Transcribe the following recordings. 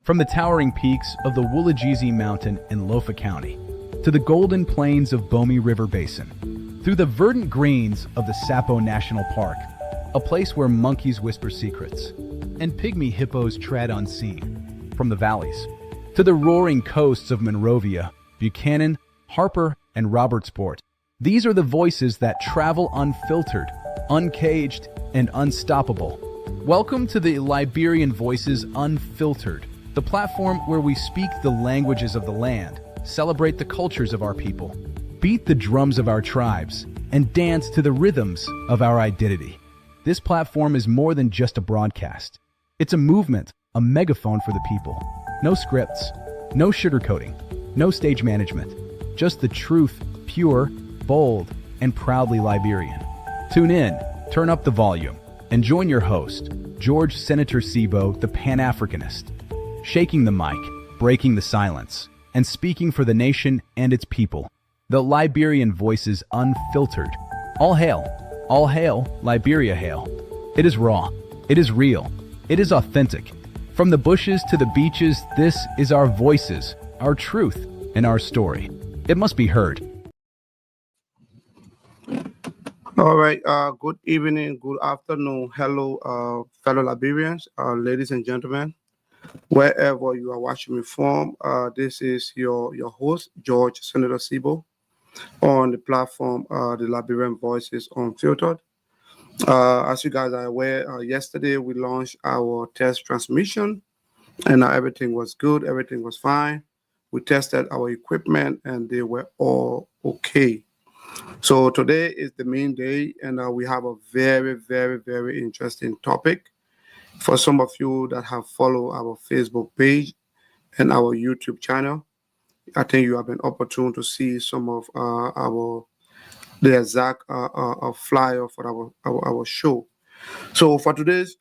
From the towering peaks of the Woolajezi Mountain in Lofa County to the golden plains of Bomi River Basin, through the verdant greens of the Sapo National Park, a place where monkeys whisper secrets and pygmy hippos tread unseen, from the valleys to the roaring coasts of Monrovia, Buchanan, Harper, and Robertsport. These are the voices that travel unfiltered, uncaged, and unstoppable. Welcome to the Liberian Voices Unfiltered, the platform where we speak the languages of the land, celebrate the cultures of our people, beat the drums of our tribes, and dance to the rhythms of our identity. This platform is more than just a broadcast. It's a movement, a megaphone for the people. No scripts, no sugarcoating, no stage management, just the truth, pure, bold, and proudly Liberian. Tune in, turn up the volume, and join your host, George Senator Sibo, the Pan-Africanist, shaking the mic, breaking the silence, and speaking for the nation and its people. The Liberian Voices Unfiltered. All hail, Liberia hail. It is raw, it is real, it is authentic. From the bushes to the beaches, this is our voices, our truth, and our story. It must be heard. All right. Good evening, good afternoon. Hello, fellow Liberians, ladies and gentlemen, wherever you are watching me from. This is your host, George Senator Sibo, on the platform, the Liberian Voices Unfiltered. As you guys are aware, yesterday we launched our test transmission, and everything was good. Everything was fine. We tested our equipment, and they were all okay. So today is the main day, and we have a very, very, very interesting topic. For some of you that have followed our Facebook page and our YouTube channel, I think you have been opportune to see some of the exact flyer for our show. So for today's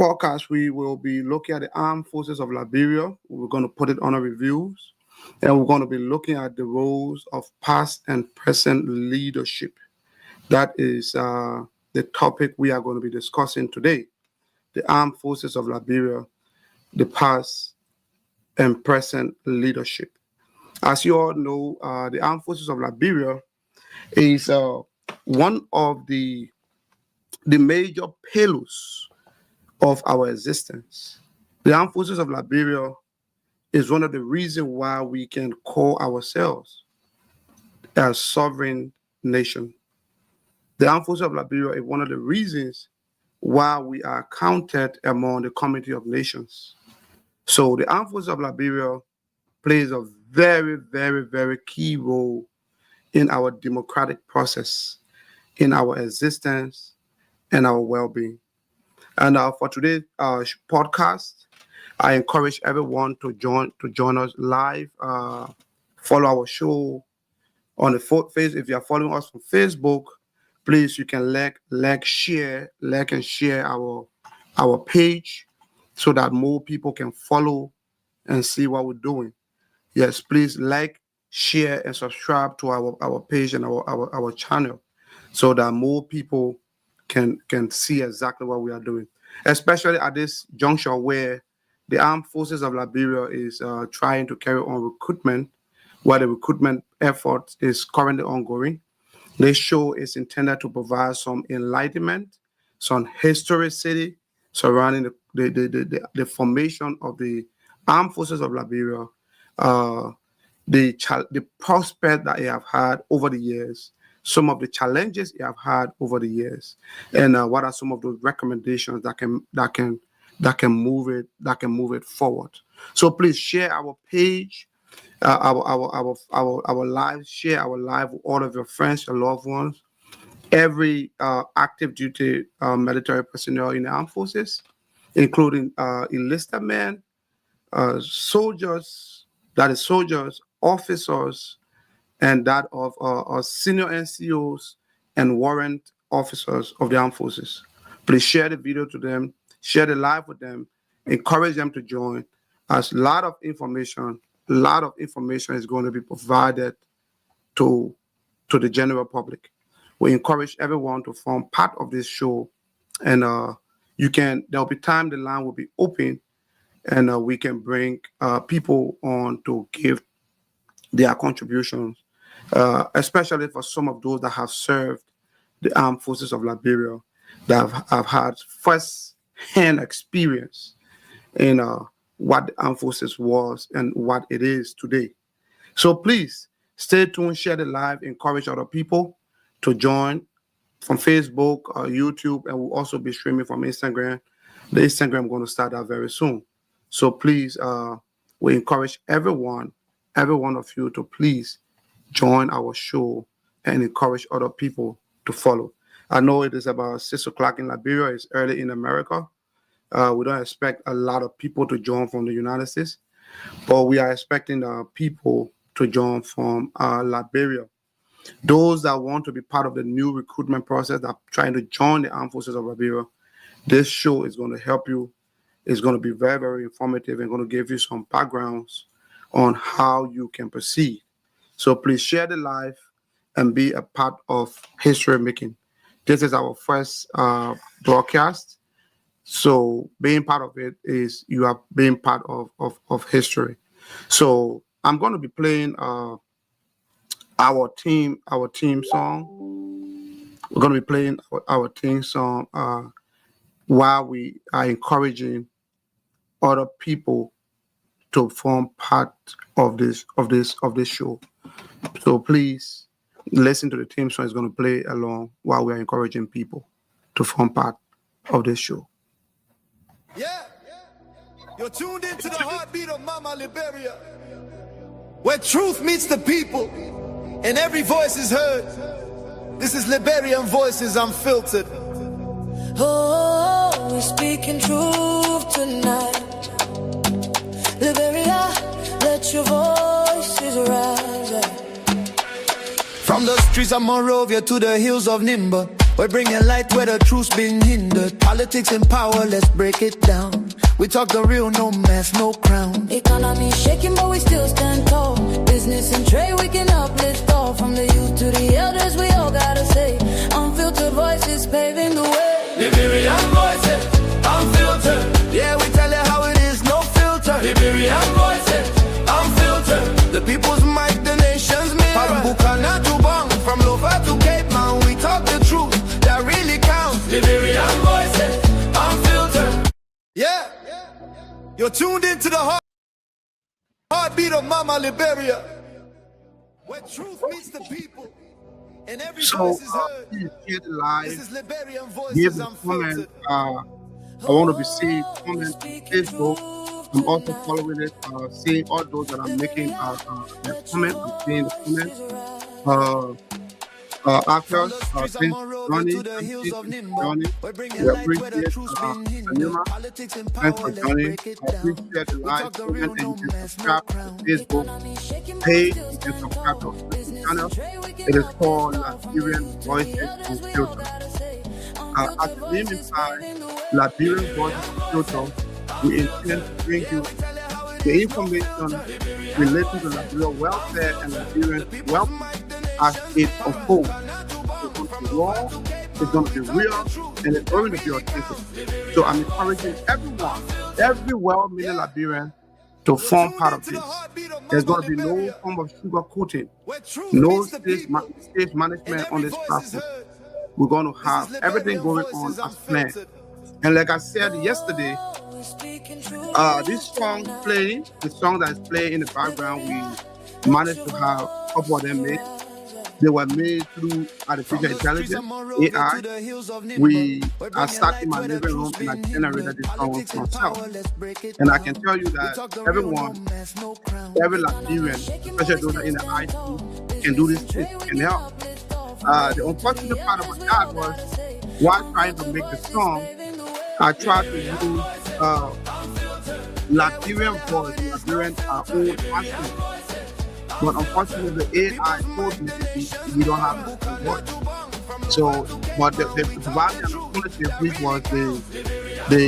podcast, we will be looking at the armed forces of Liberia. We're going to put it on our reviews. And we're going to be looking at the roles of past and present leadership. That is the topic we are going to be discussing today. The armed forces of Liberia, the past and present leadership. As you all know, the armed forces of Liberia is one of the major pillars of our existence. The armed forces of Liberia is one of the reasons why we can call ourselves a sovereign nation. The armed forces of Liberia is one of the reasons why we are counted among the community of nations. So the armed forces of Liberia plays a very, very, very key role in our democratic process, in our existence, and our well-being. And for today's podcast, I encourage everyone to join us live. Follow our show on the face. If you are following us from Facebook, please you can like and share our page so that more people can follow and see what we're doing. Yes, please like, share, and subscribe to our page and our channel so that more people can see exactly what we are doing, especially at this juncture where the armed forces of Liberia is trying to carry on recruitment, where the recruitment effort is currently ongoing. This show is intended to provide some enlightenment, some historicity surrounding the formation of the armed forces of Liberia, the prospect that they have had over the years, some of the challenges they have had over the years, and what are some of those recommendations that can move it forward. So please share our page, our live, share our live with all of your friends, your loved ones, every active duty military personnel in the armed forces, including enlisted men, soldiers, officers, and that of senior NCOs and warrant officers of the armed forces. Please share the video to them, share the live with them, encourage them to join, as a lot of information is going to be provided to the general public. We encourage everyone to form part of this show, and there'll be time the line will be open, and we can bring people on to give their contributions, especially for some of those that have served the armed forces of Liberia, that have had first-hand experience in what the armed forces was and what it is today. So please stay tuned, share the live, encourage other people to join from Facebook, YouTube, and we'll also be streaming from Instagram. The Instagram going to start out very soon. So please, we encourage every one of you to please join our show and encourage other people to follow. I know it is about 6 o'clock in Liberia. It's early in America. We don't expect a lot of people to join from the United States, but we are expecting people to join from Liberia. Those that want to be part of the new recruitment process, that are trying to join the armed forces of Liberia, this show is going to help you. It's going to be very, very informative and going to give you some backgrounds on how you can proceed. So please share the live and be a part of history making. This is our first broadcast. So being part of it is you are being part of history. So I'm going to be playing our team song. We're going to be playing our team song while we are encouraging other people to form part of this show. So please listen to the team song. It's going to play along while we are encouraging people to form part of this show. Yeah, you're tuned into the heartbeat of Mama Liberia, where truth meets the people and every voice is heard. This is Liberian Voices Unfiltered. Oh, we're speaking truth tonight. Liberia, let your voices rise. From the streets of Monrovia to the hills of Nimba, we're bringing light where the truth's been hindered. Politics and power, let's break it down. We talk the real, no mask, no crown. Economy shaking, but we still stand tall. Business and trade, we can uplift all. From the youth to the elders, we all gotta say. Unfiltered voices paving the way. Liberian voices, unfiltered. Yeah, we tell you how it is, no filter. Liberian voices, unfiltered. The people's mic, the nation's mirror. From Lofa to Cape Town, we talk the truth that really counts. Liberian voices, unfiltered. Yeah, you're tuned into the heartbeat of Mama Liberia, where truth meets the people and every voice is heard. Share the live. This is Liberian Give Voices a Unfiltered. comment. I want to be seeing comment on Facebook. I'm also following it, seeing all those that are making their comment. I'm seeing the comments. Actors, thanks Johnny, we appreciate Anima. Thanks for joining. Please share the live comment and you can subscribe to the Facebook page. You can subscribe to our YouTube channel. It is called Liberian Voices Unfiltered. At the name inside Liberian Voices Unfiltered, we intend to bring you the information related to Liberian welfare and Liberian wealth as it unfolds. It's going to be raw, it's going to be real, and it's going to be authentic. So I'm encouraging everyone, every well-meaning Liberian, to form part of this. There's going to be no form of sugar coating, no stage management on this platform. We're going to have everything going on as planned. And like I said yesterday, this song playing, the song that is playing in the background, we managed to have a couple of them made. They were made through artificial intelligence, AI. I sat in my living room and I generated this song for myself. And I can tell you that everyone, every Liberian, especially those that are in the IT, can do this, can help. The unfortunate part about that was, while trying to make the song, I tried to use Liberian voice, Liberian old fashioned. But unfortunately, the AI told me that we don't have the voice. So, but the value and alternative, which was the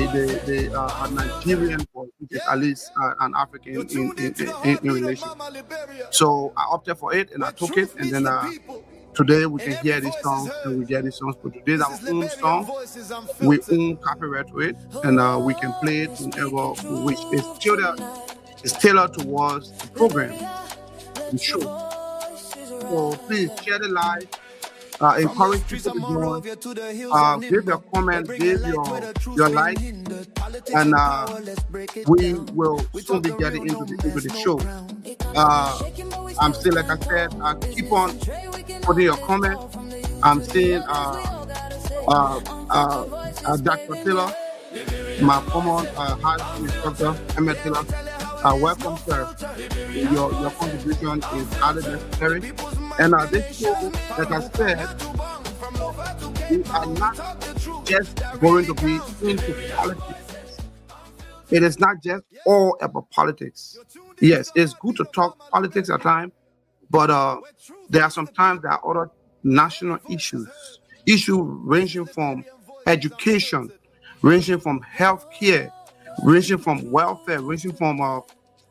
Nigerian voice, which is at least an African in relation. So I opted for it and I took it, and then Today we can hear these songs and we get these songs, but today our own song. We own copyright to it, and we can play it whenever we wish. It's tailored towards the program, the show. So please share the live. Encourage people to join. Give your comment, give your like, and we will soon be getting into the show. I'm still, like I said, keep on putting your comment. I'm seeing Dr. Taylor, my former high school instructor, Emmett Taylor. Welcome, sir. Your contribution is highly necessary. And this show, like I said, we are not just going to be into politics. It is not just all about politics. Yes, it's good to talk politics at times, but there are sometimes there are other national issues ranging from education, ranging from healthcare, ranging from welfare, ranging from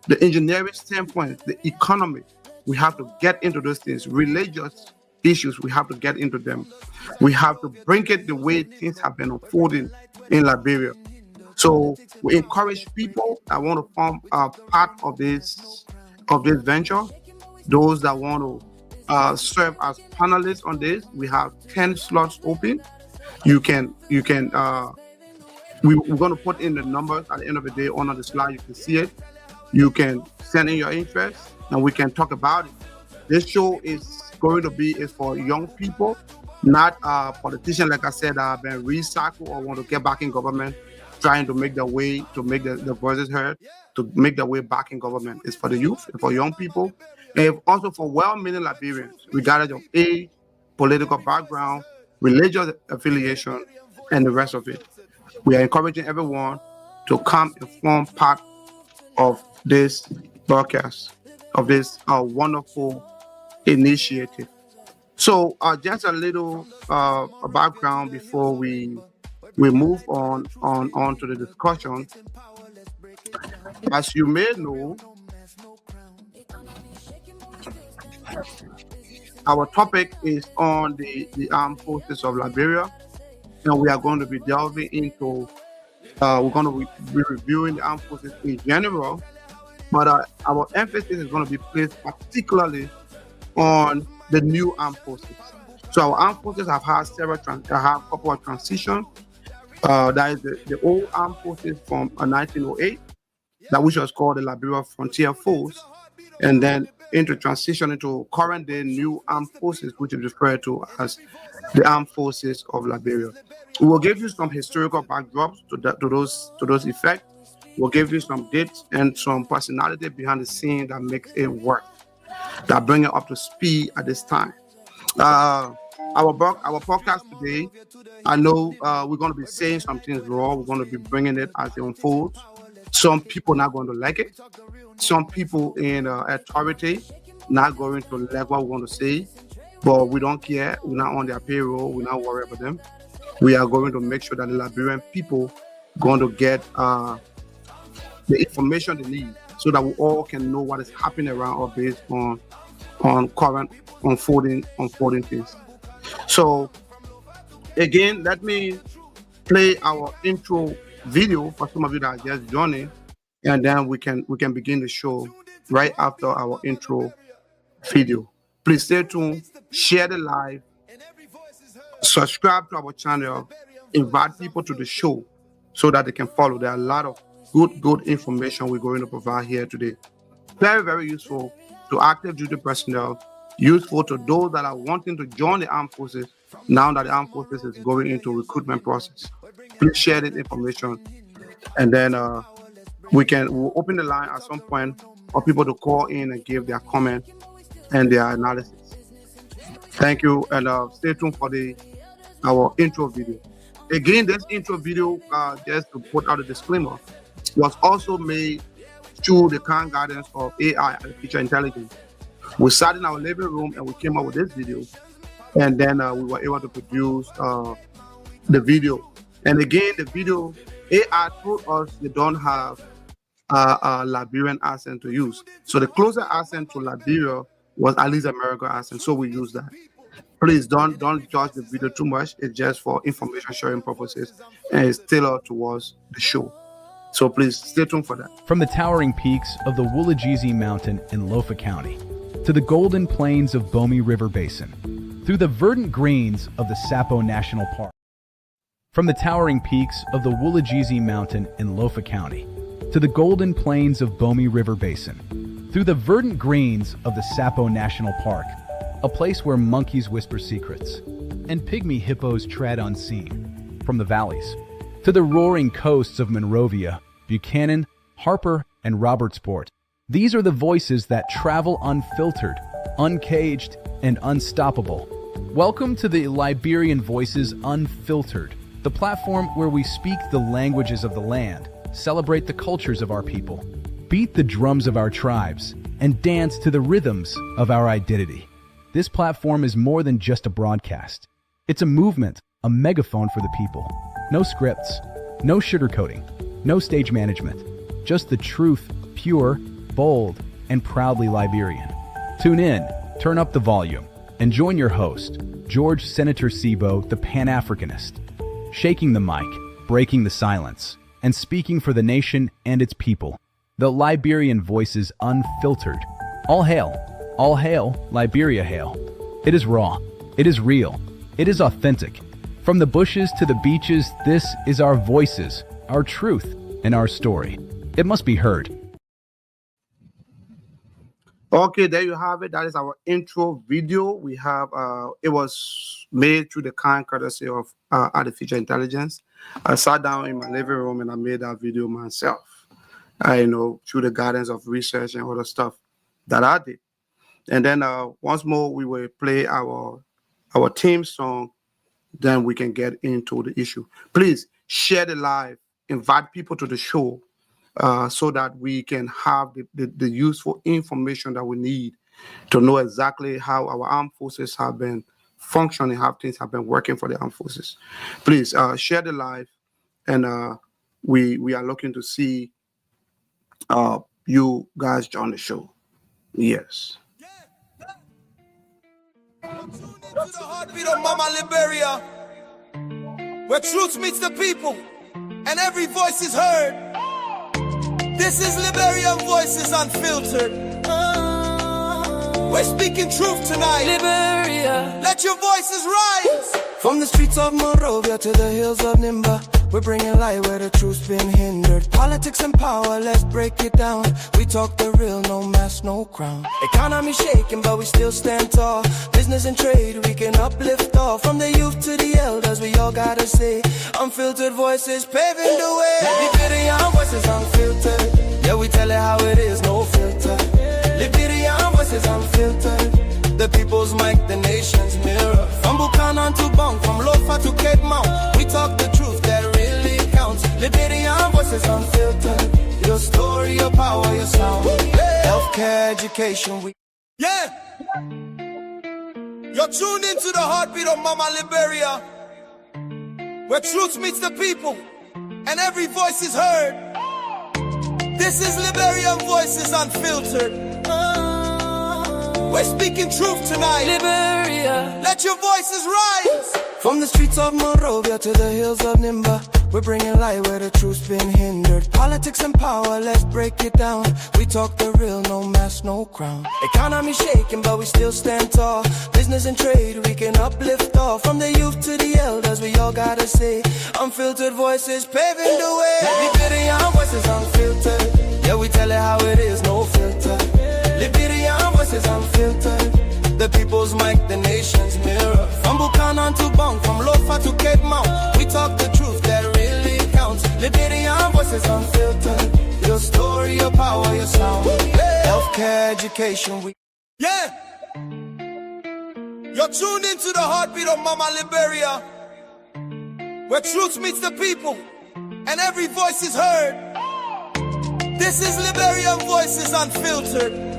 the engineering standpoint, the economy. We have to get into those things. Religious issues, we have to get into them. We have to bring it the way things have been unfolding in Liberia. So we encourage people that want to form part of this venture. Those that want to serve as panelists on this, we have 10 slots open. We're going to put in the numbers at the end of the day on the slide. You can see it. You can send in your interest, and we can talk about it. This show is going to be for young people, not politicians, like I said, that have been recycled or want to get back in government, trying to make their way, to make the voices heard, to make their way back in government. It's for the youth, for young people, and also for well-meaning Liberians, regardless of age, political background, religious affiliation, and the rest of it. We are encouraging everyone to come and form part of this broadcast, of this wonderful initiative. So just a little background before we move on to the discussion. As you may know, our topic is on the armed forces of Liberia, and we are going to be delving into we're going to be reviewing the armed forces in general, but our emphasis is going to be placed particularly on the new armed forces. So our armed forces have had a couple of transitions. That is the old armed forces from 1908, that which was called the Liberia Frontier Force, and then into transition into current day new armed forces, which is referred to as the armed forces of Liberia. We will give you some historical backdrops to those effects. We'll give you some dates and some personality behind the scene that makes it work, that bring it up to speed at this time. Our podcast today, I know we're going to be saying some things raw. We're going to be bringing it as it unfolds. Some people not going to like it. Some people in authority not going to like what we're going to say, but we don't care. We're not on their payroll. We're not worried about them. We are going to make sure that the Liberian people going to get the information they need, so that we all can know what is happening around us based on current unfolding things. So again, let me play our intro video for some of you that are just joining, and then we can begin the show right after our intro video. Please stay tuned, share the live, subscribe to our channel, invite people to the show so that they can follow. There are a lot of good information we're going to provide here today. Very, very useful to active duty personnel, useful to those that are wanting to join the armed forces now that the armed forces is going into recruitment process. Please share this information, and then we'll open the line at some point for people to call in and give their comment and their analysis. Thank you, and stay tuned for our intro video. Again, this intro video, just to put out a disclaimer, was also made through the kind guidance of AI, artificial intelligence. We sat in our living room and we came up with this video, and then we were able to produce the video. And again, the video, AI told us they don't have a Liberian accent to use. So the closest accent to Liberia was at least American accent, so we use that. Please don't judge the video too much. It's just for information sharing purposes, and it's tailored towards the show. So please stay tuned for that. From the towering peaks of the Woolajezi Mountain in Lofa County to the golden plains of Bomi River Basin, through the verdant greens of the Sapo National Park. From the towering peaks of the Woolajezi Mountain in Lofa County to the golden plains of Bomi River Basin, through the verdant greens of the Sapo National Park, a place where monkeys whisper secrets and pygmy hippos tread unseen. From the valleys to the roaring coasts of Monrovia, Buchanan, Harper, and Robertsport, these are the voices that travel unfiltered, uncaged, and unstoppable. Welcome to the Liberian Voices Unfiltered, the platform where we speak the languages of the land, celebrate the cultures of our people, beat the drums of our tribes, and dance to the rhythms of our identity. This platform is more than just a broadcast. It's a movement, a megaphone for the people. No scripts, no sugarcoating, no stage management, just the truth, pure, bold, and proudly Liberian. Tune in, turn up the volume, and join your host, George Senator Sibo, the Pan-Africanist, shaking the mic, breaking the silence, and speaking for the nation and its people. The Liberian Voices Unfiltered. All hail, Liberia hail. It is raw, it is real, it is authentic. From the bushes to the beaches, this is our voices, our truth, and our story. It must be heard. Okay, there you have it. That is our intro video. We have it was made through the kind courtesy of artificial intelligence. I sat down in my living room and I made that video myself. Through the guidance of research and other stuff that I did. And then once more, we will play our theme song. Then we can get into the issue. Please share the live, invite people to the show so that we can have the useful information that we need to know exactly how our armed forces have been functioning, how things have been working for the armed forces. Please share the live, and we are looking to see you guys join the show. Yes. To the heartbeat of Mama Liberia, where truth meets the people and every voice is heard. This is Liberian Voices Unfiltered. We're speaking truth tonight. Liberia, let your voices rise. From the streets of Monrovia to the hills of Nimba, we're bringing light where the truth's been hindered. Politics and power, let's break it down. We talk the real, no mask, no crown. Economy shaking, but we still stand tall. Business and trade, we can uplift all. From the youth to the elders, we all gotta say, unfiltered voices paving the way. Liberian Voices Unfiltered. Yeah, we tell it how it is, no filter. Liberian Voices Unfiltered. The people's mic, the nation's mirror. From Buchanan to Bong, from Lofa to Cape Mount, we talk the truth that really counts. Liberian Voices Unfiltered. Your story, your power, your sound. Healthcare, education, Yeah! You're tuned into the heartbeat of Mama Liberia, where truth meets the people and every voice is heard. This is Liberian Voices Unfiltered. We're speaking truth tonight. Liberia, let your voices rise. From the streets of Monrovia to the hills of Nimba, we're bringing light where the truth's been hindered. Politics and power, let's break it down. We talk the real, no mask, no crown. Economy shaking, but we still stand tall. Business and trade, we can uplift all. From the youth to the elders, we all gotta say, unfiltered voices paving the way. Liberian Voices Unfiltered. Yeah, we tell it how it is, no filter. Liberian Voices Unfiltered. The people's mic, the nation's mirror. From Buchanan to Bong, from Lofa to Cape Mount, we talk the truth that really counts. Liberian Voices Unfiltered. Your story, your power, your sound. Healthcare, education, Yeah! You're tuned into the heartbeat of Mama Liberia, where truth meets the people and every voice is heard. This is Liberian Voices Unfiltered.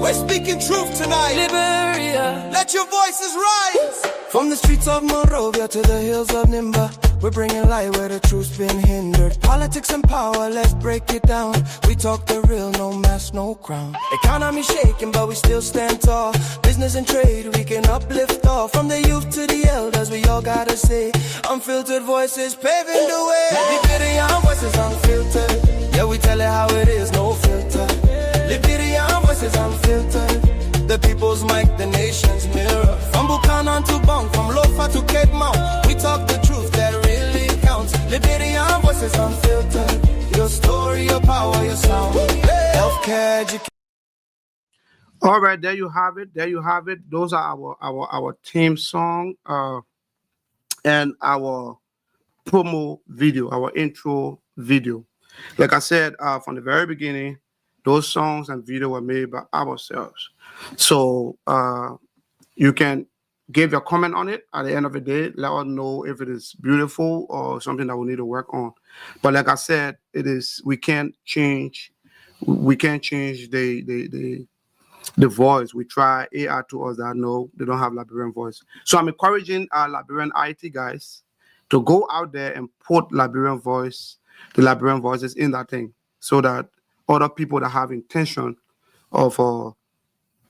We're speaking truth tonight. Liberia, let your voices rise. From the streets of Monrovia to the hills of Nimba, We're bringing light where the truth's been hindered. Politics and power, let's break it down. We talk the real, no mask, no crown. Economy shaking, but we still stand tall. Business and trade, we can uplift all. From the youth to the elders, we all gotta say, unfiltered voices paving the way. Liberian voices unfiltered. Yeah, we tell it how it is, no filter. Liberian voices unfiltered. The people's mic, the nation's mirror. From Buchanan to Bong, from Lofa to Cape Mount, we talk the truth that really counts. Liberian voices unfiltered. Your story, your power, your sound. Healthcare, education. All right, there you have it. There you have it. Those are our theme song and our promo video, our intro video. Like I said from the very beginning, those songs and video were made by ourselves. So you can give your comment on it at the end of the day. Let us know if it is beautiful or something that we need to work on. But like I said, it is we can't change the voice. We try AI to us that no, they don't have Liberian voice. So I'm encouraging our Liberian IT guys to go out there and put Liberian voice, the Liberian voices in that thing, so that other people that have intention of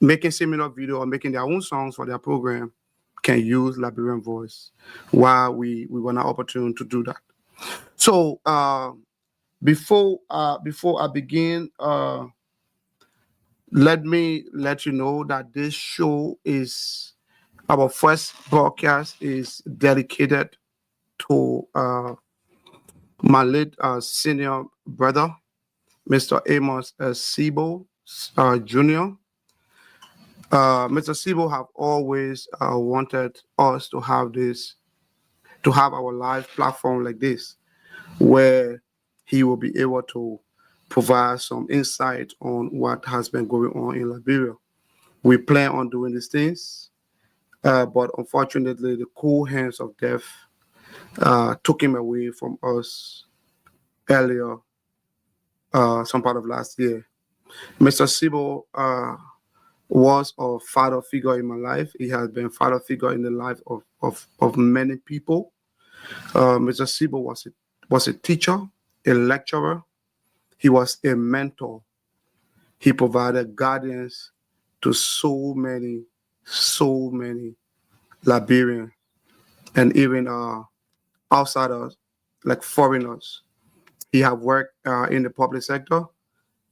making similar video or making their own songs for their program can use Liberian voice while we want an opportunity to do that. So before I begin, let me let you know that this show is our first broadcast is dedicated to my late senior brother, Mr. Amos Sibo Jr. Mr. Sibo have always wanted us to have our live platform like this, where he will be able to provide some insight on what has been going on in Liberia. We plan on doing these things, but unfortunately, the cool hands of death took him away from us earlier, some part of last year. Mr. Sibo was a father figure in my life. He has been a father figure in the life of many people. Mr. Sibo was a teacher, a lecturer. He was a mentor. He provided guidance to so many Liberians and even outsiders, like foreigners. He have worked in the public sector,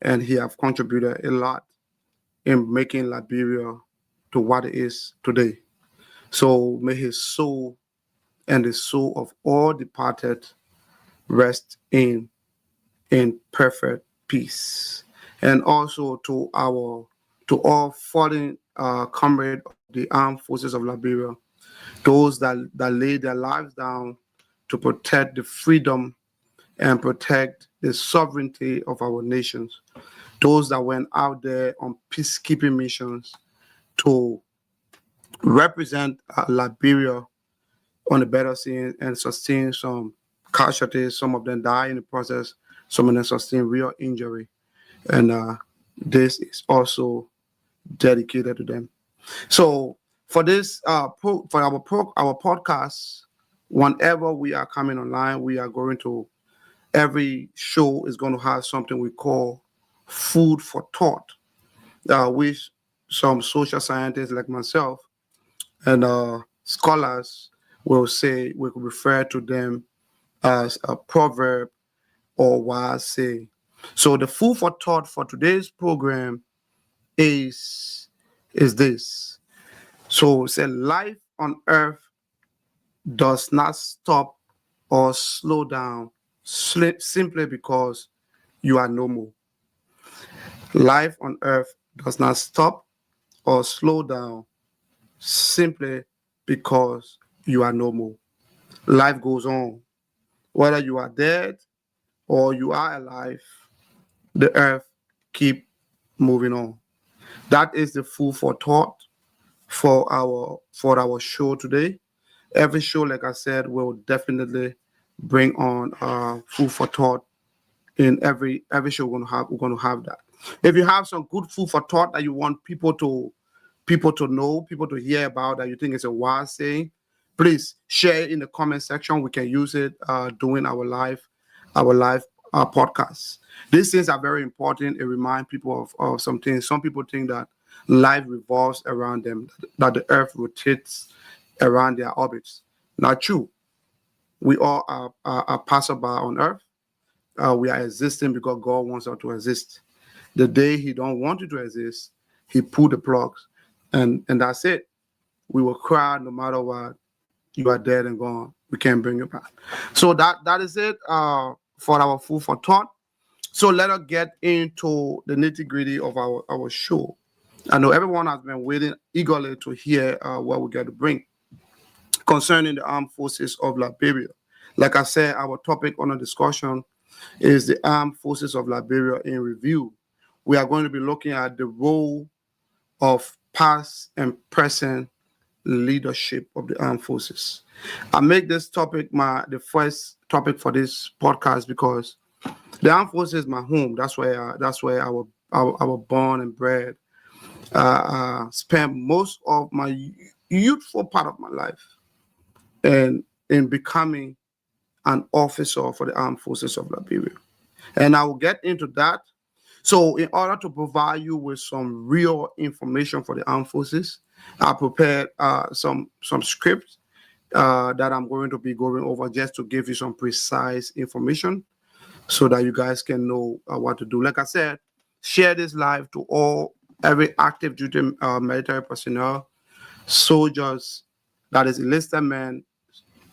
and he have contributed a lot in making Liberia to what it is today. So may his soul and the soul of all departed rest in perfect peace. And also to all fallen comrades of the armed forces of Liberia, those that laid their lives down to protect the freedom and protect the sovereignty of our nations, those that went out there on peacekeeping missions to represent Liberia on the battle scene and sustain some casualties. Some of them die in the process. Some of them sustain real injury. And this is also dedicated to them. So for this, for our podcast, whenever we are coming online, we are going to, every show is going to have something we call food for thought, which some social scientists like myself and scholars will say, we could refer to them as a proverb or wise saying. So the food for thought for today's program is this. So say life on earth does not stop or slow down simply because you are normal. Life on earth does not stop or slow down simply because you are normal. Life goes on. Whether you are dead or you are alive, the earth keep moving on. That is the food for thought for our show today. Every show, like I said, will definitely bring on food for thought. In every show we're gonna have that. If you have some good food for thought that you want people to know, people to hear about, that you think is a wise saying, please share it in the comment section. We can use it during our live podcast. These things are very important. It reminds people of some things. Some people think that life revolves around them, that the earth rotates around their orbits. Not true. We all are passerby on earth. We are existing because God wants us to exist. The day he don't want you to exist, he pulled the plugs, and that's it. We will cry no matter what. You are dead and gone. We can't bring you back. So that is it for our food for thought. So let us get into the nitty-gritty of our show. I know everyone has been waiting eagerly to hear what we got to bring concerning the armed forces of Liberia. Like I said, our topic on the discussion is the armed forces of Liberia in review. We are going to be looking at the role of past and present leadership of the armed forces. I make this topic the first topic for this podcast because the armed forces is my home. That's where I was born and bred. Spent most of my youthful part of my life and in becoming an officer for the armed forces of Liberia. And I will get into that. So in order to provide you with some real information for the armed forces, I prepared some scripts that I'm going to be going over just to give you some precise information so that you guys can know what to do. Like I said, share this live to every active duty military personnel, soldiers, that is enlisted men,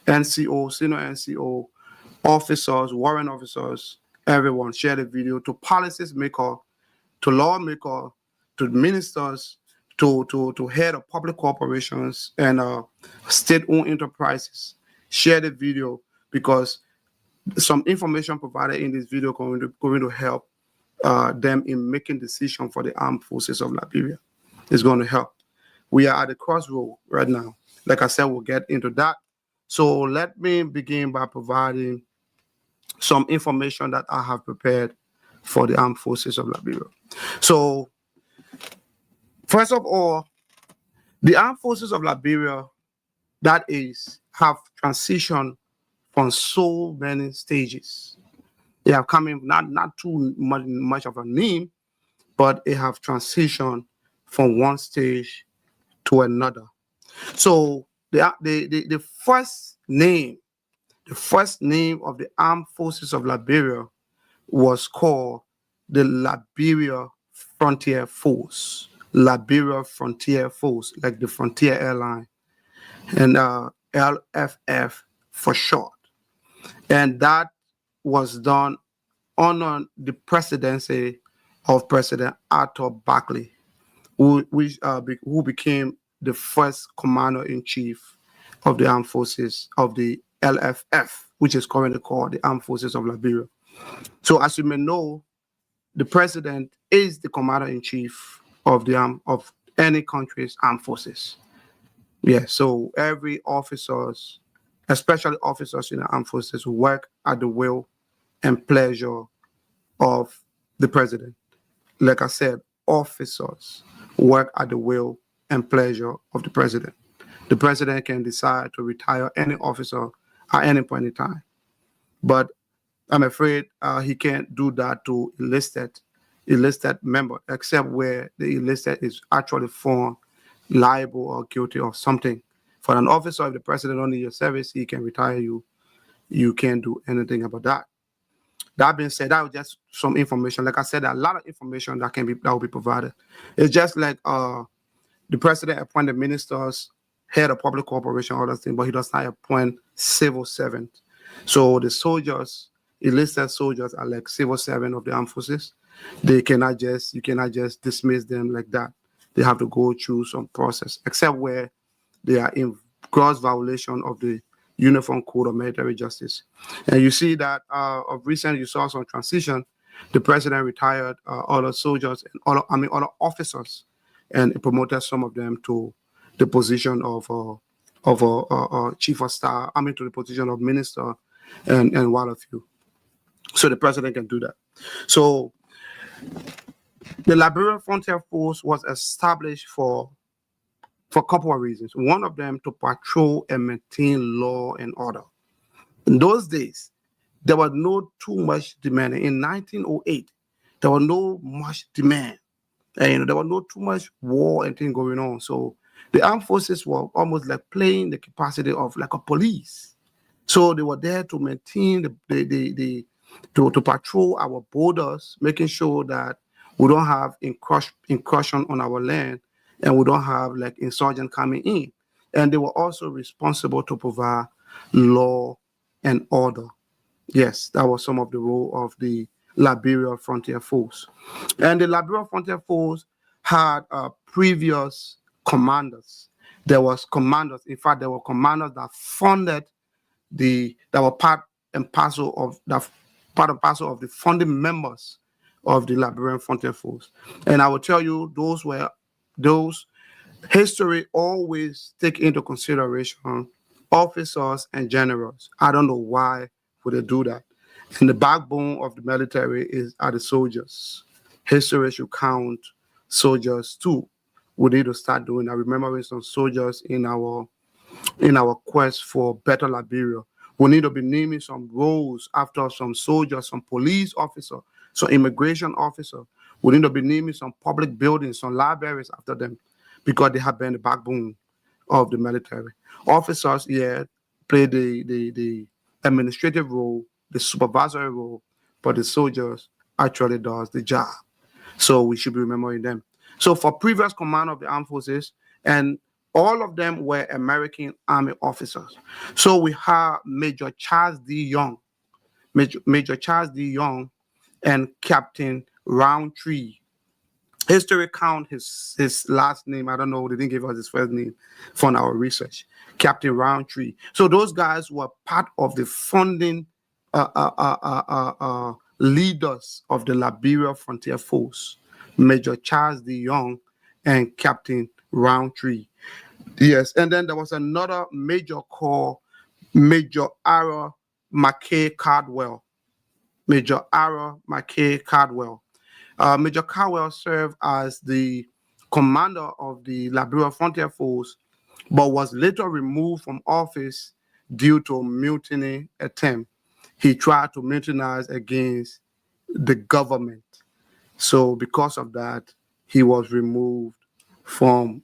NCO, senior NCO, officers, warrant officers, everyone. Share the video to policies maker, to lawmaker, to ministers, to head of public corporations and state-owned enterprises. Share the video because some information provided in this video going to help them in making decisions for the armed forces of Liberia. It's going to help. We are at the crossroad right now. Like I said, we'll get into that. So let me begin by providing some information that I have prepared for the armed forces of Liberia. So, first of all, the armed forces of Liberia, that is, have transitioned from so many stages. They have come in not too much of a name, but they have transitioned from one stage to another. So the first name of the armed forces of Liberia was called the Liberia Frontier Force. Liberia Frontier Force, like the Frontier Airline, and LFF for short. And that was done under the presidency of President Arthur Barkley, who became the first commander-in-chief of the armed forces of the LFF, which is currently called the Armed Forces of Liberia. So, as you may know, the president is the commander-in-chief of any country's armed forces. Yeah, so every officers, especially officers in the armed forces, work at the will and pleasure of the president. Like I said, officers work at the will and pleasure of the president. The president can decide to retire any officer at any point in time. But I'm afraid he can't do that to enlisted member, except where the enlisted is actually found liable or guilty of something. For an officer of the president under your service, he can retire you. You can't do anything about that. That being said, that was just some information. Like I said, a lot of information that will be provided. It's just like the president appointed ministers, head of public corporation, all that thing, but he does not appoint civil servants. So the soldiers, enlisted soldiers, are like civil servants of the armed forces. You cannot just dismiss them like that. They have to go through some process, except where they are in gross violation of the Uniform Code of Military Justice. And you see that of recent, you saw some transition. The president retired other soldiers and other officers, and promoted some of them to the position of chief of staff. To the position of minister, and what have you. So the president can do that. So the Liberia Frontier Force was established for for a couple of reasons. One of them, to patrol and maintain law and order. In those days, there was no too much demand. In 1908, there was no much demand. And there was no too much war and things going on. So the armed forces were almost like playing the capacity of like a police. So they were there to maintain to patrol our borders, making sure that we don't have incursion on our land and we don't have like insurgents coming in. And they were also responsible to provide law and order. Yes, that was some of the role of the Liberia Frontier Force. And the Liberia Frontier Force had previous commanders. There was commanders. In fact, there were commanders that funded that were part and parcel of the founding members of the Liberian Frontier Force. And I will tell you, those history always take into consideration officers and generals. I don't know why would they do that. And the backbone of the military are the soldiers. History should count soldiers too. We need to start doing that. Remembering some soldiers in our quest for better Liberia. We need to be naming some roles after some soldiers, some police officer, some immigration officer. We need to be naming some public buildings, some libraries after them, because they have been the backbone of the military. Officers, play the administrative role, the supervisory role, but the soldiers actually does the job. So we should be remembering them. So for previous command of the armed forces, and all of them were American Army officers. So we have Major Charles D. Young, Major Charles D. Young, and Captain Roundtree. History count his last name. I don't know. They didn't give us his first name from our research. Captain Roundtree. So those guys were part of the funding leaders of the Liberia Frontier Force. Major Charles D. Young and Captain Roundtree. Yes, and then there was another major called Major Ara McKay Cardwell. Major Ara McKay Cardwell. Major Cardwell served as the commander of the Liberia Frontier Force, but was later removed from office due to a mutiny attempt. He tried to mutinize against the government. So because of that, he was removed from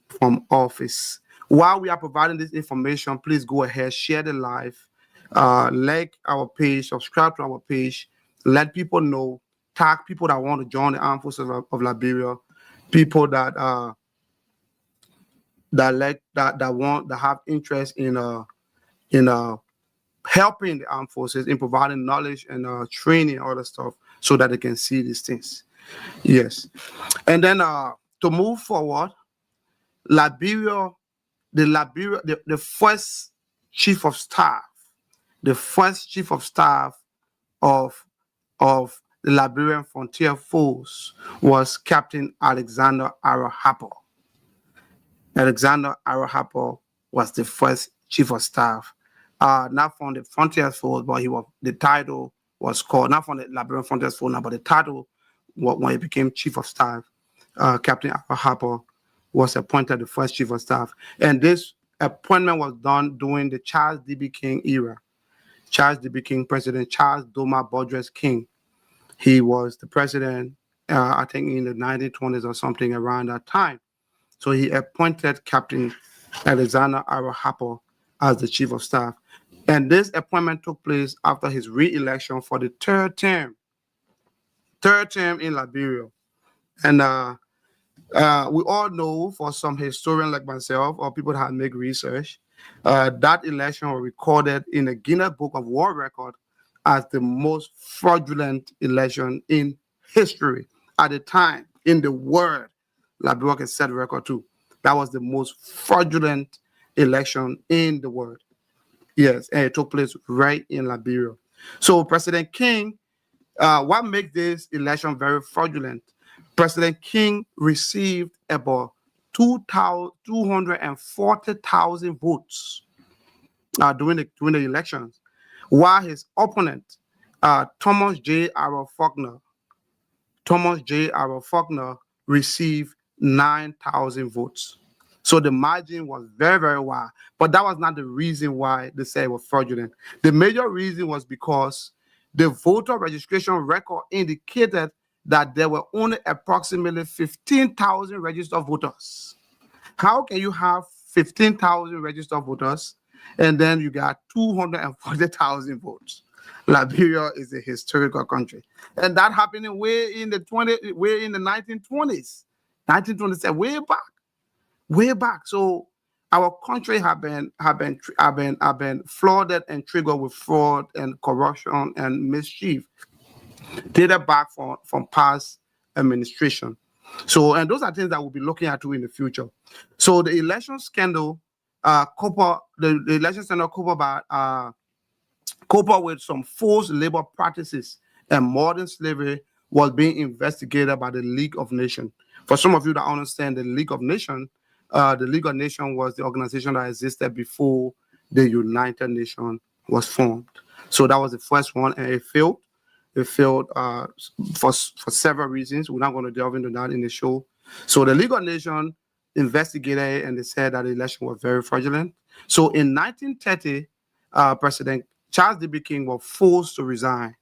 office. While we are providing this information, please go ahead, share the live, like our page, subscribe to our page, let people know, tag people that want to join the armed forces of Liberia, people that have interest in helping the armed forces, in providing knowledge and training, all that stuff, so that they can see these things. Yes. And then to move forward, Liberia, the first chief of staff of the Liberian Frontier Force was Captain Alexander Ara Harper. Alexander Ara Harper was the first chief of staff, not from the Frontier Force, but the title was called, not from the Liberian Frontier Force now, but the title, when he became chief of staff, Captain Ara Harper was appointed the first chief of staff. And this appointment was done during the Charles D.B. King era. Charles D.B. King, President Charles Doma Bordres King. He was the president, I think in the 1920s or something around that time. So he appointed Captain Alexander Ara Harper as the chief of staff. And this appointment took place after his re-election for the third term in Liberia. And we all know, for some historian like myself or people that make research, that election was recorded in the Guinness Book of World Record as the most fraudulent election in history at the time in the world. Liberia can set record too. That was the most fraudulent election in the world. Yes, and it took place right in Liberia. So President King, what makes this election very fraudulent? President King received about 240,000 votes during the elections, while his opponent, Thomas J. Arrow Faulkner, received 9,000 votes. So the margin was very, very wide. But that was not the reason why they said it was fraudulent. The major reason was because the voter registration record indicated that there were only approximately 15,000 registered voters. How can you have 15,000 registered voters and then you got 240,000 votes? Liberia is a historical country, and that happened way in the 1920s, 1927, way back. So our country have been flooded and triggered with fraud and corruption and mischief, dated back from past administration. So, and those are things that we'll be looking at too in the future. So the election scandal, the election scandal coupled with some forced labor practices and modern slavery was being investigated by the League of Nations. For some of you that understand the League of Nations was the organization that existed before the United Nations was formed. So that was the first one, and it failed. It failed for several reasons. We're not going to delve into that in the show. So the League of Nations investigated, and they said that the election was very fraudulent. So in 1930, President Charles D.B. King was forced to resign.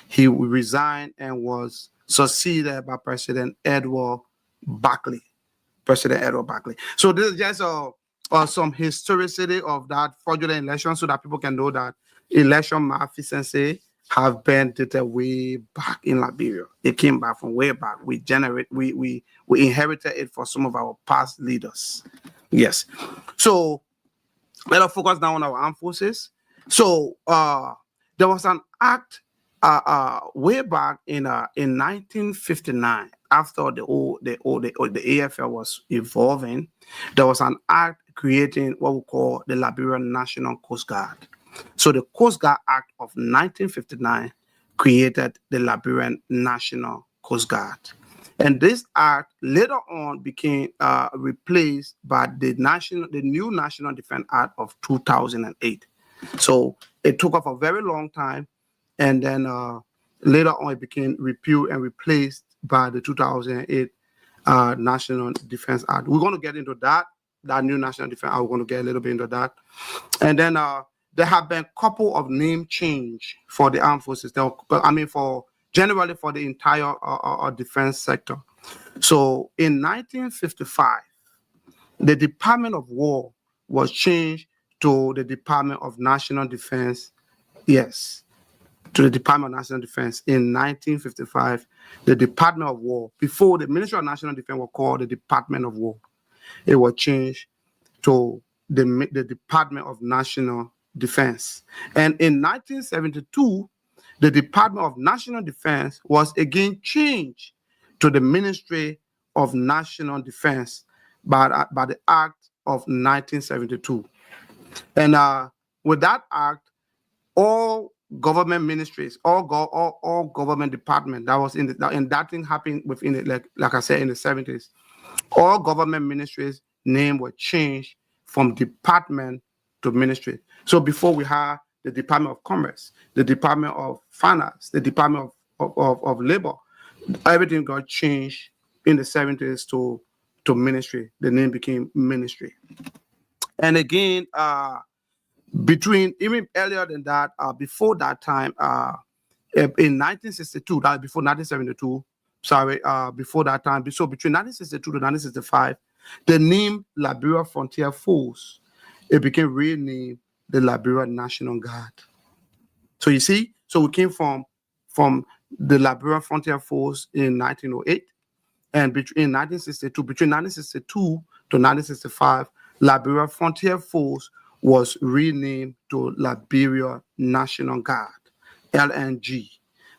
He resigned and was succeeded by President Edward Buckley. So this is just some historicity of that fraudulent election so that people can know that election malfeasance have been dated way back in Liberia. It came back from way back. We inherited it for some of our past leaders. Yes. So let us focus now on our armed forces. So there was an act way back in 1959, after the AFL was evolving. There was an act creating what we call the Liberian National Coast Guard. So the Coast Guard Act of 1959 created the Liberian National Coast Guard. And this act later on became replaced by the new National Defense Act of 2008. So it took off a very long time, and then later on it became repealed and replaced by the 2008 National Defense Act. We're going to get into that new National Defense Act. We're going to get a little bit into that. And then there have been a couple of name change for the armed forces. Generally for the entire defense sector. So in 1955, the Department of War was changed to the Department of National Defense. Yes, to the Department of National Defense in 1955. The Department of War, before the Ministry of National Defense was called the Department of War, it was changed to the Department of National Defense. And in 1972, the Department of National Defense was again changed to the Ministry of National Defense by the Act of 1972. And with that act, all government ministries, all government departments, that was and that thing happened within it, like I said, in the 70s. All government ministries' name were changed from department to ministry. So before we had the Department of Commerce, the Department of Finance, the Department of Labor, everything got changed in the 70s to ministry. The name became ministry. And again, even earlier than that, before that time, in 1962, that before 1972, before that time, so between 1962 to 1965, the name Liberia Frontier Force, it became renamed the Liberian National Guard. So you see, so we came from the Liberian Frontier Force in 1908, and between 1962 to 1965, Liberia Frontier Force was renamed to Liberia National Guard, LNG,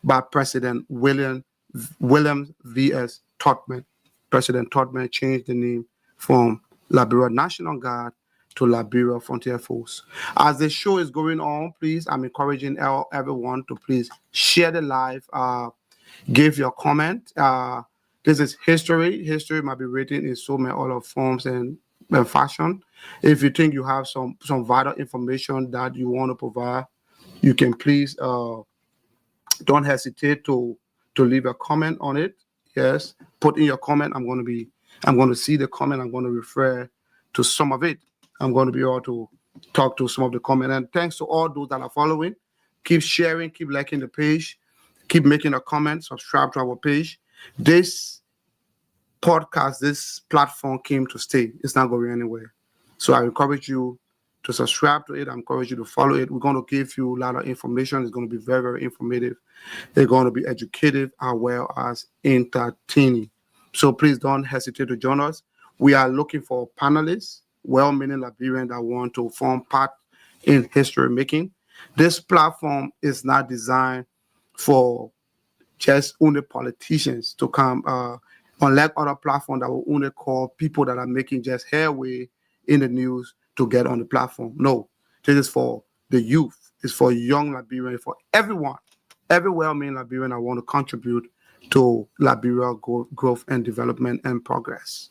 by President William V.S. Todman. President Todman changed the name from Liberia National Guard to Liberia Frontier Force. As the show is going on, please, I'm encouraging everyone to please share the live, give your comment. This is history. History might be written in so many other forms and fashion. If you think you have some vital information that you want to provide, you can please don't hesitate to leave a comment on it. Yes, put in your comment. I'm going to see the comment. I'm going to refer to some of it. I'm going to be able to talk to some of the comments. And thanks to all those that are following. Keep sharing, keep liking the page, keep making a comment, subscribe to our page. This podcast, this platform came to stay. It's not going anywhere. So I encourage you to subscribe to it. I encourage you to follow it. We're going to give you a lot of information. It's going to be very, very informative. It's going to be educative as well as entertaining. So please don't hesitate to join us. We are looking for panelists, well-meaning Liberians that want to form part in history making. This platform is not designed for just only politicians to come, unlike other platforms that will only call people that are making just headway in the news to get on the platform. No, this is for the youth. It's for young Liberians, for everyone, every well-meaning Liberian that want to contribute to Liberia growth and development and progress.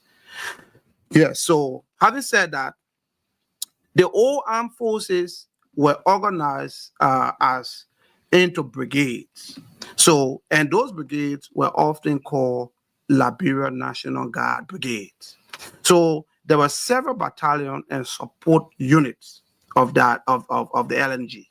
Yeah, so having said that, the old armed forces were organized as into brigades. So, and those brigades were often called Liberia National Guard brigades. So there were several battalions and support units of that of the LNG.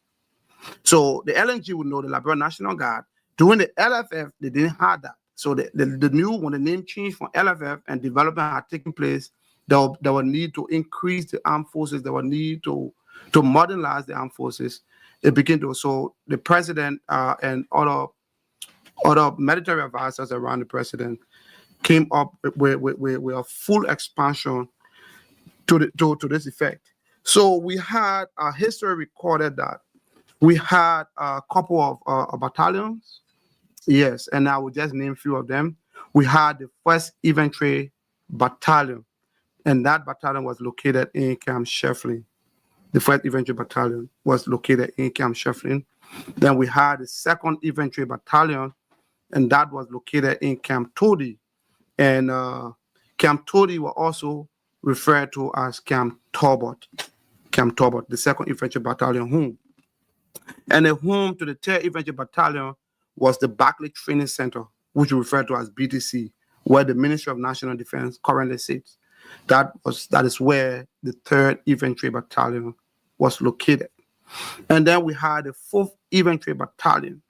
So the LNG would know the Liberia National Guard. During the LFF, they didn't have that. So the new, when the name changed from LFF and development had taken place, there were need to increase the armed forces. There were need to modernize the armed forces. It began to, so the president and other military advisors around the president came up with a full expansion to this effect. So we had a history recorded that we had a couple of battalions. Yes, and I will just name a few of them. We had the 1st Infantry Battalion, and that battalion was located in Camp Shefflin. The 1st Infantry Battalion was located in Camp Shefflin. Then we had the 2nd Infantry Battalion, and that was located in Camp Todi. And Camp Todi were also referred to as Camp Talbot. Camp Talbot, the 2nd Infantry Battalion home. And the home to the 3rd Infantry Battalion was the Barclay Training Center, which we refer to as BTC, where the Ministry of National Defense currently sits. That is where the 3rd Infantry Battalion was located. And then we had the 4th Infantry Battalion.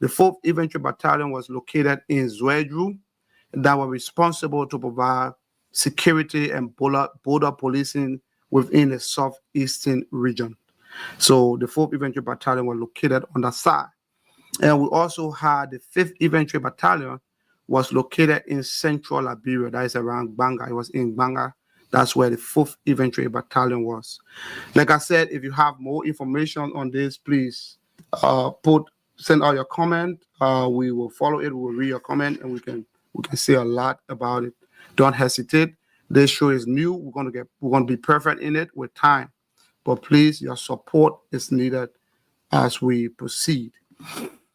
The 4th Infantry Battalion was located in Zwedru, that were responsible to provide security and border policing within the southeastern region. So the 4th Infantry Battalion was located on that side. And we also had the 5th Infantry Battalion was located in central Liberia, that is around Banga. It was in Banga. That's where the 4th Infantry Battalion was. Like I said, if you have more information on this, please send out your comment. We will follow it. We will read your comment, and we can say a lot about it. Don't hesitate. This show is new. We're going to be perfect in it with time. But please, your support is needed as we proceed.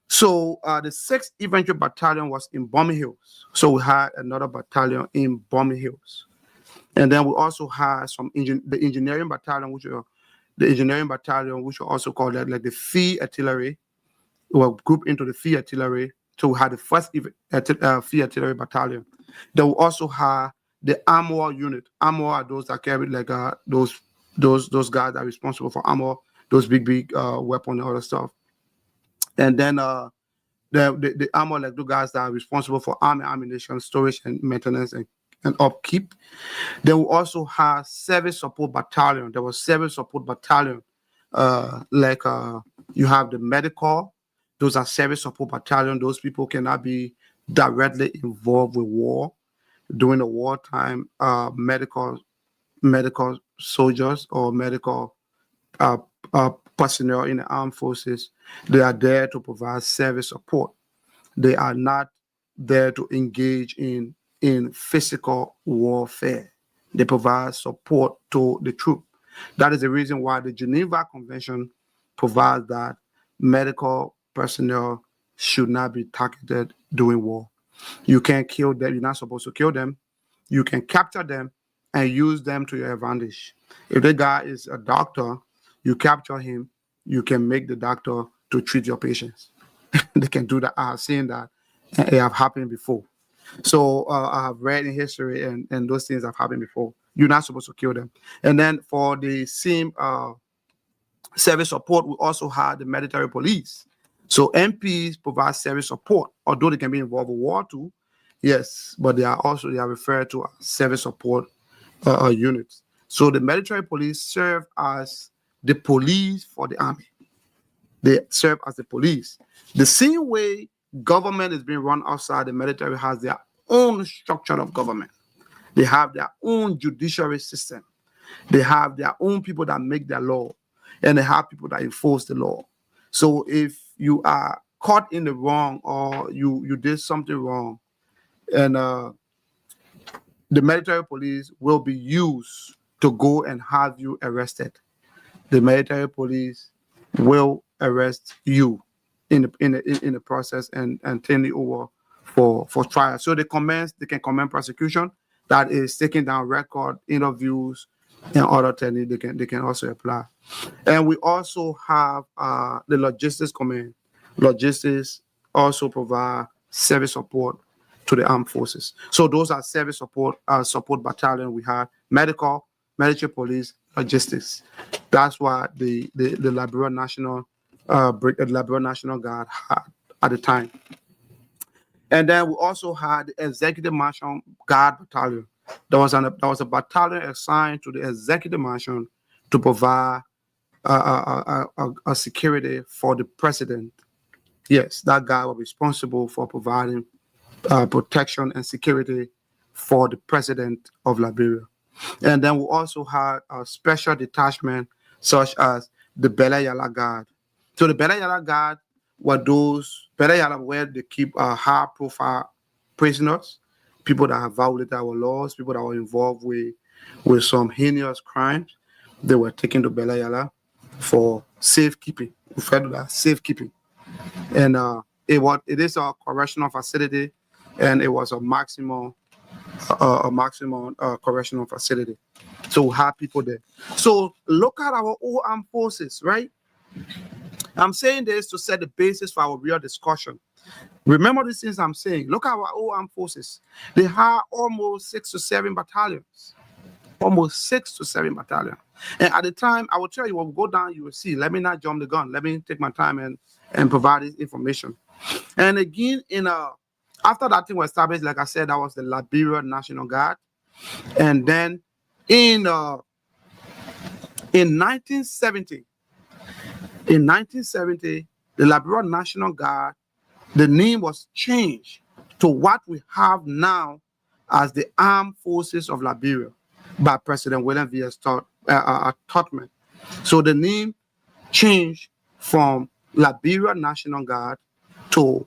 So the 6th Infantry Battalion was in Bombay Hills. So we had another battalion in Bombay Hills. And then we also had the engineering battalion, which are also called like the Field Artillery. We were grouped into the Field Artillery. So we had the 1st Field Artillery Battalion. Then we also had the Armor Unit. Armor are those that carry like those guys that are responsible for armor, those big weapons and other stuff. And then the armor, like the guys that are responsible for army ammunition, storage and maintenance and upkeep. Then we also have Service Support Battalion. There was Service Support Battalion. You have the medical. Those are Service Support Battalion. Those people cannot be directly involved with war. During the wartime, medical soldiers or medical personnel in the armed forces, they are there to provide service support. They are not there to engage in physical warfare. They provide support to the troop. That is the reason why the Geneva Convention provides that medical personnel should not be targeted during war. You can't kill them. You're not supposed to kill them. You can capture them and use them to your advantage. If the guy is a doctor, you capture him, you can make the doctor to treat your patients. They can do that. I have seen that. It have happened before. So I have read in history and those things have happened before. You're not supposed to kill them. And then for the same service support, we also have the military police. So MPs provide service support, although they can be involved in war too. Yes, but they are referred to as service support units. So the military police serve as the police for the army. They serve as the police. The same way government is being run outside, the military has their own structure of government. They have their own judiciary system. They have their own people that make the law, and they have people that enforce the law. So if you are caught in the wrong or you did something wrong, and the military police will be used to go and have you arrested. The military police will arrest you in the process and turn it over for trial. So they can commence prosecution, that is taking down record, interviews, and other things they can also apply. And we also have the logistics command. Logistics also provide service support to the armed forces. So those are service support battalion. We have medical, military police, logistics. That's what the Liberia National Guard had at the time. And then we also had the Executive Marshal Guard Battalion. There was a battalion assigned to the Executive Marshal to provide a security for the president. Yes, that guy was responsible for providing protection and security for the president of Liberia. And then we also had a special detachment such as the Bela Yala Guard. So the Bela Yala Guard were those, Bela Yala, where they keep high-profile prisoners, people that have violated our laws, people that were involved with some heinous crimes. They were taken to Bela Yala for safekeeping. We refer to that safekeeping. And it is a correctional facility, and it was a maximum correctional facility. So we have people there. So look at our old armed forces, right? I'm saying this to set the basis for our real discussion. Remember these things I'm saying. Look at our old armed forces. They have almost 6 to 7 battalions. Almost 6 to 7 battalions. And at the time, I will tell you, when we go down, you will see. Let me not jump the gun. Let me take my time and provide this information. And again, after that thing was established, like I said, that was the Liberia National Guard. And then in 1970, the Liberia National Guard, the name was changed to what we have now as the Armed Forces of Liberia by President William V. Tubman. So the name changed from Liberia National Guard to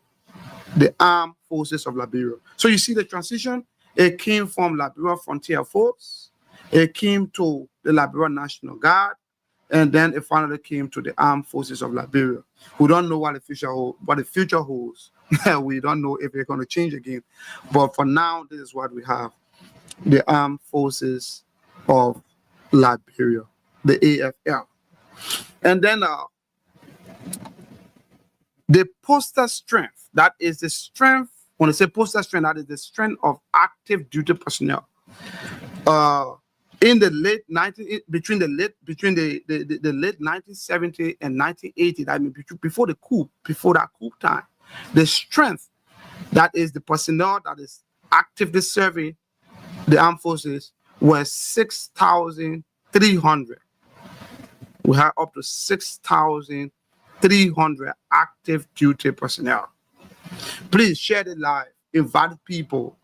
the Armed Forces of Liberia. So you see the transition. It came from Liberia Frontier Force. It came to the Liberia National Guard. And then it finally came to the Armed Forces of Liberia. We don't know what the future holds. We don't know if it's going to change again. But for now, this is what we have. The Armed Forces of Liberia, the AFL. And then the postal strength, that is the strength, when I say postal strength, that is the strength of active duty personnel. In the late 1970 and 1980, I mean before that coup time, the strength, that is the personnel that is actively serving the armed forces, was 6,300. We have up to 6,300 active duty personnel. Please share the live, invite people,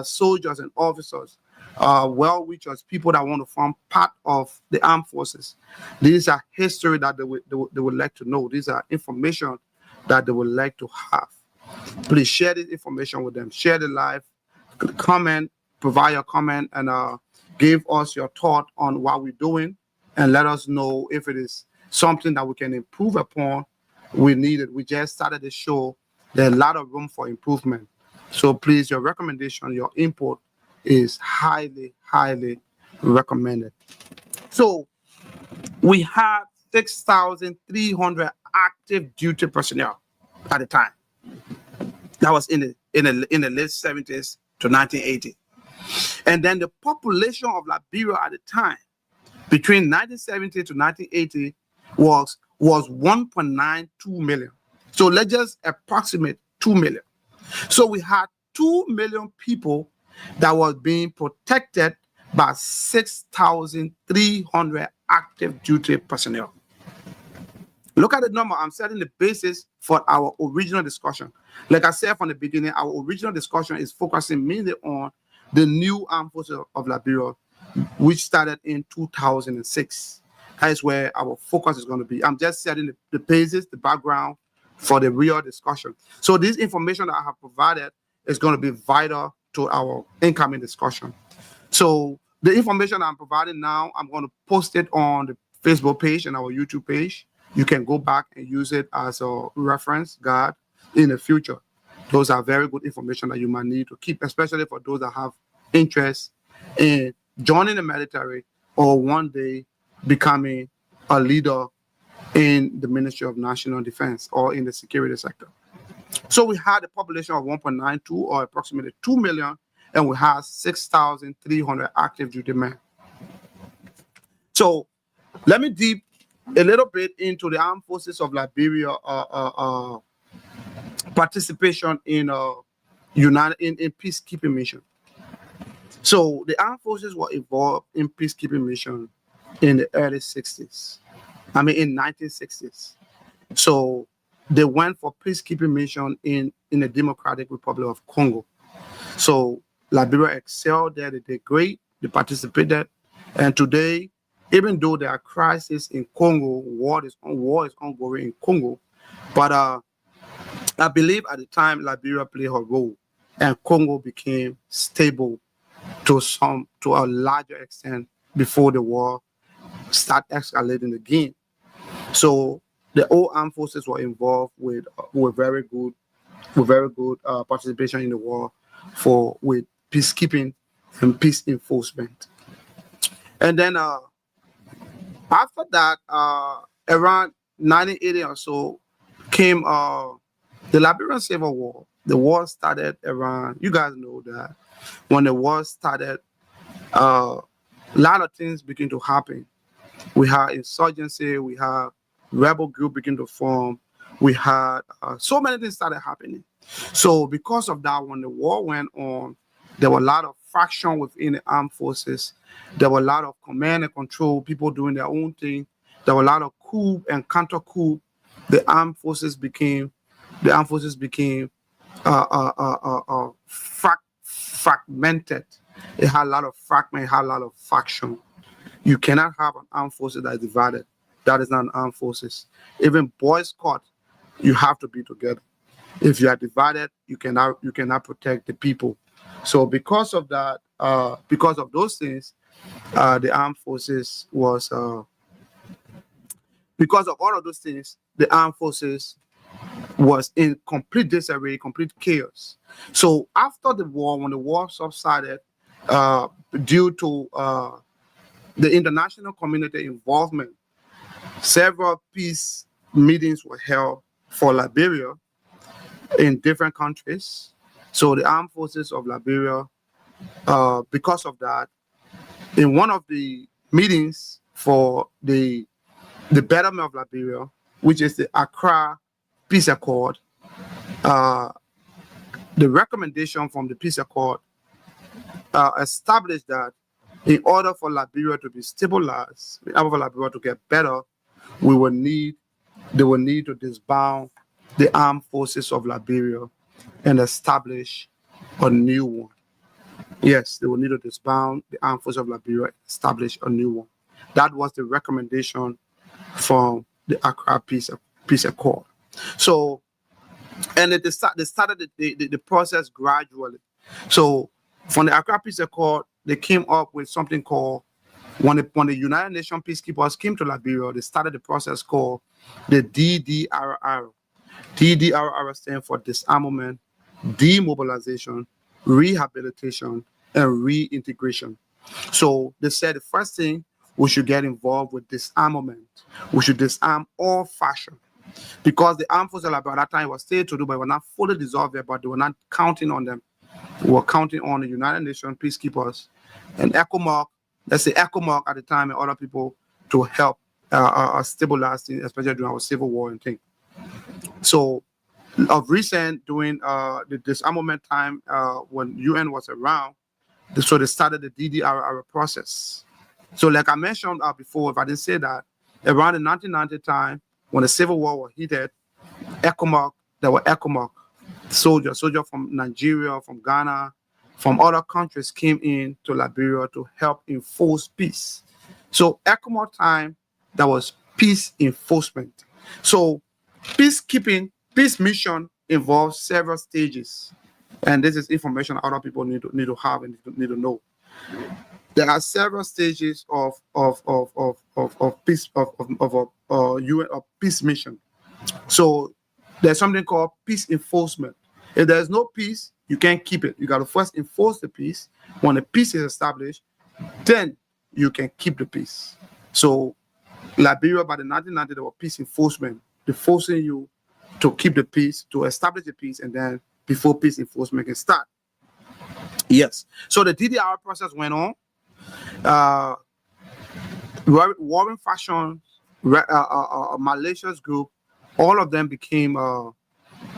soldiers and officers, well-wishers, people that want to form part of the armed forces. These are history that they would like to know. These are information that they would like to have. Please share this information with them. Share the live, comment, provide your comment, and give us your thought on what we're doing, and let us know if it is something that we can improve upon. We need it. We just started the show. There's a lot of room for improvement. So please, your recommendation, your input is highly, highly recommended. So we had 6,300 active duty personnel at the time. That was in the late 70s to 1980. And then the population of Liberia at the time, between 1970 to 1980, was 1.92 million. So let's just approximate 2 million. So we had 2 million people that was being protected by 6,300 active duty personnel. Look at the number. I'm setting the basis for our original discussion. Like I said from the beginning, our original discussion is focusing mainly on the new armed forces of Liberia, which started in 2006. That is where our focus is going to be. I'm just setting the basis, the background for the real discussion. So this information that I have provided is going to be vital to our incoming discussion. So the information I'm providing now, I'm going to post it on the Facebook page and our YouTube page. You can go back and use it as a reference guide in the future. Those are very good information that you might need to keep, especially for those that have interest in joining the military or one day becoming a leader in the Ministry of National Defense or in the security sector. So we had a population of 1.92 or approximately 2 million, and we have 6,300 active duty men. So let me deep a little bit into the armed forces of Liberia participation in peacekeeping mission. So the armed forces were involved in peacekeeping mission in the early 60s. I mean, in 1960s. So they went for peacekeeping mission in the Democratic Republic of Congo. So Liberia excelled there. They did great. They participated. And today, even though there are crises in Congo, war is ongoing in Congo, but I believe at the time Liberia played her role, and Congo became stable to a larger extent before the war started escalating again. So the old armed forces were involved with very good participation in the war with peacekeeping and peace enforcement. And then after that, around 1980 or so, came the Liberian Civil War. The war started around, you guys know that when the war started, a lot of things began to happen. We had insurgency, we had rebel group begin to form, we had so many things started happening. So because of that, when the war went on, there were a lot of faction within the armed forces. There were a lot of command and control, people doing their own thing. There were a lot of coup and counter coup. The armed forces became fragmented. It had a lot of fragment, it had a lot of faction. You cannot have an armed forces that is divided. That is not an armed forces. Even Boy Scout, you have to be together. If you are divided, you cannot protect the people. So because of that, because of those things, the armed forces was because of all of those things, the armed forces was in complete disarray, complete chaos. So after the war, when the war subsided, due to the international community involvement, several peace meetings were held for Liberia in different countries. So the armed forces of Liberia, because of that, in one of the meetings for the betterment of Liberia, which is the Accra Peace Accord, the recommendation from the Peace Accord established that in order for Liberia to be stabilized, in order for Liberia to get better, they will need to disband the armed forces of Liberia and establish a new one. Yes, they will need to disband the armed forces of Liberia and establish a new one. That was the recommendation from the Accra Peace Accord. So, and they started the process gradually. So, from the Accra Peace Accord, they came up with something called, when the United Nations peacekeepers came to Liberia, they started the process called the DDRR. DDRR stands for disarmament, demobilization, rehabilitation, and reintegration. So they said the first thing, we should get involved with disarmament. We should disarm all faction. Because the armed forces at that time was still to do, but were not fully dissolved yet, but they were not counting on them. We were counting on the United Nations peacekeepers and ECOMOG, let's say ECOMOG at the time, and other people to help stabilize things, especially during our civil war and things. So, of recent, during the disarmament time, when UN was around, so they started the DDR process. So, like I mentioned before, if I didn't say that, around the 1990 time, when the civil war was heated, ECOMOG, there were ECOMOG soldiers from Nigeria, from Ghana, from other countries came in to Liberia to help enforce peace. So ECOMOG time, that was peace enforcement. So peacekeeping, peace mission involves several stages. And this is information other people need to have and need to know. There are several stages of peace UN peace mission. So there's something called peace enforcement. If there's no peace, you can't keep it. You got to first enforce the peace. When the peace is established, then you can keep the peace. So Liberia, by the 1990s, there was peace enforcement. They're forcing you to keep the peace, to establish the peace, and then before peace enforcement can start. Yes. So the DDR process went on. Warring factions, malicious group, all of them became,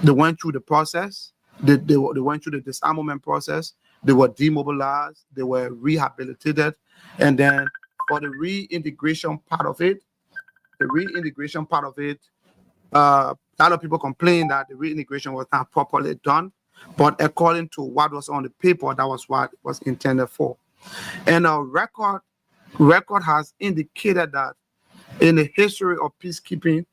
they went through the process. They went through the disarmament process. They were demobilized. They were rehabilitated. And then for the reintegration part of it, a lot of people complain that the reintegration was not properly done. But according to what was on the paper, that was what was intended for. And a record has indicated that in the history of peacekeeping,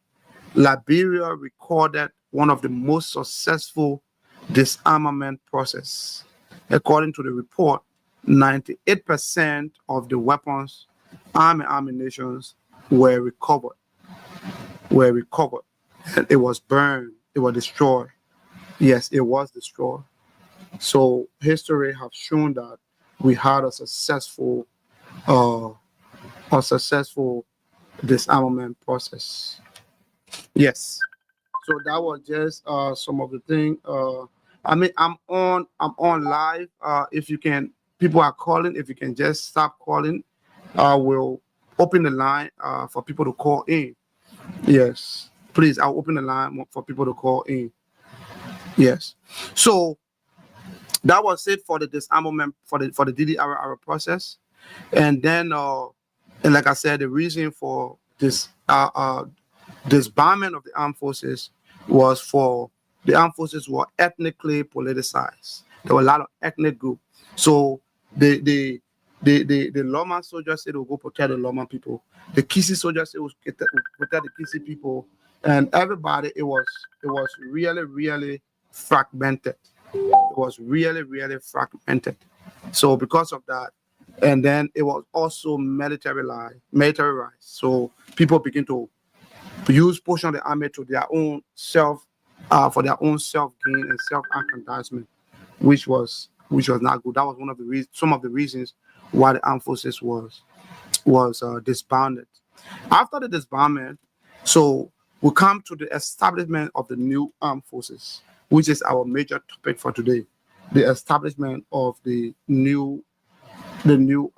Liberia recorded one of the most successful disarmament process. According to the report, 98% of the weapons, arms, and ammunition were recovered. And it was burned. It was destroyed. Yes, it was destroyed. So history has shown that we had a successful disarmament process. Yes. So that was just some of the things. I mean, I'm on live. If you can, people are calling. If you can just stop calling, we'll open the line for people to call in. Yes, please. I'll open the line for people to call in. Yes. So that was it for the disarmament for the DDR process, and then and like I said, the reason for this disbandment of the armed forces was for the armed forces were ethnically politicized. There were a lot of ethnic groups. So the Loma soldiers said they will go protect the Loma people. The Kisi soldiers said they will protect the Kisi people, and everybody. It was really fragmented. It was really fragmented. So because of that, and then it was also militarized. So people begin to use portion of the army to their own self, for their own self-gain and self-aggrandizement, which was not good. That was one of the some of the reasons why the armed forces was disbanded. After the disbandment, so we come to the establishment of the new armed forces, which is our major topic for today, the establishment of the new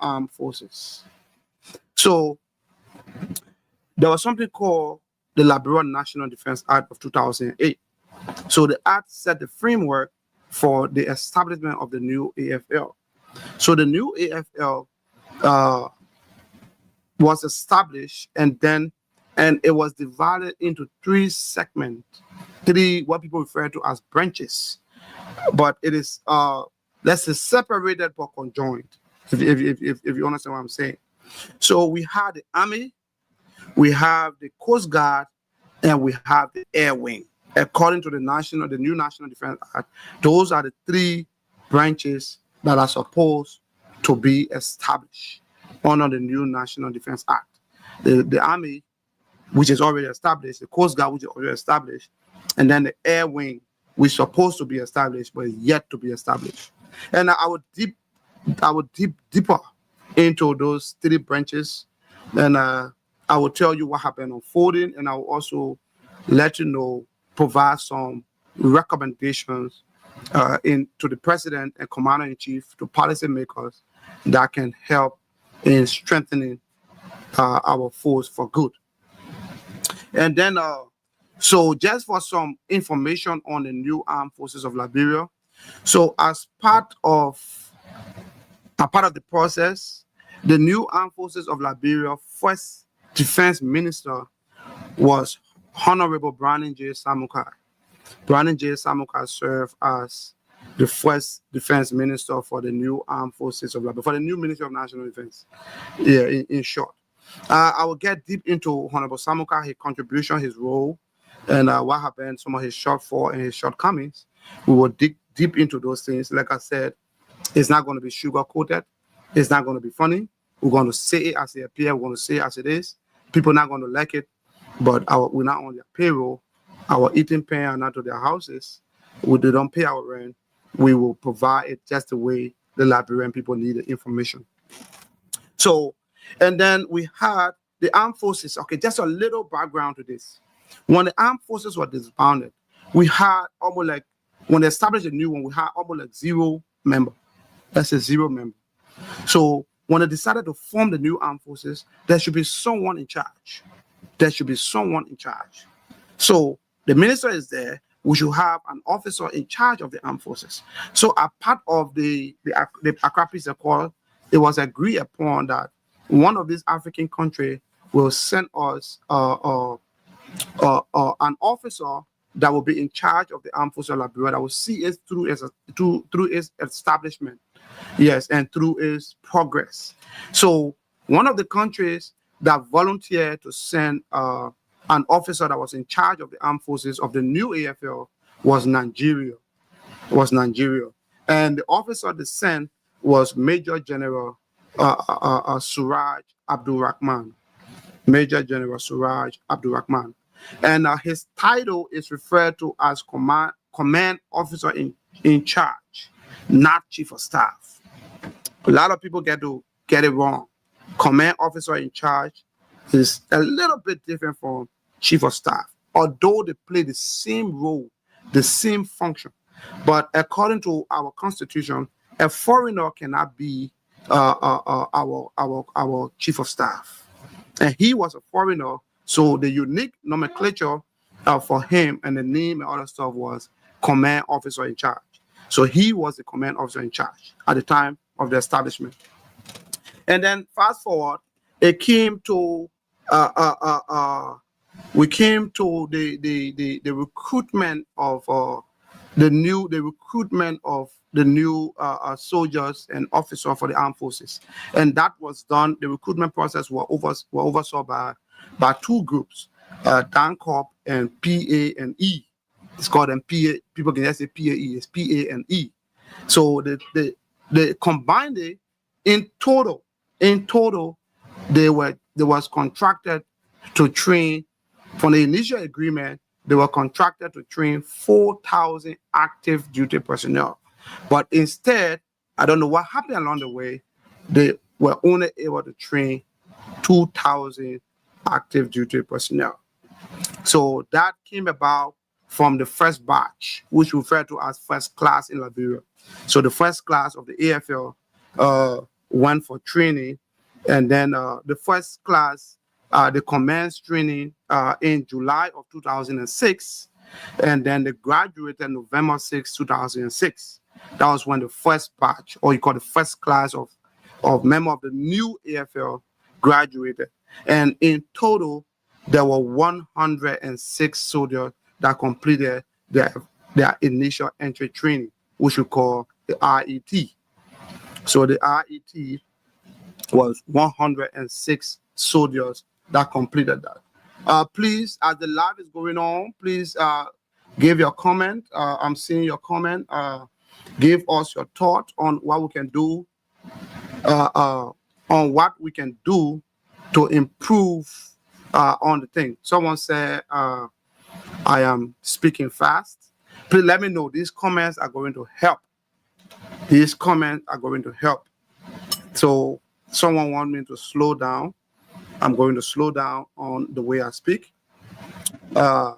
armed forces. So there was something called the Liberia National Defense Act of 2008. So the act set the framework for the establishment of the new AFL. So the new AFL was established, and it was divided into three segments, what people refer to as branches, but it is let's say separated but conjoined. If you understand what I'm saying. So we have the army, we have the Coast Guard, and we have the Air Wing. According to the new National Defense Act, those are the three branches that are supposed to be established under the new National Defense Act. The Army, which is already established, the Coast Guard, which is already established, and then the Air Wing, which is supposed to be established but yet to be established. And I would deeper into those three branches, and I will tell you what happened unfolding, and I will also let you know, provide some recommendations to the president and commander-in-chief, to policymakers that can help in strengthening our force for good. And then, so just for some information on the new armed forces of Liberia. So as part of the process, the new armed forces of Liberia first defense minister was Honorable Brandon J. Samukai. Brandon J. Samukai served as the first defense minister for the new armed forces of Liberia, for the new Ministry of National Defense. Yeah, in short. I will get deep into Honorable Samukai, his contribution, his role, and what happened, some of his shortfall and his shortcomings. We will dig deep into those things. Like I said, it's not going to be sugar-coated. It's not going to be funny. We're going to say it as it appears. We're going to say it as it is. People are not going to like it, but we're not on their payroll. Our eating pay are not to their houses. They don't pay our rent. We will provide it just the way the Liberian people need the information. So, and then we had the armed forces. Okay, just a little background to this. When the armed forces were disbanded, we had almost like, when they established a new one, we had almost like 0 member. That's a 0 member. So when they decided to form the new armed forces, there should be someone in charge. There should be someone in charge. So the minister is there. We should have an officer in charge of the armed forces. So a part of the Accra Peace Accord, it was agreed upon that one of these African countries will send us an officer that will be in charge of the armed forces of Liberia, that will see it through its establishment, yes, and through its progress. So one of the countries that volunteered to send an officer that was in charge of the armed forces of the new AFL was Nigeria. And the officer they sent was Major General Suraj Abdulrahman. Major General Suraj Abdulrahman. And his title is referred to as command officer in charge, not chief of staff. A lot of people get it wrong. Command officer in charge is a little bit different from chief of staff, although they play the same role, the same function. But according to our constitution, a foreigner cannot be our chief of staff. And he was a foreigner, so the unique nomenclature for him and the name and all that stuff was command officer in charge. So he was the command officer in charge at the time of the establishment. And then fast forward, it came to we came to the recruitment of the new soldiers and officers for the armed forces, and that was done. The recruitment process were oversaw by 2 groups, Dan Corp and PA and E. It's called them PA. People can just say PAE. It's PA and E. So they combined it in total. They was contracted to train. From the initial agreement, they were contracted to train 4,000 active duty personnel. But instead, I don't know what happened along the way, they were only able to train 2,000 active duty personnel. So that came about from the first batch, which we refer to as first class in Liberia. So the first class of the AFL went for training, and then the first class, they commenced training in July of 2006, and then they graduated November 6, 2006. That was when the first batch, or you call the first class of members of the new AFL graduated. And in total, there were 106 soldiers that completed their initial entry training, which we call the RET. So the RET was 106 soldiers that completed that. Please, as the live is going on, please give your comment. I'm seeing your comment. Give us your thought on what we can do, to improve on the thing. Someone said I am speaking fast. Please let me know. These comments are going to help. These comments are going to help. So someone wants me to slow down. I'm going to slow down on the way I speak. I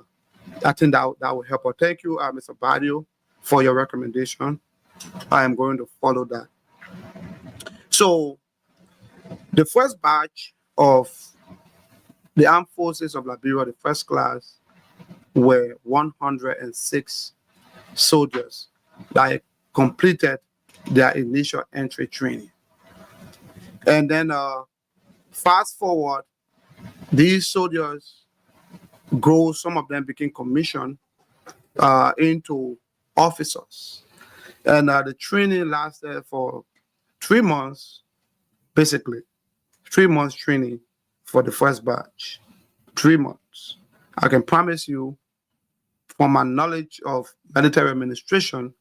think that will help. Thank you, Mr. Badio, for your recommendation. I am going to follow that. So the first batch of the Armed Forces of Liberia, the first class, were 106 soldiers that completed their initial entry training. And then fast forward, these soldiers grow, some of them became commissioned into officers. And the training lasted for 3 months, basically. 3 months training for the first batch. 3 months. I can promise you, from my knowledge of military administration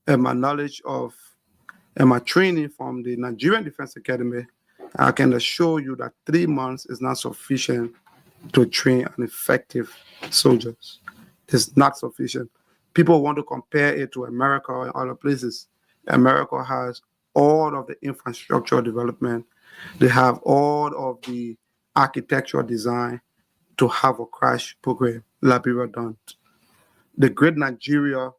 and my knowledge of and my training from the Nigerian Defense Academy, I can assure you that 3 months is not sufficient to train an effective soldiers. It's not sufficient. People want to compare it to America and other places. America has all of the infrastructure development. They have all of the architectural design to have a crash program. Liberia don't. The great Nigeria,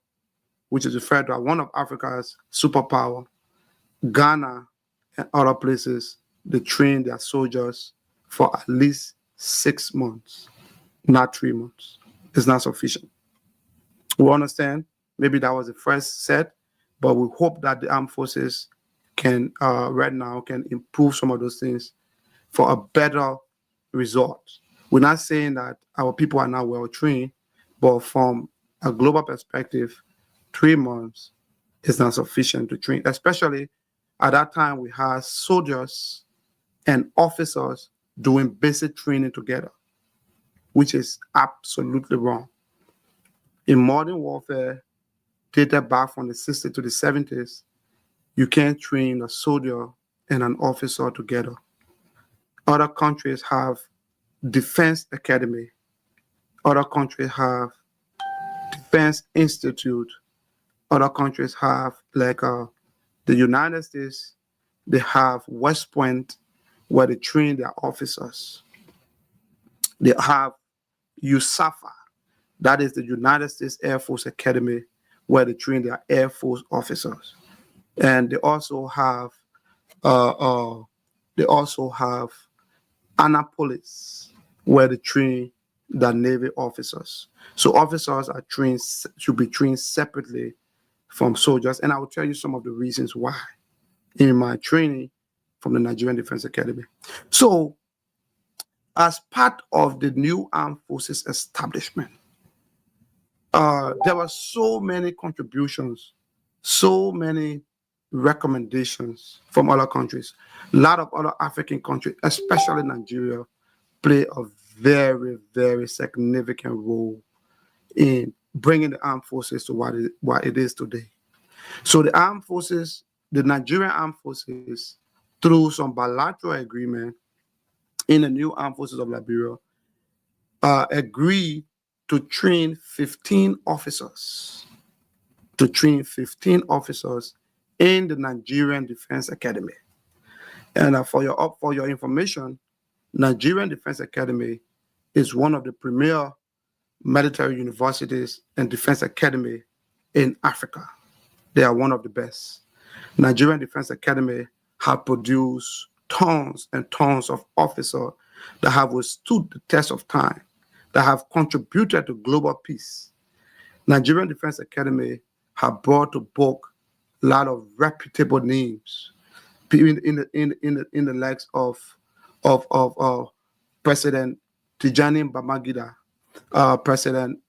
which is referred to as one of Africa's superpower, Ghana and other places, they train their soldiers for at least 6 months, not 3 months. It's not sufficient. We understand, maybe that was the first set, but we hope that the armed forces can, right now, can improve some of those things for a better result. We're not saying that our people are not well trained, but from a global perspective, 3 months is not sufficient to train, especially at that time we had soldiers and officers doing basic training together, which is absolutely wrong. In modern warfare, dated back from the 60s to the 70s, you can't train a soldier and an officer together. Other countries have defense academy. Other countries have defense institute. Other countries have, like the United States, they have West Point, where they train their officers. They have USAFA, that is the United States Air Force Academy, where they train their Air Force officers. And they also have Annapolis, where they train the Navy officers. So officers are trained, should be trained separately from soldiers. And I will tell you some of the reasons why in my training from the Nigerian Defense Academy. So as part of the new armed forces establishment, there were so many contributions, so many recommendations from other countries. A lot of other African countries, especially Nigeria, play a very, very significant role in bringing the armed forces to what it is today. So the armed forces, the Nigerian armed forces, through some bilateral agreement in the new armed forces of Liberia, agreed to train 15 officers, in the Nigerian Defense Academy. And for your information, Nigerian Defense Academy is one of the premier military universities and defense academy in Africa. They are one of the best. Nigerian Defense Academy have produced tons and tons of officers that have withstood the test of time, that have contributed to global peace. Nigerian Defense Academy have brought to book a lot of reputable names in the likes of President Tijani Babangida, President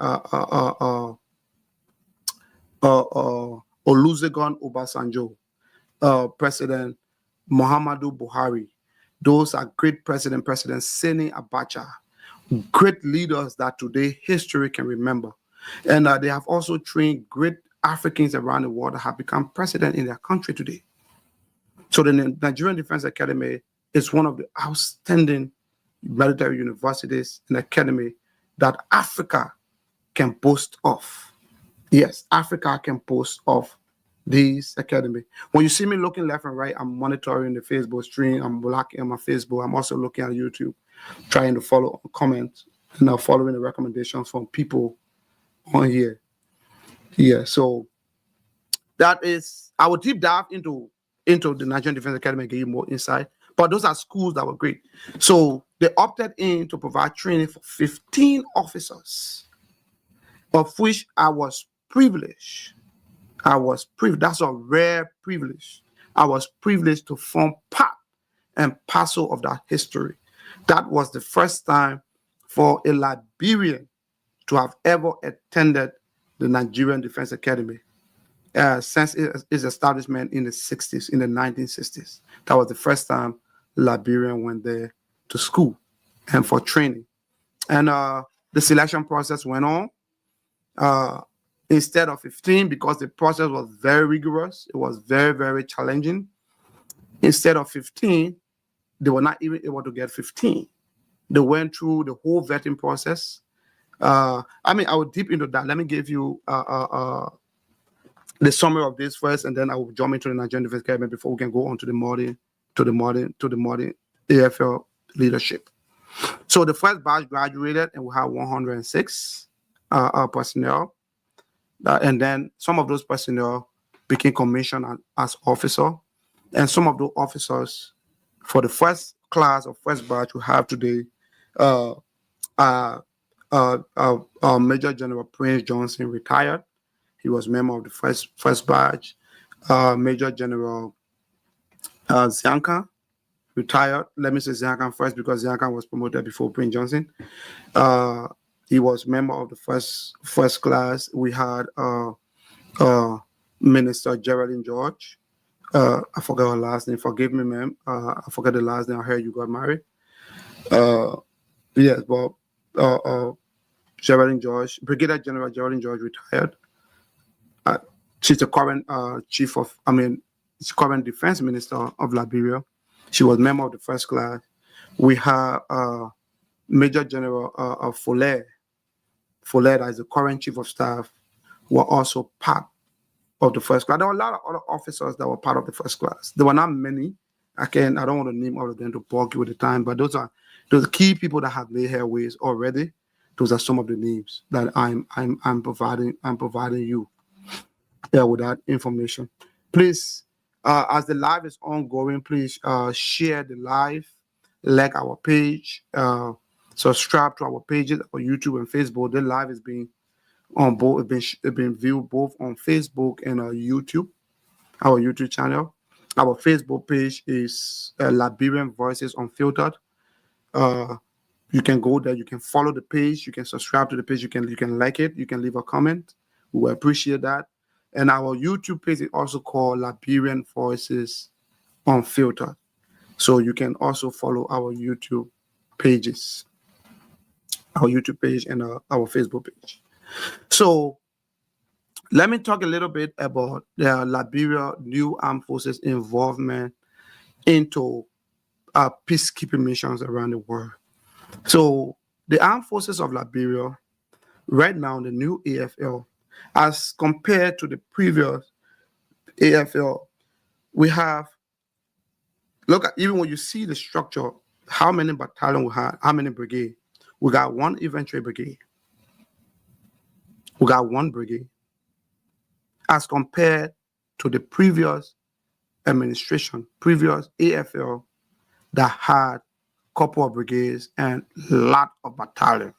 Olusegun Obasanjo, President Muhammadu Buhari. Those are great President Sani Abacha, great leaders that today history can remember. And they have also trained great Africans around the world that have become president in their country today. So the Nigerian Defense Academy is one of the outstanding military universities and academy that Africa can boast of. Yes, Africa can boast of this academy. When you see me looking left and right, I'm monitoring the Facebook stream. I'm looking at my Facebook. I'm also looking at YouTube, trying to follow comments and following the recommendations from people on here. Yeah, so That is, I will deep dive into the Nigerian Defense Academy and give you more insight. But those are schools that were great. So they opted in to provide training for 15 officers, of which I was privileged. That's a rare privilege. I was privileged to form part and parcel of that history. That was the first time for a Liberian to have ever attended the Nigerian Defense Academy since its establishment in the 60s, in the 1960s. That was the first time Liberian went there to school and for training. And the selection process went on. Instead of 15, because the process was very rigorous, it was very, very challenging. Instead of 15, they were not even able to get 15. They went through the whole vetting process. I will deep into that. Let me give you the summary of this first, and then I will jump into the Nigerian Defense Academy before we can go on to the modern AFL leadership. So the first batch graduated, and we have 106 personnel. And then some of those personnel became commissioned as officer. And some of those officers for the first class or first batch we have today, Major General Prince Johnson retired. He was member of the first batch. Major General Zianka retired. Let me say Zianka first because Zianka was promoted before Prince Johnson. He was member of the first class. We had Minister Geraldine George. I forgot her last name. Forgive me, ma'am. I forgot the last name. I heard you got married. Yes, but Geraldine George, Brigadier General Geraldine George retired. She's the current current defense minister of Liberia. She was member of the first class. We have Major General Fuller, that is the current chief of staff, were also part of the first class. There were a lot of other officers that were part of the first class. There were not many. I don't want to name all of them to bog you with the time, but those are key people that have made headways already. Those are some of the names that I'm providing you with that information. Please, as the live is ongoing, please share the live, like our page, subscribe to our pages on YouTube and Facebook. The live is being on both, it's been viewed both on Facebook and our YouTube channel. Our Facebook page is Liberian Voices Unfiltered. You can go there, you can follow the page, you can subscribe to the page, you can like it, you can leave a comment. We will appreciate that. And our YouTube page is also called Liberian Voices Unfiltered. So you can also follow our YouTube pages, our YouTube page and our Facebook page. So let me talk a little bit about the Liberia New Armed Forces involvement into peacekeeping missions around the world. So the Armed Forces of Liberia, right now, the new AFL, as compared to the previous AFL, we have, look at, even when you see the structure, how many battalions we had, how many brigades. We got one infantry brigade. We got one brigade. As compared to the previous administration, previous AFL, that had a couple of brigades and a lot of battalions.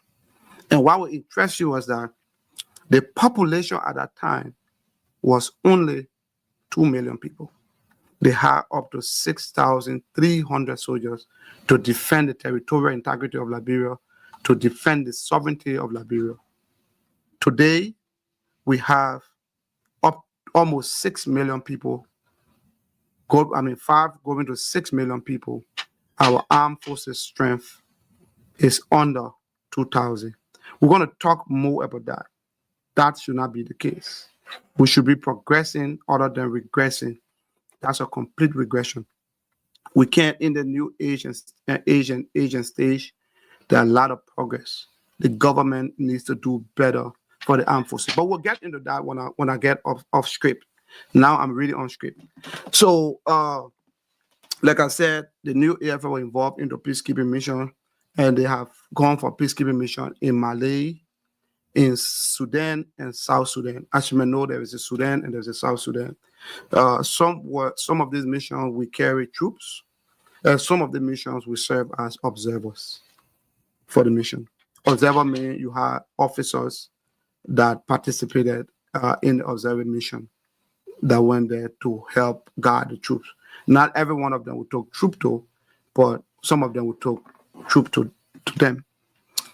And what would interest you was that the population at that time was only 2 million people. They had up to 6,300 soldiers to defend the territorial integrity of Liberia, to defend the sovereignty of Liberia. Today, we have almost 6 million people, 5 going to 6 million people. Our armed forces strength is under 2,000. We're going to talk more about that. That should not be the case. We should be progressing other than regressing. That's a complete regression. We can't, in the new Asian stage, there are a lot of progress. The government needs to do better for the armed forces. But we'll get into that when I get off script. Now I'm really on script. So, like I said, the new AFL were involved in the peacekeeping mission, and they have gone for peacekeeping mission in Mali, in Sudan and South Sudan. As you may know, there is a Sudan and there's a South Sudan. Some of these missions we carry troops. Some of the missions we serve as observers for the mission. Observer means you have officers that participated in the observing mission that went there to help guard the troops. Not every one of them would take troop to, but some of them would take troop to them.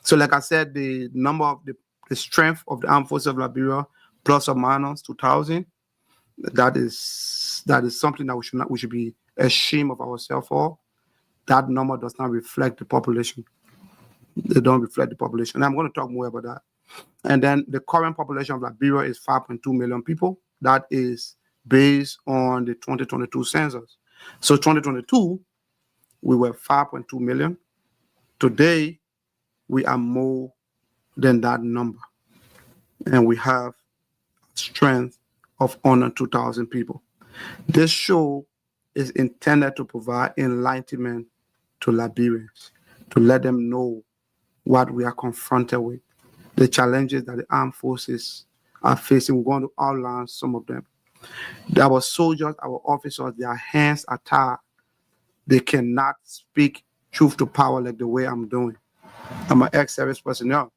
So like I said, the number of the strength of the armed forces of Liberia, plus or minus 2,000, that is something that we should be ashamed of ourselves for. That number does not reflect the population. They don't reflect the population. And I'm going to talk more about that. And then the current population of Liberia is 5.2 million people. That is based on the 2022 census. So 2022, we were 5.2 million. Today, we are more than that number. And we have strength of under 2,000 people. This show is intended to provide enlightenment to Liberians, to let them know what we are confronted with, the challenges that the armed forces are facing. We're going to outline some of them. Our soldiers, our officers, their hands are tied. They cannot speak truth to power like the way I'm doing. I'm an ex-service personnel.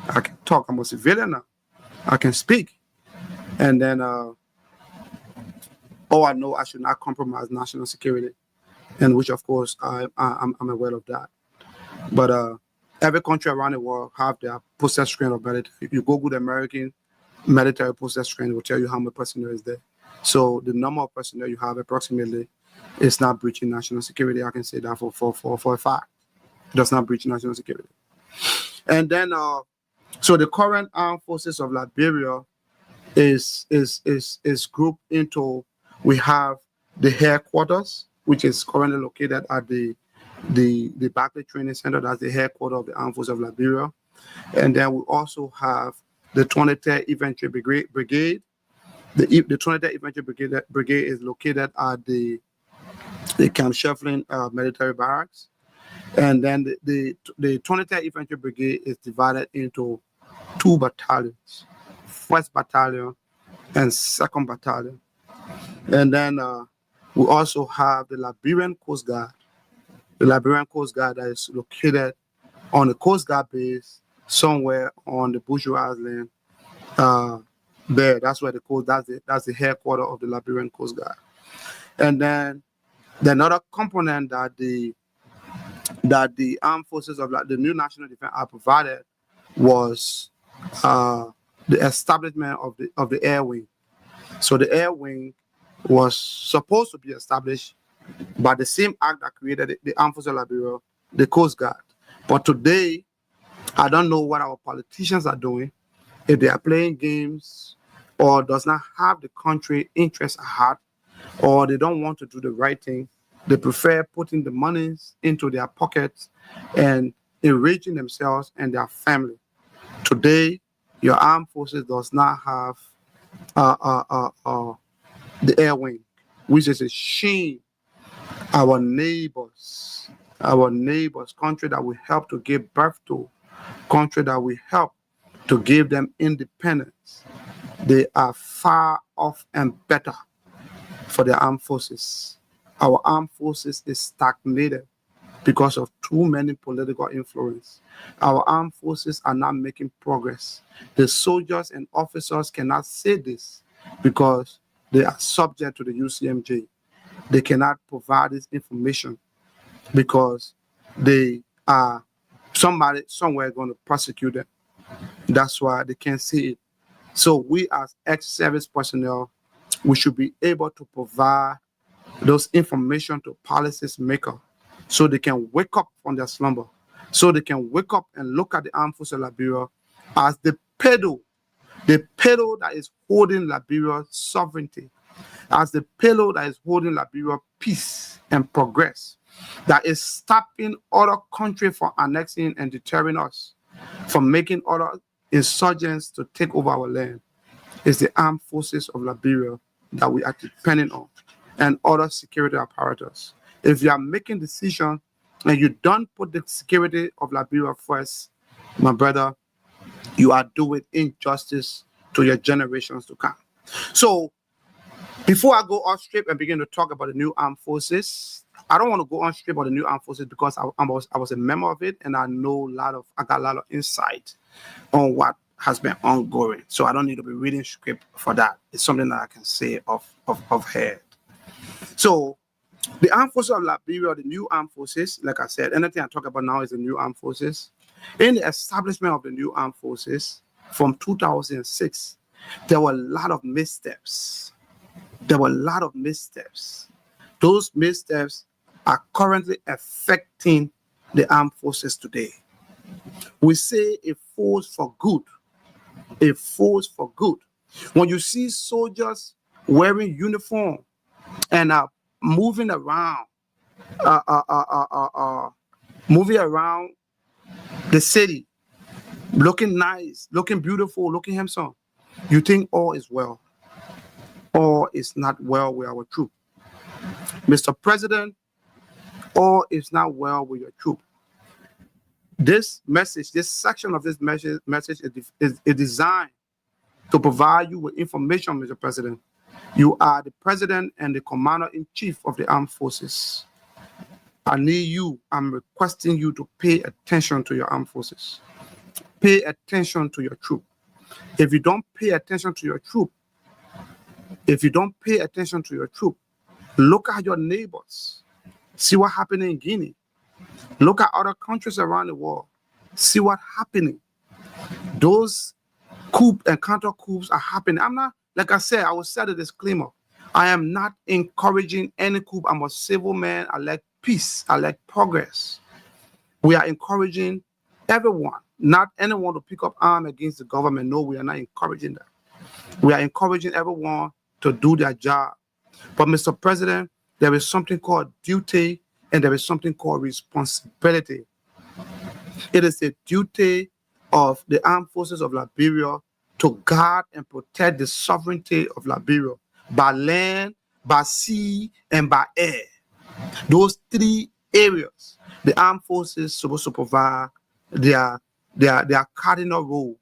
I can talk. I'm a civilian now. I can speak. And then, I know I should not compromise national security, and which, of course, I'm aware of that. But every country around the world have their process training of military. If you Google the American military process training, it will tell you how many personnel is there. So the number of personnel you have approximately is not breaching national security. I can say that for a fact. It does not breach national security. And then, so the current armed forces of Liberia is grouped into. We have the headquarters, which is currently located at the Barclay Training Center. That's the headquarters of the Armed Forces of Liberia. And then we also have the 23rd Infantry Brigade. The 23rd Infantry Brigade is located at the Camp Shefflin military barracks. And then the 23rd Infantry Brigade is divided into 2 battalions, 1st Battalion and 2nd Battalion. And then we also have the Liberian Coast Guard. The Liberian Coast Guard that is located on the Coast Guard base somewhere on the Bourgeois Island. There, that's where that's the headquarters of the Liberian Coast Guard. And then another component that the armed forces of the new national defense are provided was the establishment of the air wing. So the air wing was supposed to be established by the same act that created the Armed Forces of Liberia, the Coast Guard. But today, I don't know what our politicians are doing, if they are playing games or does not have the country interest at heart, or they don't want to do the right thing. They prefer putting the monies into their pockets and enriching themselves and their family. Today, your armed forces does not have the air wing, which is a shame. Our neighbors, country that we help to give birth to, country that we help to give them independence, they are far off and better for the armed forces. Our armed forces is stagnated because of too many political influence. Our armed forces are not making progress. The soldiers and officers cannot say this because they are subject to the UCMJ. They cannot provide this information because they are somebody somewhere going to prosecute them. That's why they can't see it. So we as ex-service personnel, we should be able to provide those information to policies maker so they can wake up from their slumber, so they can wake up and look at the Armed Forces of Liberia as the pedal that is holding Liberia's sovereignty, as the pillow that is holding Liberia peace and progress, that is stopping other countries from annexing and deterring us from making other insurgents to take over our land. It's the armed forces of Liberia that we are depending on and other security apparatus. If you are making decisions and you don't put the security of Liberia first, my brother, you are doing injustice to your generations to come. So before I go on strip and begin to talk about the new armed forces, I don't want to go on strip about the new armed forces because I was a member of it, and I got a lot of insight on what has been ongoing. So I don't need to be reading script for that. It's something that I can say of head. So the armed forces of Liberia, the new armed forces, like I said, anything I talk about now is the new armed forces. In the establishment of the new armed forces from 2006, there were a lot of missteps. Those missteps are currently affecting the armed forces today. We say a force for good. A force for good. When you see soldiers wearing uniform and are moving around the city, looking nice, looking beautiful, looking handsome, you think all is well. All is not well with our troop. Mr. President, all is not well with your troop. This message, this section of this message is designed to provide you with information, Mr. President. You are the president and the commander-in-chief of the armed forces. I'm requesting you to pay attention to your armed forces. Pay attention to your troop. If you don't pay attention to your troop, look at your neighbors. See what happened in Guinea. Look at other countries around the world. See what's happening. Those coup and counter coups are happening. I'm not, like I said, I will set a disclaimer. I am not encouraging any coup. I'm a civil man. I like peace. I like progress. We are encouraging everyone, not anyone to pick up arms against the government. No, we are not encouraging that. We are encouraging everyone to do their job. But Mr. President, there is something called duty and there is something called responsibility. It is the duty of the armed forces of Liberia to guard and protect the sovereignty of Liberia by land, by sea, and by air. Those three areas, the armed forces supposed to provide their cardinal role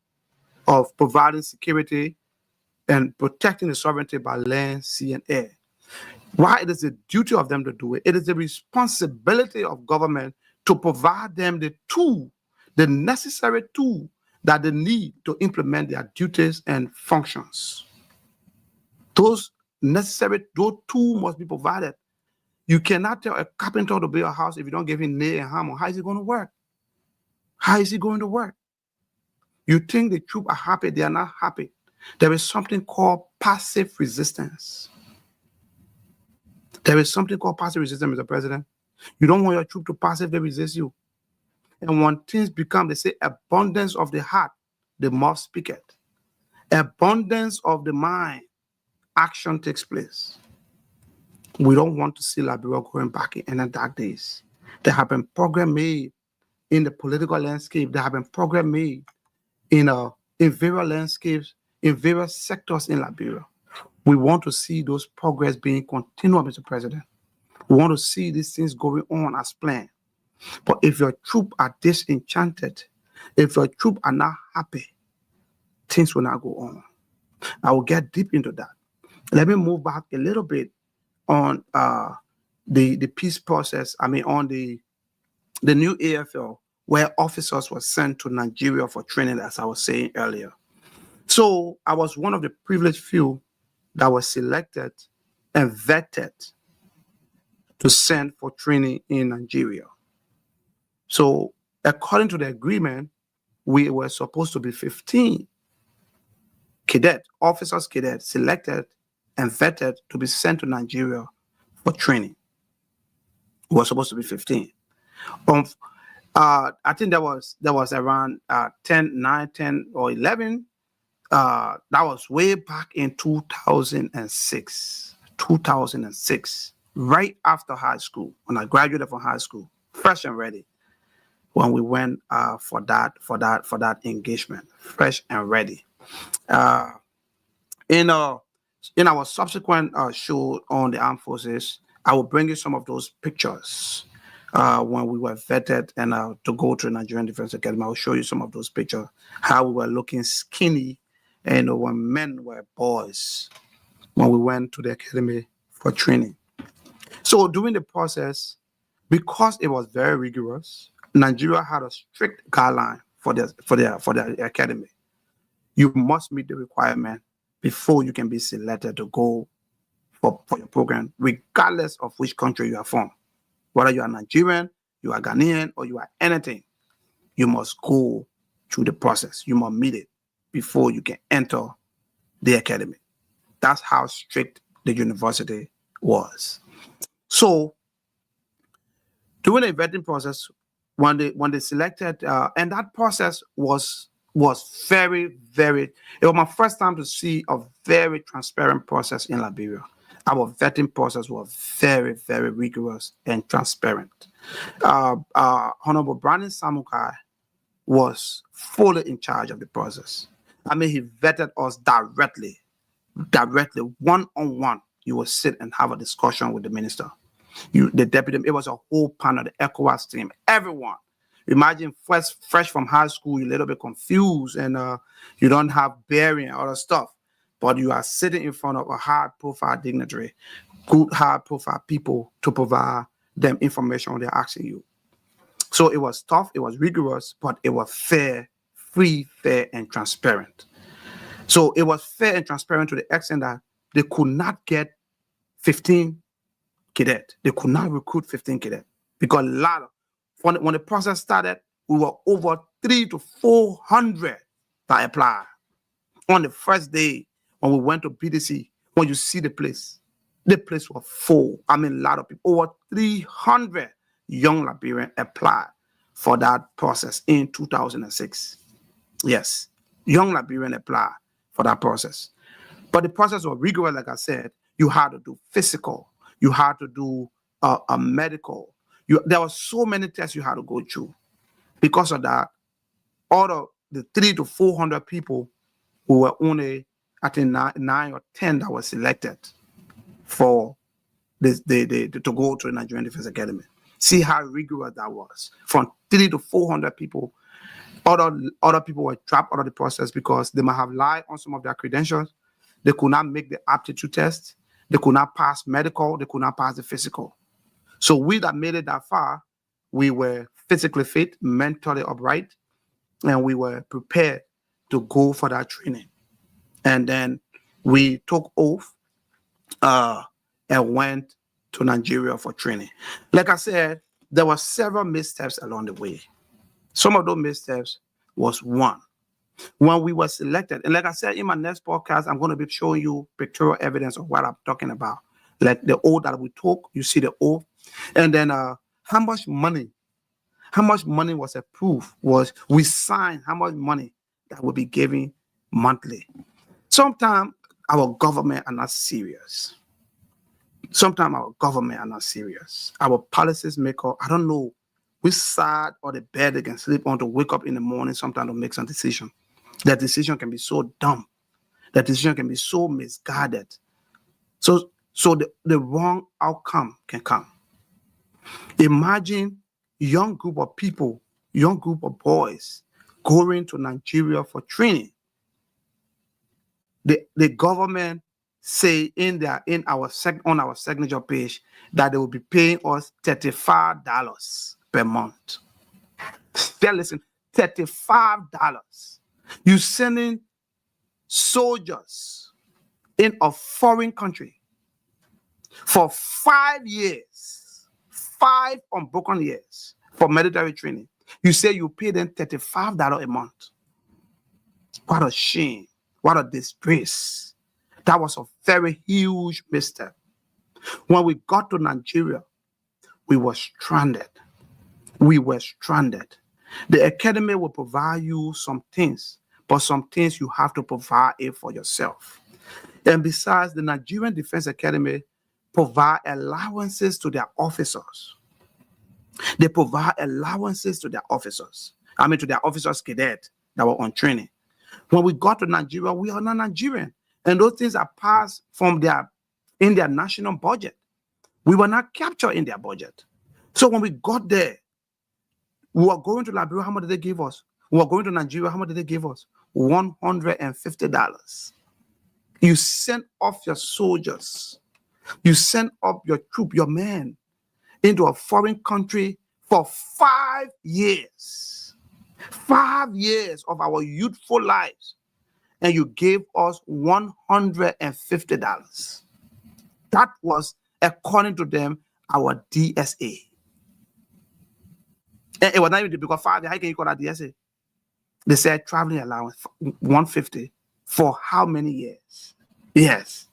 of providing security and protecting the sovereignty by land, sea, and air. Why it is the duty of them to do it? It is the responsibility of government to provide them the tool, the necessary tool that they need to implement their duties and functions. Those tools must be provided. You cannot tell a carpenter to build a house if you don't give him nail and hammer. How is he going to work? How is he going to work? You think the troops are happy, they are not happy. There is something called passive resistance. There is something called passive resistance, Mr. President. You don't want your troop to passively resist you. And when things become, they say, abundance of the heart, the mouth speaketh. Abundance of the mind, action takes place. We don't want to see Liberia going back in the dark days. There have been progress made in the political landscape. There have been progress made in various landscapes, in various sectors in Liberia. We want to see those progress being continued, Mr. President. We want to see these things going on as planned. But if your troops are disenchanted, if your troops are not happy, things will not go on. I will get deep into that. Let me move back a little bit on the peace process. I mean, on the new AFL, where officers were sent to Nigeria for training, as I was saying earlier. So I was one of the privileged few that was selected and vetted to send for training in Nigeria. So according to the agreement, we were supposed to be 15 officers selected and vetted to be sent to Nigeria for training. We were supposed to be 15. I think that was around 9, 10, or 11. That was way back in 2006, right after high school, when I graduated from high school, fresh and ready. When we went for that engagement, fresh and ready. In our subsequent show on the armed forces, I will bring you some of those pictures when we were vetted and to go to the Nigerian Defense Academy. I'll show you some of those pictures, how we were looking skinny, and when men were boys when we went to the academy for training. So during the process, because it was very rigorous, Nigeria had a strict guideline for the academy. You must meet the requirement before you can be selected to go for your program, regardless of which country you are from. Whether you are Nigerian, you are Ghanaian, or you are anything, you must go through the process. You must meet it before you can enter the academy. That's how strict the university was. So during the vetting process, when they selected, and that process was very, very, it was my first time to see a very transparent process in Liberia. Our vetting process was very, very rigorous and transparent. Honorable Brandon Samukai was fully in charge of the process. I mean, he vetted us directly, one-on-one. You will sit and have a discussion with the minister. The deputy, it was a whole panel, the ECOWAS team, everyone. Imagine fresh from high school, you're a little bit confused and you don't have bearing and other stuff, but you are sitting in front of a high-profile dignitary, good high-profile people to provide them information when they're asking you. So it was tough, it was rigorous, but it was fair, free, fair, and transparent. So it was fair and transparent to the extent that they could not get 15 cadets. They could not recruit 15 cadets because a lot of, when the process started, we were over 300 to 400 that applied. On the first day, when we went to BDC, when you see the place was full. I mean, a lot of people, over 300 young Liberians applied for that process in 2006. Yes, young Liberians applied for that process. But the process was rigorous, like I said. You had to do physical. You had to do a medical. There were so many tests you had to go through. Because of that, out of the 300 to 400 people who were only, I think, 9 or 10 that were selected for to go to the Nigerian Defense Academy. See how rigorous that was. From 300 to 400 people, other people were trapped out of the process because they might have lied on some of their credentials. They could not make the aptitude test. They could not pass medical. They could not pass the physical. So we that made it that far, we were physically fit, mentally upright, and we were prepared to go for that training. And then we took oath and went to Nigeria for training. Like I said, there were several missteps along the way. Some of those missteps was one. When we were selected, and like I said, in my next podcast, I'm going to be showing you pictorial evidence of what I'm talking about. Like the oath that we took, you see the oath. And then how much money was approved was we signed how much money that will be given monthly. Sometimes our government are not serious. Our policies maker, I don't know which side or the bed they can sleep on to wake up in the morning sometimes to make some decision. That decision can be so dumb. That decision can be so misguided. So the wrong outcome can come. Imagine young group of people, young group of boys going to Nigeria for training. The government say on our signature page that they will be paying us $35 per month. Yeah, listen, $35. You sending soldiers in a foreign country for 5 years, 5 unbroken years for military training. You say you pay them $35 a month. What a shame. What a disgrace. That was a very huge mistake. When we got to Nigeria, we were stranded. The academy will provide you some things, but some things you have to provide it for yourself. And besides, the Nigerian Defense Academy provide allowances to their officers. They provide allowances to their officers. To their officers cadet that were on training. When we got to Nigeria, we are not Nigerian. And those things are passed in their national budget. We were not captured in their budget. So when we got there, we were going to Liberia. How much did they give us? We were going to Nigeria. How much did they give us? $150. You sent off your soldiers. You sent up your troop, your men, into a foreign country for 5 years. 5 years of our youthful lives. And you gave us $150. That was, according to them, our DSA. And it was not even because 5 years. How can you call that DSA? They said traveling allowance, $150 for how many years? Yes.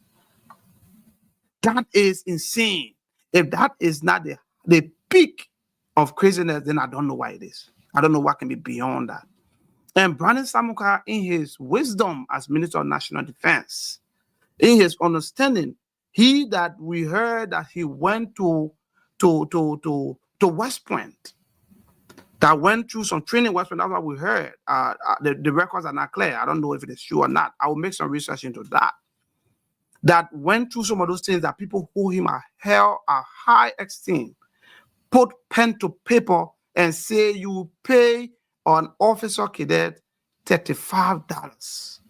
That is insane. If that is not the peak of craziness, then I don't know why it is. I don't know what can be beyond that. And Brandon Samuka, in his wisdom as Minister of National Defense, in his understanding, we heard that he went to West Point, that went through some training in West Point. That's what we heard. The records are not clear. I don't know if it is true or not. I will make some research into that. That went through some of those things that people who him are held a high esteem, put pen to paper and say you pay an officer cadet $35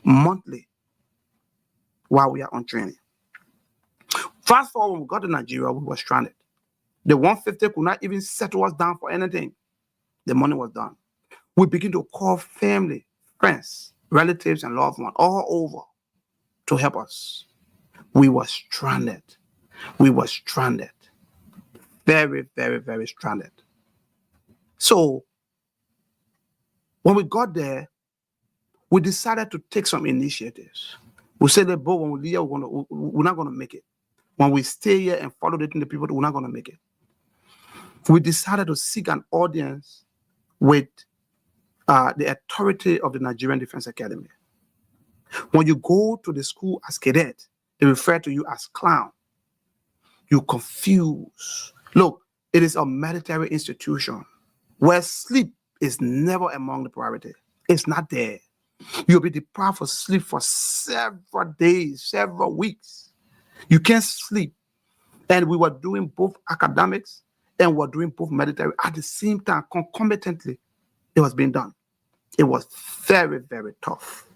monthly while we are on training. Fast forward, when we got to Nigeria, we were stranded. The 150 could not even settle us down for anything. The money was done. We begin to call family, friends, relatives, and loved ones all over to help us. We were stranded. We were stranded. Very, very, very stranded. So when we got there, we decided to take some initiatives. We said that, but when we leave, we're not going to make it. When we stay here and follow the people, we're not going to make it. We decided to seek an audience with the authority of the Nigerian Defense Academy. When you go to the school as cadet, they refer to you as clown. You confuse. Look, it is a military institution where sleep is never among the priority. It's not there. You'll be deprived of sleep for several days, several weeks. You can't sleep. And we were doing both academics and we were doing both military at the same time, concomitantly. It was being done. It was very, very tough.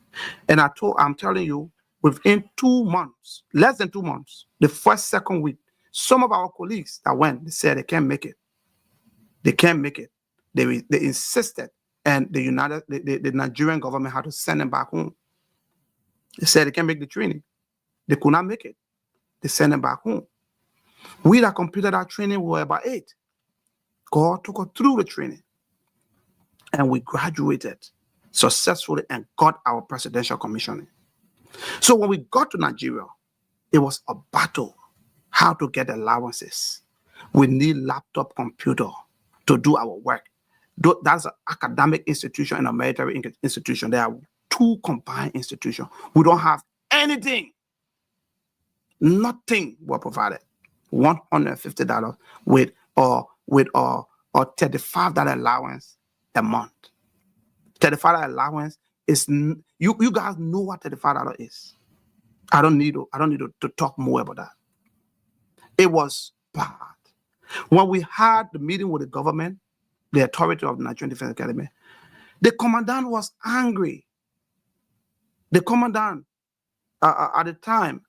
And I'm telling you, within 2 months, less than 2 months, the second week, some of our colleagues that went, they said they can't make it. They can't make it. They insisted, and the Nigerian government had to send them back home. They said they can't make the training. They could not make it. They sent them back home. We that completed our training were about 8. God took us through the training, and we graduated successfully and got our presidential commissioning. So when we got to Nigeria, it was a battle how to get allowances. We need laptop computer to do our work. That's an academic institution and a military institution. There are 2 combined institutions. We don't have anything. Nothing were provided. $150 with a $35 allowance a month. $35 allowance is you guys know what $35 is. I don't need to talk more about that. It was bad. When we had the meeting with the government, the authority of the Nigerian Defense Academy, the commandant was angry. The commandant at the time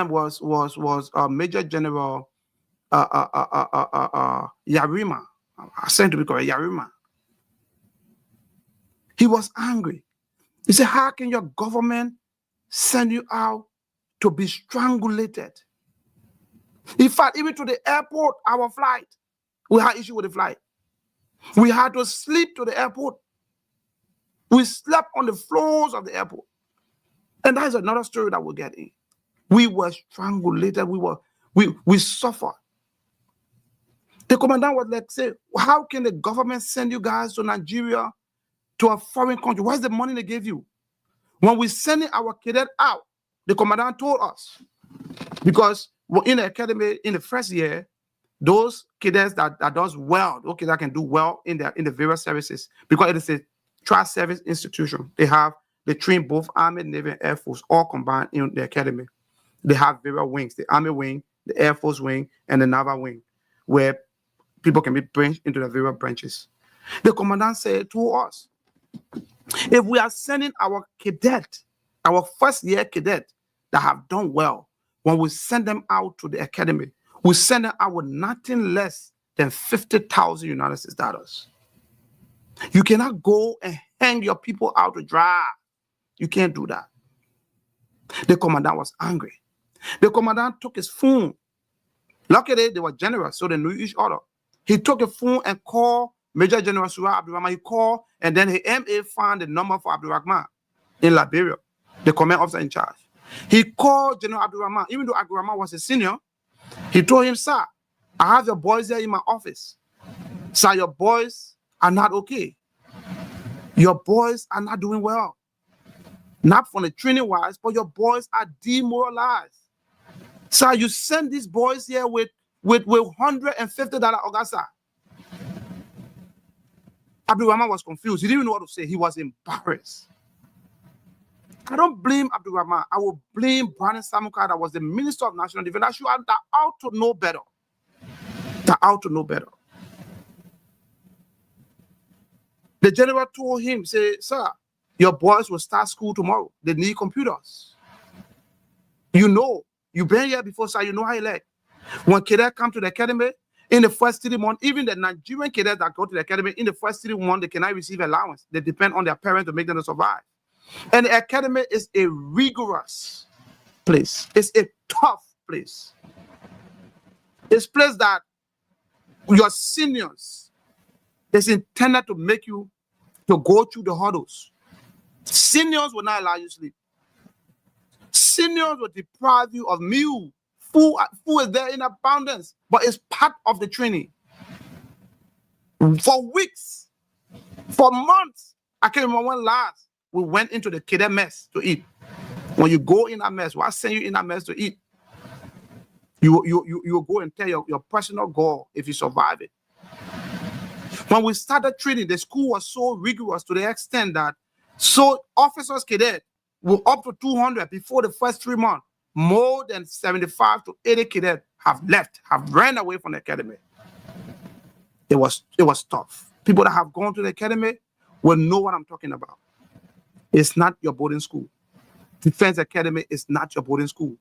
was Major General Yarima. I said to be correct, Yarima. He was angry. He said, how can your government send you out to be strangulated? In fact, even to the airport, our flight, we had issue with the flight. We had to sleep to the airport. We slept on the floors of the airport. And that is another story that we'll get in. We were strangulated. We suffered. The commandant was like, say, how can the government send you guys to Nigeria, to a foreign country? Where's the money they gave you? When we sending our cadet out, the commandant told us, because in the academy, in the first year, those cadets that does well, okay, that can do well in the various services, because it is a tri-service institution. They train both Army, Navy, and Air Force all combined in the academy. They have various wings: the Army wing, the Air Force wing, and the Naval wing. where people can be branched into the various branches. The commandant said to us, if we are sending our cadet, our first year cadet that have done well, when we send them out to the academy, we send them out with nothing less than 50,000 United States dollars. You cannot go and hang your people out to dry. You can't do that. The commandant was angry. The commandant took his phone. Luckily, they were generous, so they knew each other. He took a phone and called Major General Surah Abdurrahman. He called, and then the MA found the number for Abdurrahman in Liberia, the command officer in charge. He called General Abdurrahman, even though Abdurrahman was a senior. He told him, sir, I have your boys there in my office. Sir, your boys are not okay. Your boys are not doing well. Not from the training wise, but your boys are demoralized. Sir, you send these boys here with $150 Augusta. Abdurrahman was confused. He didn't even know what to say. He was embarrassed. I don't blame Abdurrahman. I will blame Brandon Samuka, that was the Minister of National Defense. That ought to know better. That ought to know better. The general told him, say, sir, your boys will start school tomorrow. They need computers. You know, you've been here before, sir. You know how you like. When cadets come to the academy, in the first 3 months, even the Nigerian cadets that go to the academy, in the first 3 months, they cannot receive allowance. They depend on their parents to make them survive. And the academy is a rigorous place. It's a tough place. It's a place that your seniors is intended to make you to go through the hurdles. Seniors will not allow you to sleep. Seniors will deprive you of meal. Food is there in abundance, but it's part of the training. For weeks, for months, I can't remember when last we went into the cadet mess to eat. When you go in that mess, why send you in that mess to eat? You go and tell your personal goal if you survive it. When we started training, the school was so rigorous to the extent that so officers cadet were up to 200 before the first 3 months. More than 75 to 80 cadets have left, have ran away from the academy. It was tough. People that have gone to the academy will know what I'm talking about. It's not your boarding school. Defense Academy is not your boarding school.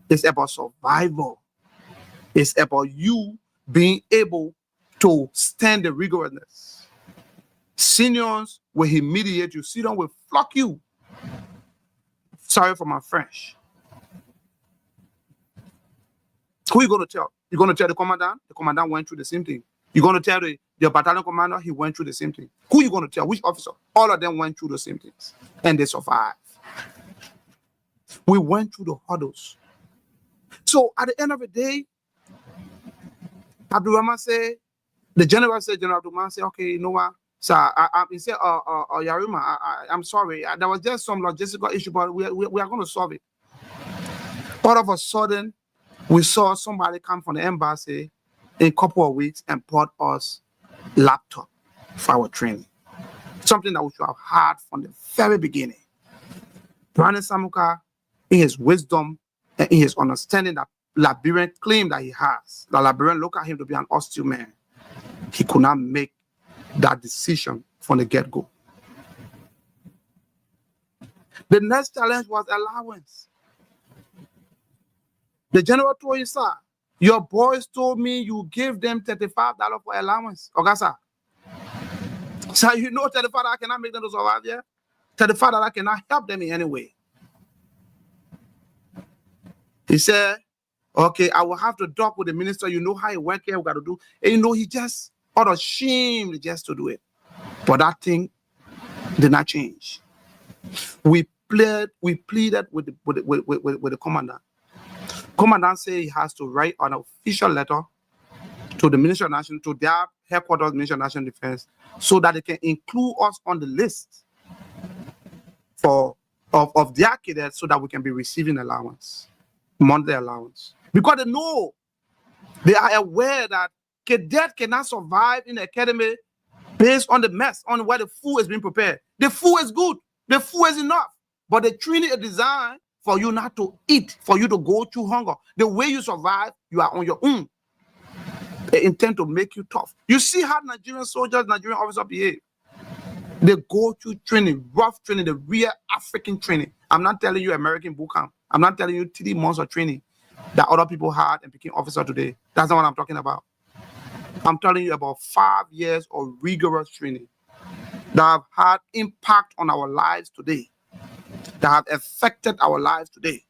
It's about survival. It's about you being able to stand the rigorousness. Seniors will humiliate you. Seniors will flock you. Sorry for my French. Who are you going to tell? You're going to tell the commandant? The commandant went through the same thing. You're going to tell the battalion commander? He went through the same thing. Who are you going to tell? Which officer? All of them went through the same things. And they survived. We went through the hurdles. So at the end of the day, Abdurrahman said, the general said, General Abdurrahman said, okay, you know what? Sir, he said, Yarima, I'm sorry. There was just some logistical issue, but we are going to solve it. All of a sudden, we saw somebody come from the embassy in a couple of weeks and brought us laptop for our training. Something that we should have had from the very beginning. Brandon Samuka, in his wisdom and in his understanding that Liberian claim that he has, the Liberian look at him to be an hostile man, he could not make that decision from the get-go. The next challenge was allowance. The general told him, sir, your boys told me you gave them $35 for allowance. Okay, sir. Sir, you know $35 cannot make them to survive here? $35 cannot help them in any way. He said, okay, I will have to talk with the minister. You know how he work here, we got to do. And you know, he just out of shame just to do it. But that thing did not change. We pleaded with the commandant. Commandant said he has to write an official letter to the Ministry of National, to their headquarters, Ministry of National Defense, so that they can include us on the list of their cadets, so that we can be receiving allowance, monthly allowance. Because they are aware that cadets cannot survive in the academy based on the mess, on where the food is being prepared. The food is good, the food is enough, but the training is designed for you not to eat, for you to go through hunger. The way you survive, you are on your own. They intend to make you tough. You see how Nigerian soldiers, Nigerian officers behave. They go through training, rough training, the real African training. I'm not telling you American boot camp. I'm not telling you 3 months of training that other people had and became officer today. That's not what I'm talking about. I'm telling you about 5 years of rigorous training that have had impact on our lives today, that have affected our lives today,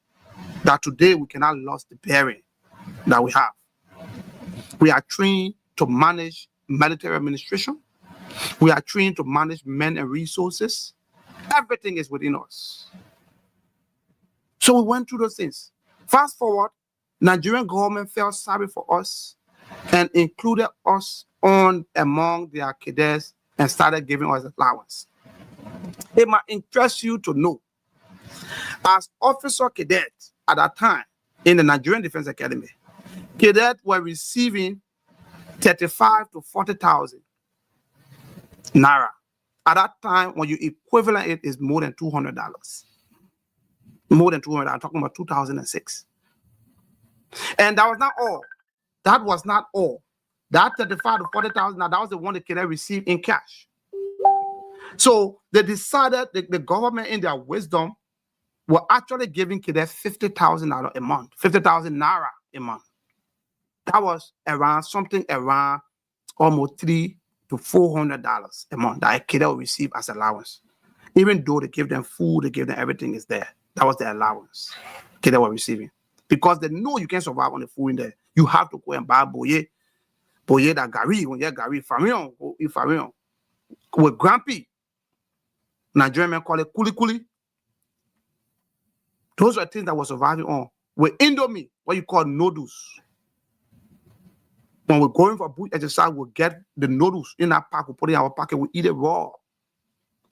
that today we cannot lose the bearing that we have. We are trained to manage military administration. We are trained to manage men and resources. Everything is within us. So we went through those things. Fast forward, Nigerian government felt sorry for us and included us on among their cadets and started giving us allowance. It might interest you to know, as officer cadets at that time in the Nigerian Defense Academy, cadets were receiving 35 to 40,000 naira. At that time, when you equivalent it, is more than $200. More than 200. I'm talking about 2006. And that was not all. That was not all. That 35 to 40,000, that was the one the cadet received in cash. So they decided, the government in their wisdom were actually giving cadets $50,000 a month, 50,000 naira a month. That was around almost $300 to $400 a month that a cadet will receive as allowance. Even though they give them food, they give them everything is there. That was the allowance cadet were receiving. Because they know you can't survive on the food in there. You have to go and buy boye that gari, when you gari, famion, with Grampy. Nigerian men call it kuli kuli. Those are things that were surviving on. With Indomie, what you call noodles. When we're going for boot exercise, we'll get the noodles in our pack, we'll put it in our pocket, we'll eat it raw.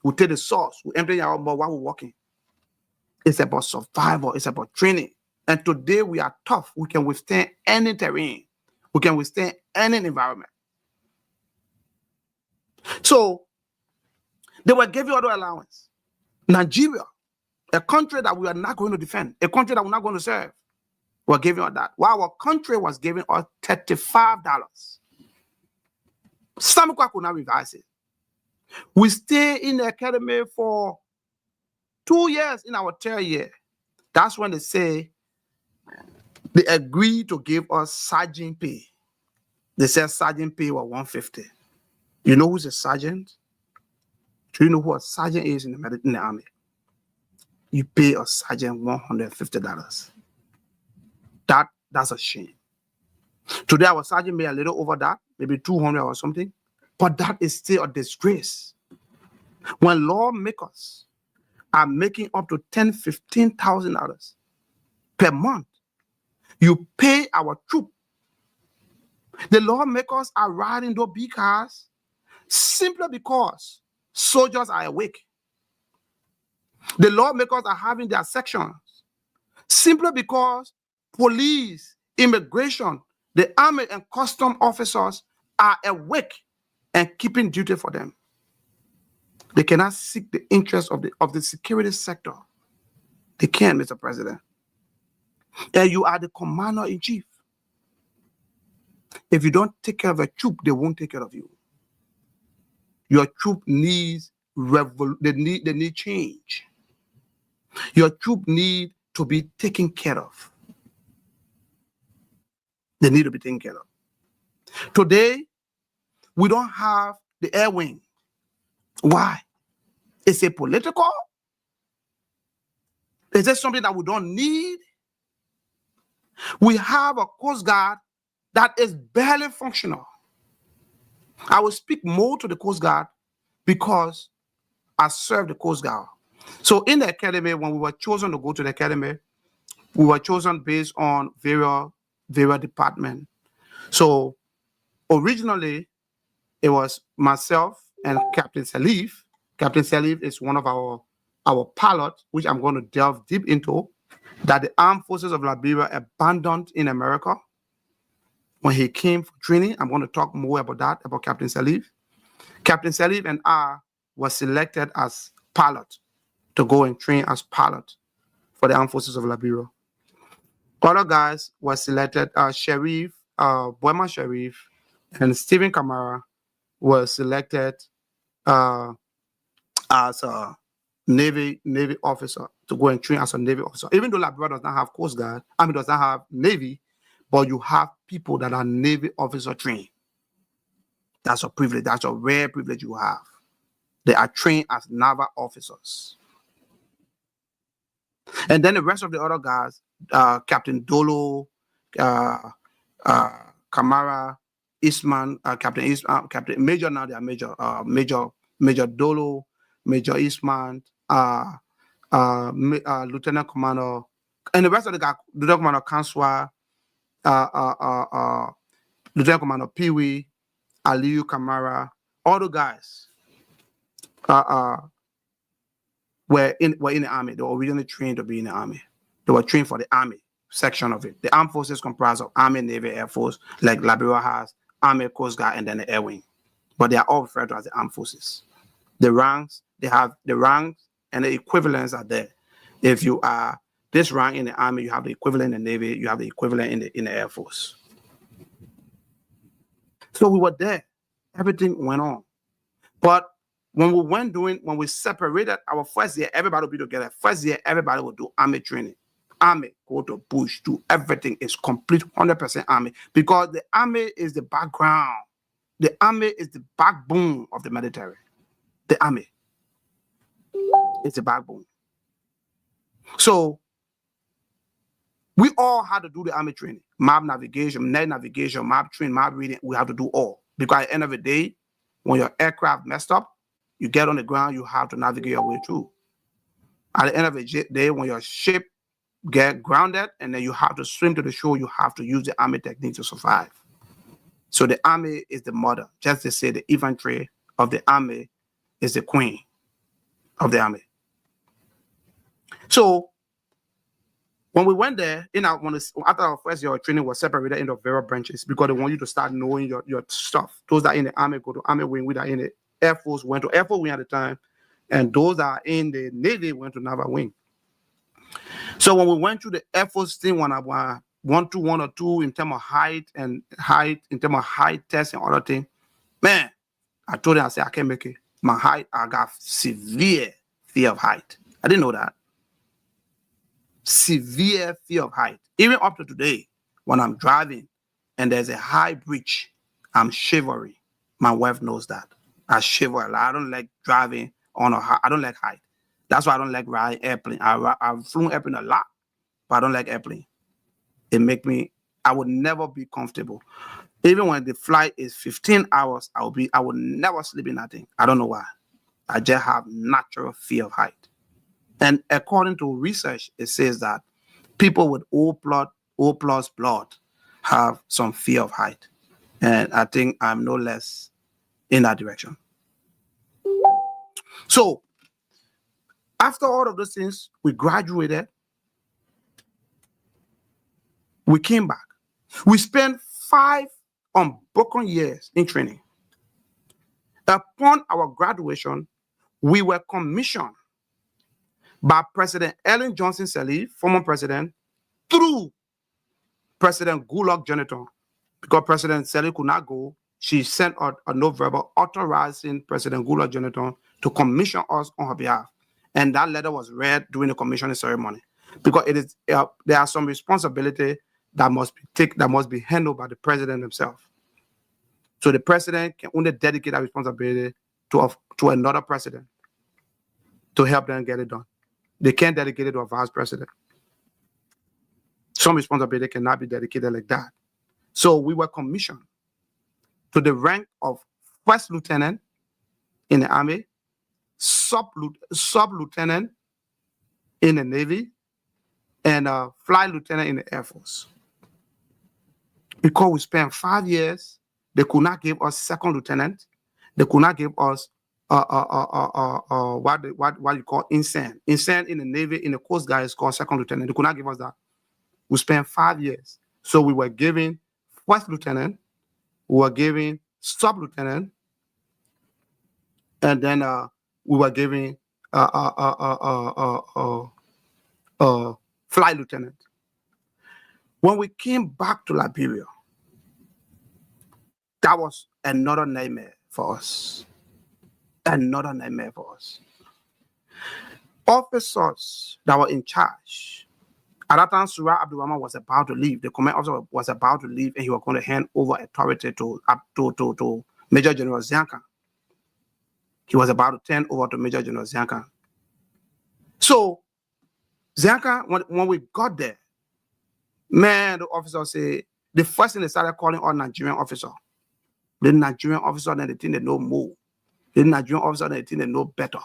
We'll take the sauce, we'll empty it out while we're walking. It's about survival, it's about training. And today we are tough. We can withstand any terrain. We can withstand any environment. So they were giving other allowance. Nigeria, a country that we are not going to defend, a country that we're not going to serve, we're giving us that. While our country was giving us $35. Samukwa could not revise it. We stay in the academy for 2 years in our third year. That's when they say they agreed to give us sergeant pay. They said sergeant pay was $150. You know who's a sergeant? Do you know who a sergeant is in the army? You pay a sergeant $150. That's a shame. Today our sergeant made a little over that, maybe 200 or something, but that is still a disgrace. When lawmakers are making up to $10,000, $15,000 per month, you pay our troop. The lawmakers are riding those big cars simply because soldiers are awake. The lawmakers are having their sections simply because police, immigration, the army and custom officers are awake and keeping duty for them. They cannot seek the interest of the security sector. They can't, Mr. President. And you are the commander-in-chief. If you don't take care of a troop, they won't take care of you. Your troop needs they need change. Your troop need to be taken care of. They need to be taken care of. Today, we don't have the air wing. Why? Is it political? Is it something that we don't need? We have a Coast Guard that is barely functional. I will speak more to the Coast Guard because I serve the Coast Guard. So in the academy, when we were chosen to go to the academy, we were chosen based on various departments. So originally, it was myself and Captain Salif. Captain Salif is one of our pilots, which I'm going to delve deep into, that the armed forces of Liberia abandoned in America when he came for training. I'm going to talk more about that, about Captain Salif. Captain Salif and I were selected as pilot to go and train as pilot for the armed forces of Liberia. Other guys were selected, Boyman Sharif, and Stephen Kamara was selected as a Navy officer to go and train as a Navy officer. Even though Liberia does not have Coast Guard, does not have Navy, but you have people that are Navy officer trained. That's a privilege. That's a rare privilege you have. They are trained as naval officers. And then the rest of the other guys, Captain Dolo, Kamara, Eastman, Captain Eastman, Captain Major, now they are Major Dolo, Major Eastman, Lieutenant Commander, and the rest of the guys, Lieutenant Commander Kanswa, Lieutenant Commander Peewee, Aliyu Kamara, all the guys were in the army. They were originally trained to be in the army. They were trained for the army section of it. The armed forces comprise of Army, Navy, Air Force, like Liberia has, Army, Coast Guard, and then the Air Wing. But they are all referred to as the armed forces. The ranks, they have the ranks and the equivalents are there. If you are this rank in the army, you have the equivalent in the Navy, you have the equivalent in the Air Force. So we were there. Everything went on. But when we separated our first year, everybody would be together. First year, everybody would do army training. Army, go to bush, do everything. Is complete 100% army. Because the army is the background. The army is the backbone of the military. The army is the backbone. So we all had to do the army training. Map navigation, net navigation, map training, map reading. We have to do all. Because at the end of the day, when your aircraft messed up, you get on the ground, you have to navigate your way through. At the end of the day, when your ship get grounded and then you have to swim to the shore, you have to use the army technique to survive. So the army is the mother. Just to say the infantry of the army is the queen of the army. So when we went there, after our first year of training was separated into various branches because they want you to start knowing your stuff. Those that are in the army go to army wing, we that are in the Air Force went to Air Force wing at the time, and those that are in the Navy went to naval wing. So when we went through the Air Force thing, 1-2 in terms of height, in terms of height test and other thing, man, I told them, I said, I can't make it. My height, I got severe fear of height. I didn't know that. Severe fear of height. Even up to today, when I'm driving and there's a high bridge, I'm shivering. My wife knows that. I shiver a lot. I don't like driving on I don't like height. That's why I don't like riding airplane. I've flown airplane a lot, but I don't like airplane. I would never be comfortable. Even when the flight is 15 hours, I would never sleep in that thing. I don't know why. I just have natural fear of height. And according to research, it says that people with O plus blood have some fear of height. And I think I'm no less in that direction. So after all of those things, we graduated. We came back. We spent 5 unbroken years in training. Upon our graduation, we were commissioned by President Ellen Johnson Sirleaf, former president, through President Goodluck Jonathan. Because President Sirleaf could not go, she sent a note verbal authorizing President Goodluck Jonathan to commission us on her behalf. And that letter was read during the commissioning ceremony. Because there are some responsibility that must be handled by the president himself. So the president can only dedicate that responsibility to another president to help them get it done. They can't dedicate it to a vice president. Some responsibility cannot be dedicated like that. So we were commissioned to the rank of first lieutenant in the Army, sub-lieutenant in the Navy, and flight lieutenant in the Air Force. Because we spent 5 years, they could not give us second lieutenant. They could not give us what you call ensign. Ensign in the Navy, in the Coast Guard is called second lieutenant. They could not give us that. We spent 5 years. So we were given first lieutenant, we were given sub-lieutenant, and then we were given flight lieutenant. When we came back to Liberia, That was another nightmare for us. Another nightmare for us. Officers that were in charge. At that time, Surah Abdul Rahman was about to leave. The command officer was about to leave, and he was going to hand over authority to Major General Zianka. He was about to turn over to Major General Zianka. So, Zianka, when we got there, man, the officer said, the first thing they started calling all Nigerian officers. The Nigerian officer, then they think they know more. The Nigerian officer, then they think they know better.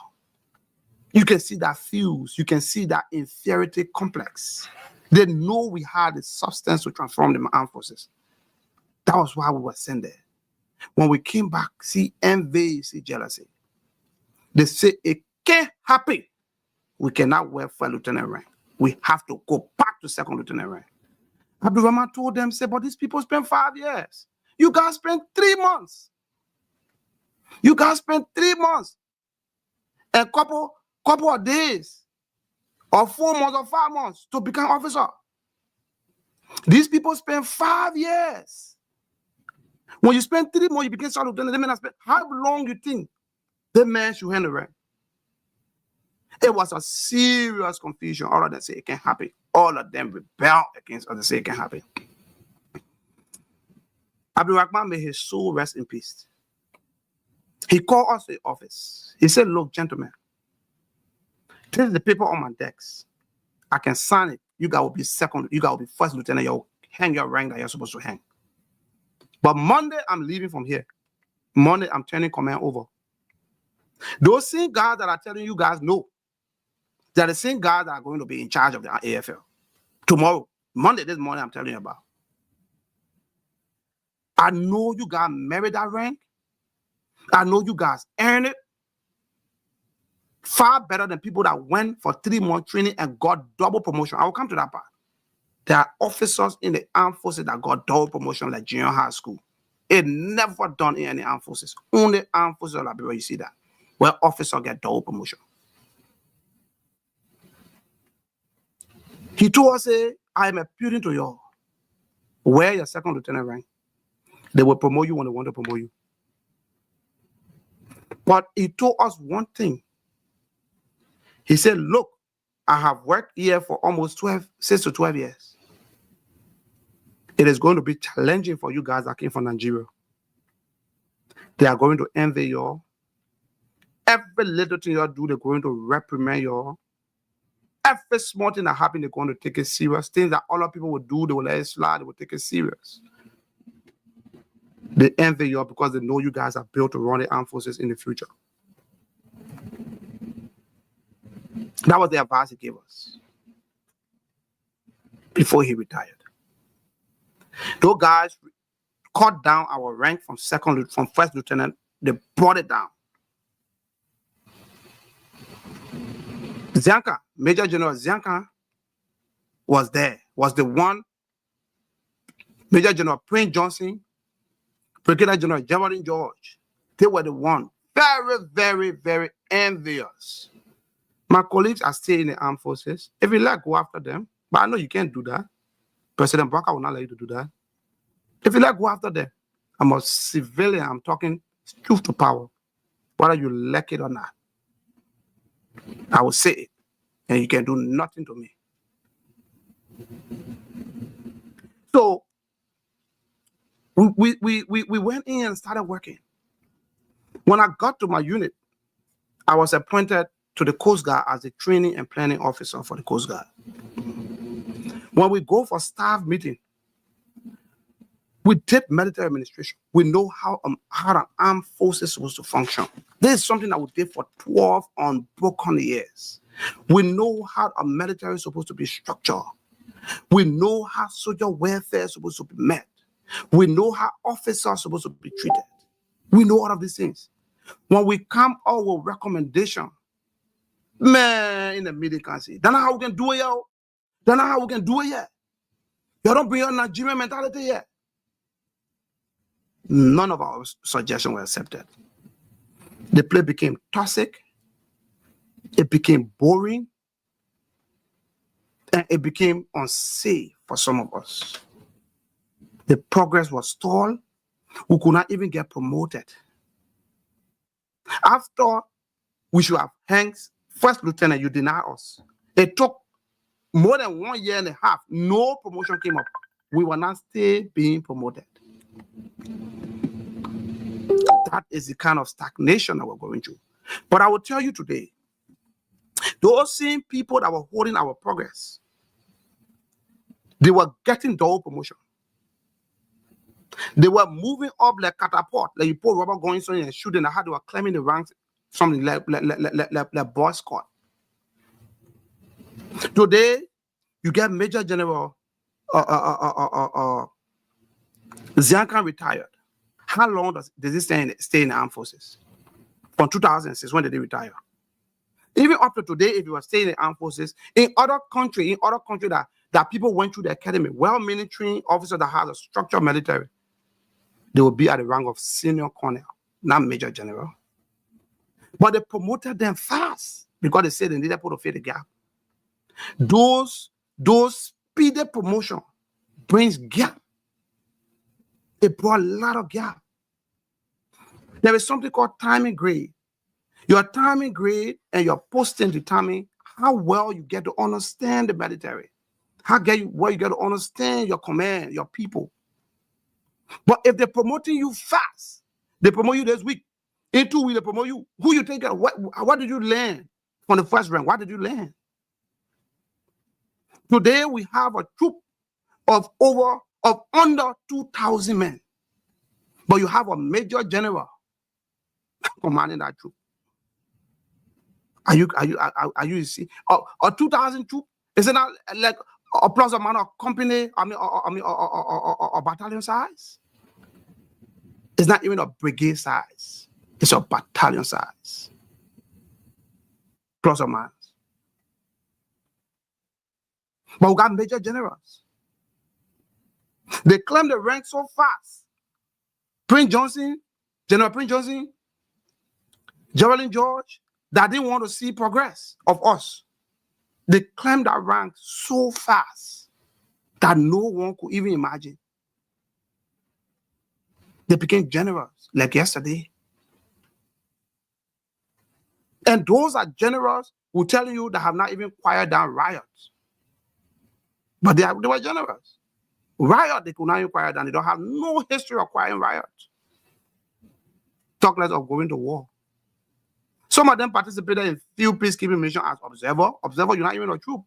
You can see that fuse. You can see that inferiority complex. They know we had the substance to transform the armed forces. That was why we were sent there. When we came back, see envy, see jealousy. They say it can't happen. We cannot wear for lieutenant rank. We have to go back to second lieutenant rank. Abdul Rahman told them, say, but these people spent 5 years. You guys spent 3 months. You guys spent 3 months. A couple of days, or 4 months, or 5 months to become officer. These people spent 5 years. When you spend 3 months, you became sergeant lieutenant. They may not spend. How long you think the man should hand the rank? It was a serious confusion. All of them say it can happen. All of them rebel against us. They say it can happen. Abdul Rahman, may his soul rest in peace. He called us to the office. He said, look, gentlemen, this is the paper on my decks. I can sign it. You guys will be second. You guys will be first lieutenant. You'll hang your rank that you're supposed to hang. But Monday, I'm leaving from here. Monday, I'm turning command over. Those same guys that are telling you guys no, they're the same guys that are going to be in charge of the AFL. Tomorrow, Monday, this morning, I'm telling you about. I know you guys merit that rank. I know you guys earn it. Far better than people that went for 3 months training and got double promotion. I will come to that part. There are officers in the armed forces that got double promotion like junior high school. It never done in any armed forces. Only armed forces of Liberia, you see that, where officers get double promotion. He told us, I am appealing to you. Wear your second lieutenant rank. They will promote you when they want to promote you. But he told us one thing. He said, look, I have worked here for almost 6 to 12 years. It is going to be challenging for you guys that came from Nigeria. They are going to envy you. Every little thing you do, they're going to reprimand you. Every small thing that happens, they're going to take it serious. Things that other people will do, they will let it slide, they will take it serious. They envy you because they know you guys are built to run the armed forces in the future. That was the advice he gave us before he retired. Those guys cut down our rank from first lieutenant. They brought it down. Zianka, Major General Zianka, was there. Was the one. Major General Prince Johnson, Brigadier General Geraldine George. They were the one. Very, very, very envious. My colleagues are still in the armed forces. If you like, go after them. But I know you can't do that. President Barker will not let you to do that. If you like, go after them. I'm a civilian. I'm talking truth to power. Whether you like it or not. I will say it. And you can do nothing to me. So, we went in and started working. When I got to my unit, I was appointed to the Coast Guard as the training and planning officer for the Coast Guard. When we go for staff meeting, we did military administration. We know how an armed force is supposed to function. This is something that we did for 12 unbroken years. We know how a military is supposed to be structured. We know how soldier welfare is supposed to be met. We know how officers are supposed to be treated. We know all of these things. When we come out with recommendation, man, in the media can say, that's not how we can do it, yo. That's not how we can do it yet. You don't bring your Nigerian mentality yet. None of our suggestions were accepted. The play became toxic. It became boring. And it became unsafe for some of us. The progress was stalled. We could not even get promoted. After we should have hanged first lieutenant, you deny us. It took more than 1 year and a half. No promotion came up. We were not still being promoted. That is the kind of stagnation that we're going through. But I will tell you today, those same people that were holding our progress, they were getting double promotion. They were moving up like catapult, like you put rubber going on and shooting. How they were climbing the ranks, something like Boy Scout. Today, you get Major General Ziankan retired. How long does he stay in the armed forces? From 2006, when did he retire? Even up to today, if you are staying in the armed forces, in other countries that people went through the academy, well-meaning training officer that has a structured military, they will be at the rank of senior colonel, not major general. But they promoted them fast because they said they needed to fill the gap. Those speedy promotion brings gap. It brought a lot of gap. There is something called timing grade. Your timing grade and your posting determine how well you get to understand the military. How well you get to understand your command, your people. But if they're promoting you fast, they promote you this week. In 2 weeks, they promote you. Who you take? What did you learn from the first rank? What did you learn? Today we have a troop of under 2,000 men, but you have a major general commanding that troop. Are you see? A 2,000 troop is it not like a plus amount of company? Or battalion size. It's not even a brigade size. It's a battalion size. Plus or minus. But we got major generals. They climb the rank so fast. General Prince Johnson, Geraldine George, that didn't want to see progress of us. They climbed that rank so fast that no one could even imagine. They became generals like yesterday. And those are generals who tell you they have not even quieted down riots. But they were generals. Riot, they could not even quiet down. They don't have no history of quieting riots. Talk less of going to war. Some of them participated in few peacekeeping missions as observer. Observer, you're not even a troop.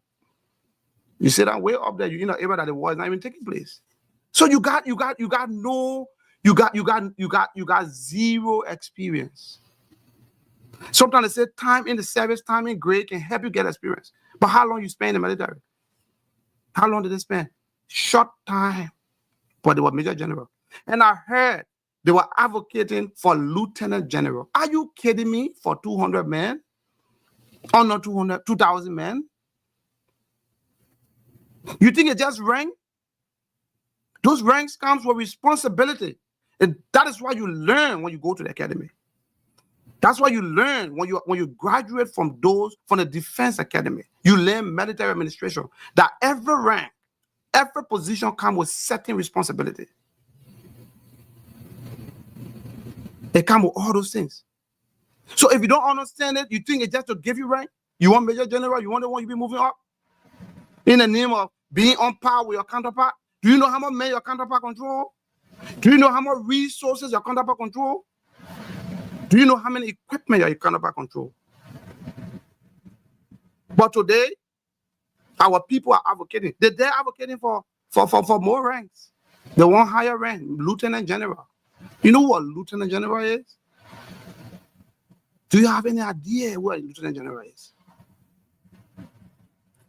You sit down way up there, you're in the area that the war is not even taking place. So you got zero experience. Sometimes they say time in the service, time in grade can help you get experience. But how long you spend in the military? How long did they spend? Short time. But they were major general. And I heard they were advocating for lieutenant general. Are you kidding me? For 200 men? Or not 2,000 men? You think it just rank? Those ranks comes with responsibility. And that is why you learn when you go to the academy. That's why you learn when you graduate from the defense academy. You learn military administration. That every rank, every position comes with certain responsibility. It comes with all those things. So if you don't understand it, you think it's just to give you rank. You want major general, you want the one you be moving up in the name of being on par with your counterpart. Do you know how much men your counterpart control? Do you know how much resources your counterpart control? Do you know how many equipment your counterpart control? But today, our people are advocating. They're advocating for more ranks. They want higher rank, lieutenant general. You know what lieutenant general is? Do you have any idea what lieutenant general is?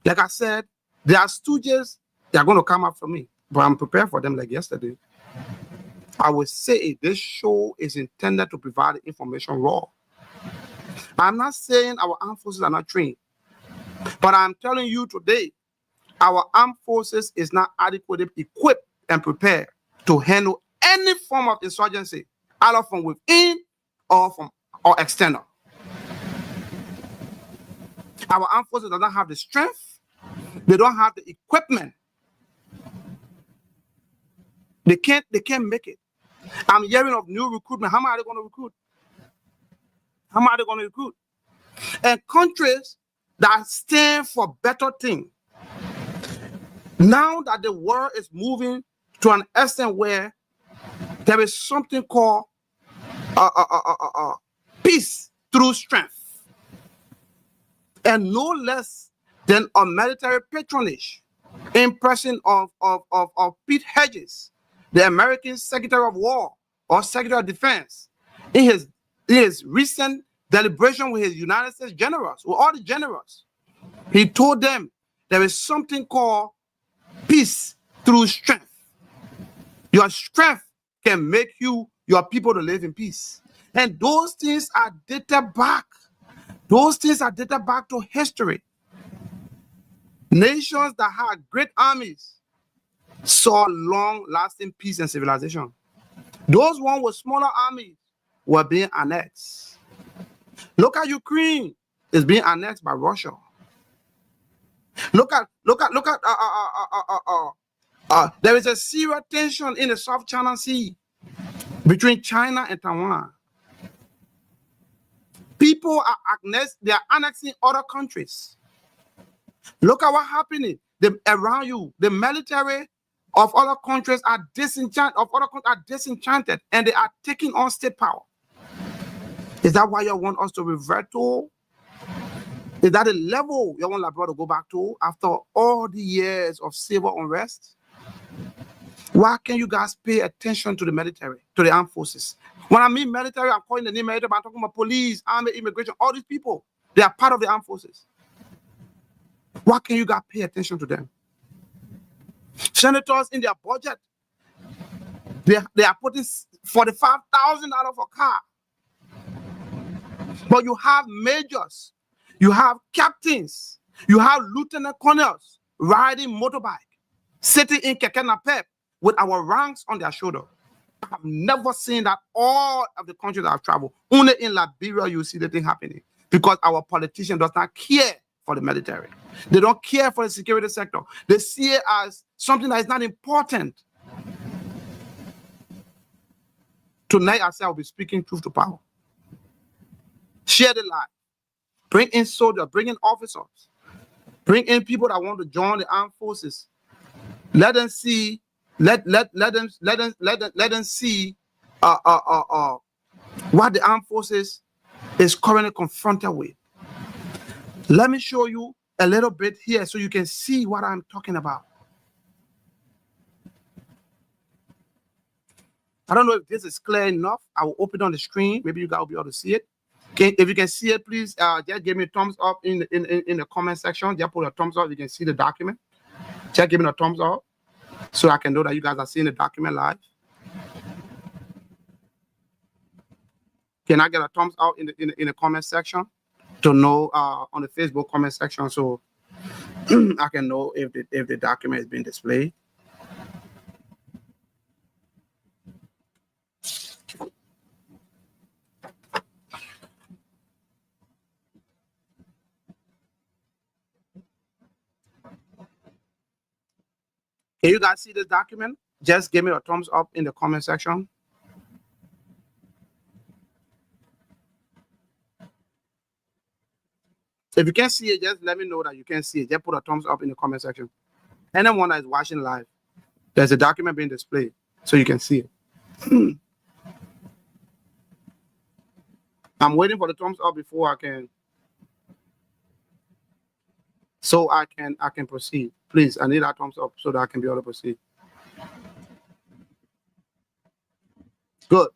Like I said, there are stooges. They are going to come up for me, but I'm prepared for them like yesterday. I would say this show is intended to provide information raw. I'm not saying our armed forces are not trained, but I'm telling you today, our armed forces is not adequately equipped and prepared to handle any form of insurgency, either from within or external. Our armed forces do not have the strength. They don't have the equipment. They can't make it. I'm hearing of new recruitment. How are they going to recruit? How are they going to recruit? And countries that stand for better things, now that the world is moving to an extent where there is something called peace through strength, and no less than a military patronage in person of Pete Hedges, the American Secretary of War or Secretary of Defense, in his recent deliberation with his United States generals, with all the generals. He told them there is something called peace through strength. Your strength can make your people to live in peace. And those things are dated back. Those things are dated back to history. Nations that had great armies saw long-lasting peace and civilization. Those ones with smaller armies were being annexed. Look at Ukraine. It's being annexed by Russia. Look at there is a serious tension in the South China Sea between China and Taiwan. People are annexing other countries. Look at what's happening around you. The military of other countries are disenchanted, and they are taking on state power. Is that why you want us to revert to? Is that the level you want Liberia to go back to after all the years of civil unrest? Why can't you guys pay attention to the military, to the armed forces? When I mean military, I'm calling the name military, but I'm talking about police, army, immigration, all these people. They are part of the armed forces. Why can't you guys pay attention to them? Senators in their budget, they are putting $45,000 for a car. But you have majors, you have captains, you have lieutenant colonels riding motorbike, sitting in keke napep with our ranks on their shoulder. I've never seen that all of the countries I've traveled. Only in Liberia you see the thing happening because our politician does not care for the military. They don't care for the security sector. They see it as something that is not important. Tonight I say I'll be speaking truth to power. Share the light. Bring in soldiers, bring in officers, bring in people that want to join the armed forces. Let them see. Let them see what the armed forces is currently confronted with. Let me show you a little bit here so you can see what I'm talking about. I don't know if this is clear enough. I will open it on the screen. Maybe you guys will be able to see it. Okay, if you can see it, please just give me a thumbs up in the comment section. Just put a thumbs up. You can see the document. Just give me a thumbs up so I can know that you guys are seeing the document live. Can I get a thumbs up in the comment section to know on the Facebook comment section so I can know if the document is being displayed? Can you guys see this document? Just give me a thumbs up in the comment section. If you can't see it, just let me know that you can't see it. Just put a thumbs up in the comment section. Anyone that is watching live, there's a document being displayed so you can see it. I'm waiting for the thumbs up before I can. So I can proceed. Please, I need that thumbs up so that I can be able to proceed. Good.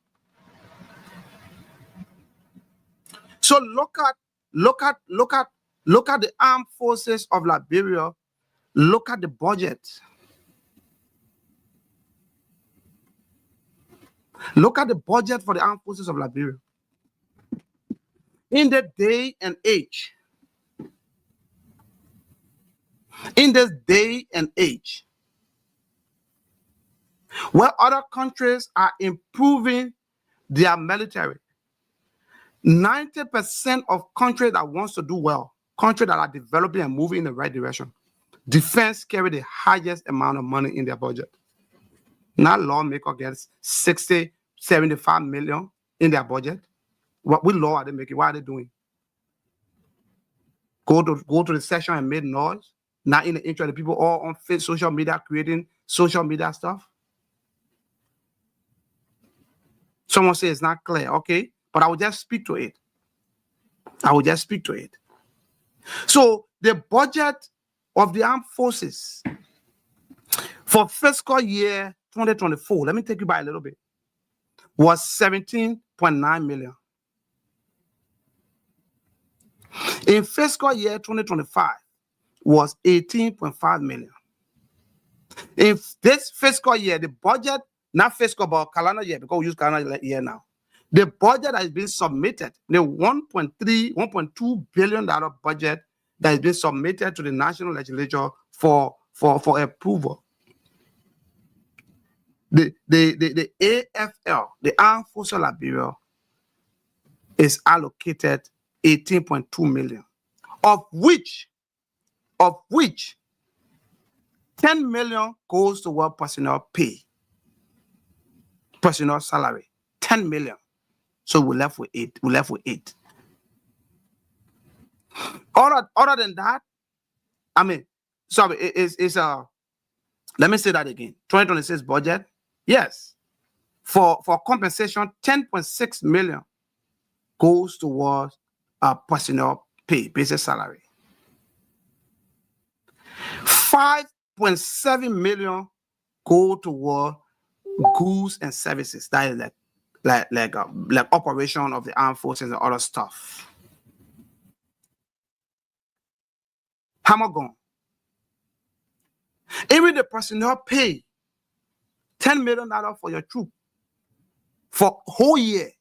So look at the armed forces of Liberia. Look at the budget. Look at the budget for the armed forces of Liberia. In the day and age, where other countries are improving their military, 90% of countries that wants to do well, countries that are developing and moving in the right direction, defense carry the highest amount of money in their budget. Not lawmaker gets 60 $75 million in their budget. What law are they making? What are they doing? Go to the session and make noise, not in the interest of the people, all on social media, creating social media stuff. Someone says it's not clear, okay, but I will just speak to it. So the budget of the armed forces for fiscal year 2024, let me take you by a little bit, was $17.9 million. In fiscal year 2025, was $18.5 million. In this fiscal year, the budget, not fiscal, but calendar year, because we use calendar year now, the budget that has been submitted, the $1.2 billion budget that has been submitted to the National Legislature for approval. The AFL, the Armed Forces of Liberia, is allocated $18.2 million, of which $10 million goes toward personnel pay, personnel salary, $10 million. So we're left with eight. Other than that, I mean, sorry, let me say that again. 2026 budget, yes, for compensation, $10.6 million goes towards personnel pay, basic salary. $5.7 million go toward goods and services. That is like operation of the armed forces and other stuff. How much gone? Even the personnel pay $10 million for your troop for whole year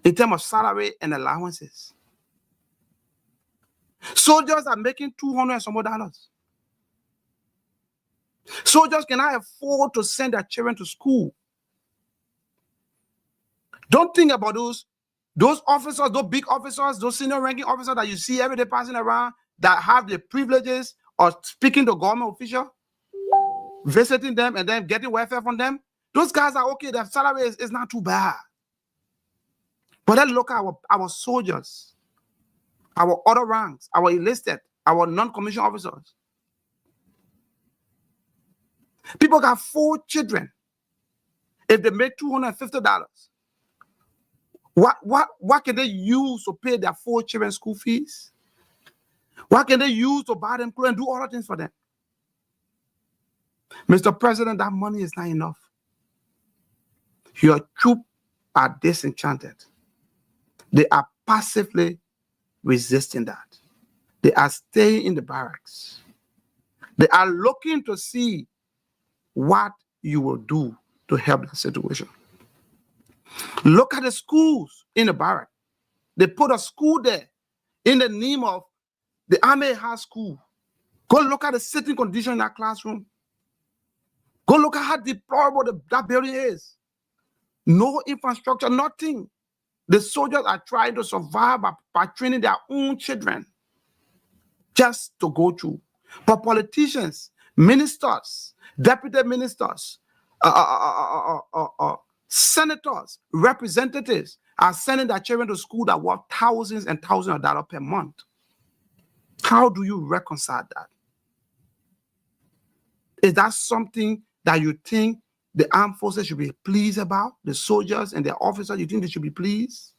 in terms of salary and allowances. Soldiers are making $200 and some dollars. Soldiers cannot afford to send their children to school. Don't think about those officers, those big officers, those senior ranking officers that you see every day passing around that have the privileges of speaking to government officials, visiting them and then getting welfare from them. Those guys are okay. Their salary is not too bad. But then look at our soldiers, our other ranks, our enlisted, our non-commissioned officers. People got 4 children. If they make $250, what can they use to pay their 4 children school fees? What can they use to buy them clothes and do other things for them? Mr. President, that money is not enough. Your troops are disenchanted. They are passively resisting that. They are staying in the barracks. They are looking to see what you will do to help the situation. Look at the schools in the barrack. They put a school there in the name of the Army High School. Go look at the sitting condition in that classroom. Go look at how deplorable that building is. No infrastructure, nothing. The soldiers are trying to survive by training their own children just to go through. But politicians, ministers, deputy ministers, senators, representatives are sending their children to school that worth thousands and thousands of dollars per month. How do you reconcile that? Is that something that you think the armed forces should be pleased about? The soldiers and their officers, you think they should be pleased?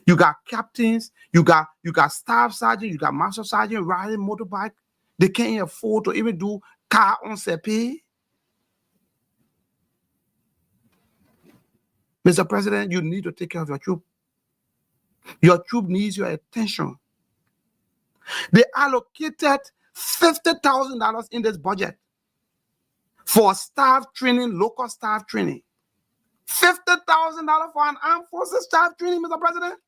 You got captains, you got staff sergeant, you got master sergeant riding motorbike. They can't afford to even do car on their pay. Mr. President, you need to take care of your troop. Your troop needs your attention. They allocated $50,000 in this budget for staff training, local staff training. $50,000 for an armed forces staff training, Mr. President.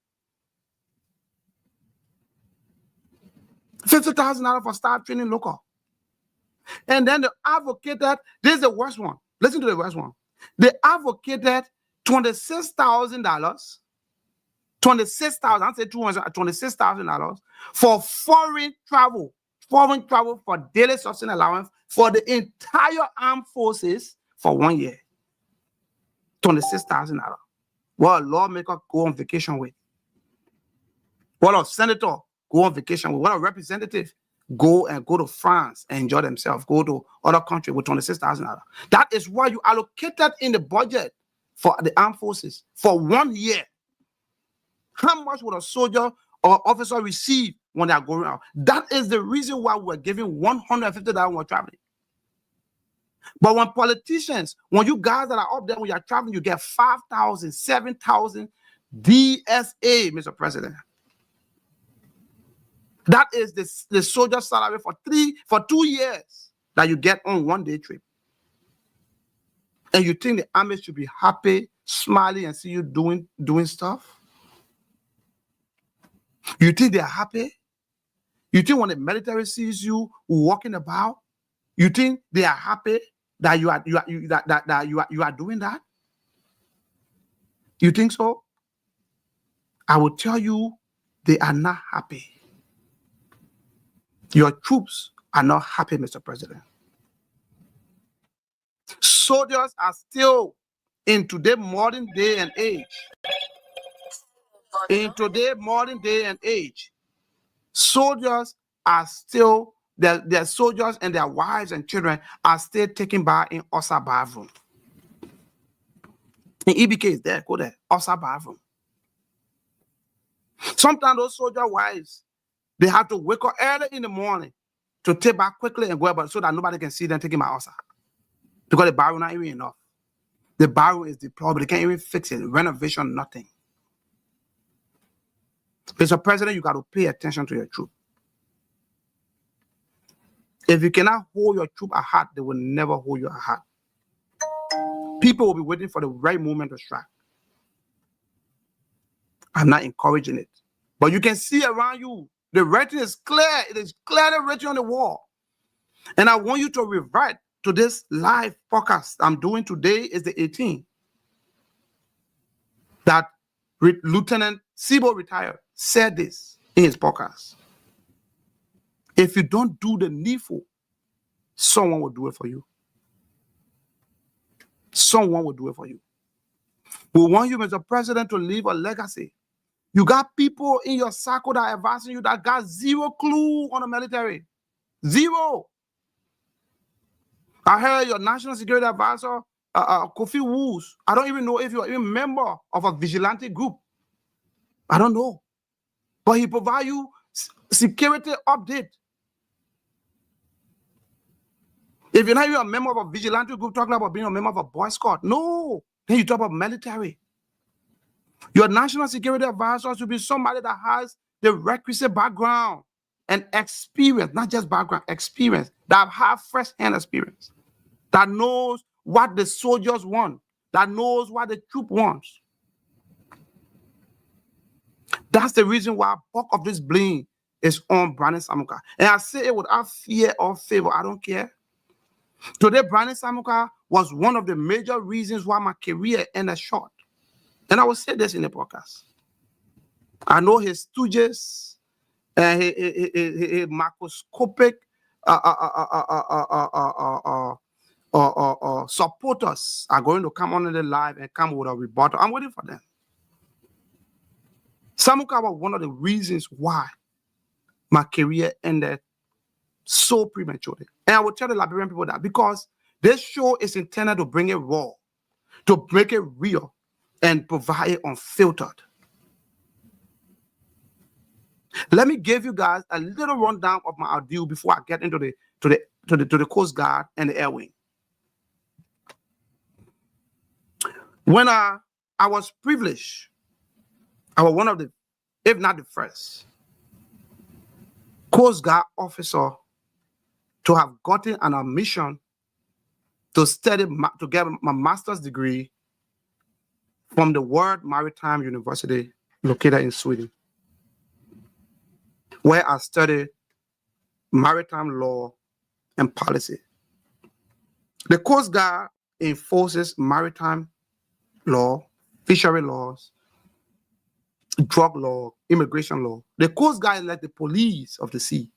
$50,000 for staff training local. And then they advocated, this is the worst one. Listen to the worst one. They advocated $26,000, $26,000 for foreign travel for daily subsistence allowance for the entire armed forces for 1 year. $26,000. What a lawmaker go on vacation with. What a senator go on vacation with. What a representative go to France and enjoy themselves. Go to other country with $26,000. That is why you allocated in the budget for the armed forces for 1 year. How much would a soldier or officer receive when they are going out? That is the reason why we're giving $150 when we're traveling. But when politicians, when you guys that are up there, when you're traveling, you get 5,000, 7,000 DSA, Mr. President. That is the soldier salary for 2 years that you get on 1 day trip. And you think the army should be happy, smiling, and see you doing stuff? You think they're happy? You think when the military sees you walking about, you think they are happy that you are doing that? You think so? I will tell you, they are not happy. Your troops are not happy, Mr. President. Soldiers are still in today's modern day and age. In today's modern day and age, soldiers are still, their soldiers and their wives and children are still taken by in Osa bathroom. In EBK is there, go there, Osa bathroom. Sometimes those soldier wives, they have to wake up early in the morning to take back quickly and go about so that nobody can see them taking my Osa. Because the barrel not even enough. The barrel is deployed, they can't even fix it. Renovation, nothing. Mr. President, you got to pay attention to your troop. If you cannot hold your troop at heart, they will never hold you at heart. People will be waiting for the right moment to strike. I'm not encouraging it. But you can see around you, the writing is clear. It is clearly written on the wall. And I want you to revert to this live podcast I'm doing today is the 18th. That Lieutenant Sibo retired said this in his podcast. If you don't do the needful, someone will do it for you. Someone will do it for you. We want you, Mr. President, to leave a legacy. You got people in your circle that are advising you that got zero clue on the military. Zero. I heard your national security advisor, Kofi Woos. I don't even know if you're even a member of a vigilante group. I don't know. But he provides you security update. If you're not even a member of a vigilante group talking about being a member of a Boy Scout, no. Then you talk about military. Your national security advisor should be somebody that has the requisite background and experience, not just background, experience, that have first-hand experience, that knows what the soldiers want, that knows what the troop wants. That's the reason why bulk of this blame is on Brandon Samuka. And I say it without fear or favor. I don't care. Today, Brandon Samuka was one of the major reasons why my career ended short. And I will say this in the podcast. I know his stooges and his macroscopic supporters are going to come on the live and come with a rebuttal. I'm waiting for them. Samuka was one of the reasons why my career ended so prematurely. And I will tell the Liberian people that because this show is intended to bring it raw, to make it real, and provide it unfiltered. Let me give you guys a little rundown of my ordeal before I get into the Coast Guard and the Air Wing. When I was privileged, I was one of the, if not the first, Coast Guard officer to have gotten an admission to study, to get my master's degree from the World Maritime University located in Sweden, where I studied maritime law and policy. The Coast Guard enforces maritime law, fishery laws, drug law, immigration law. The Coast Guard is like the police of the sea.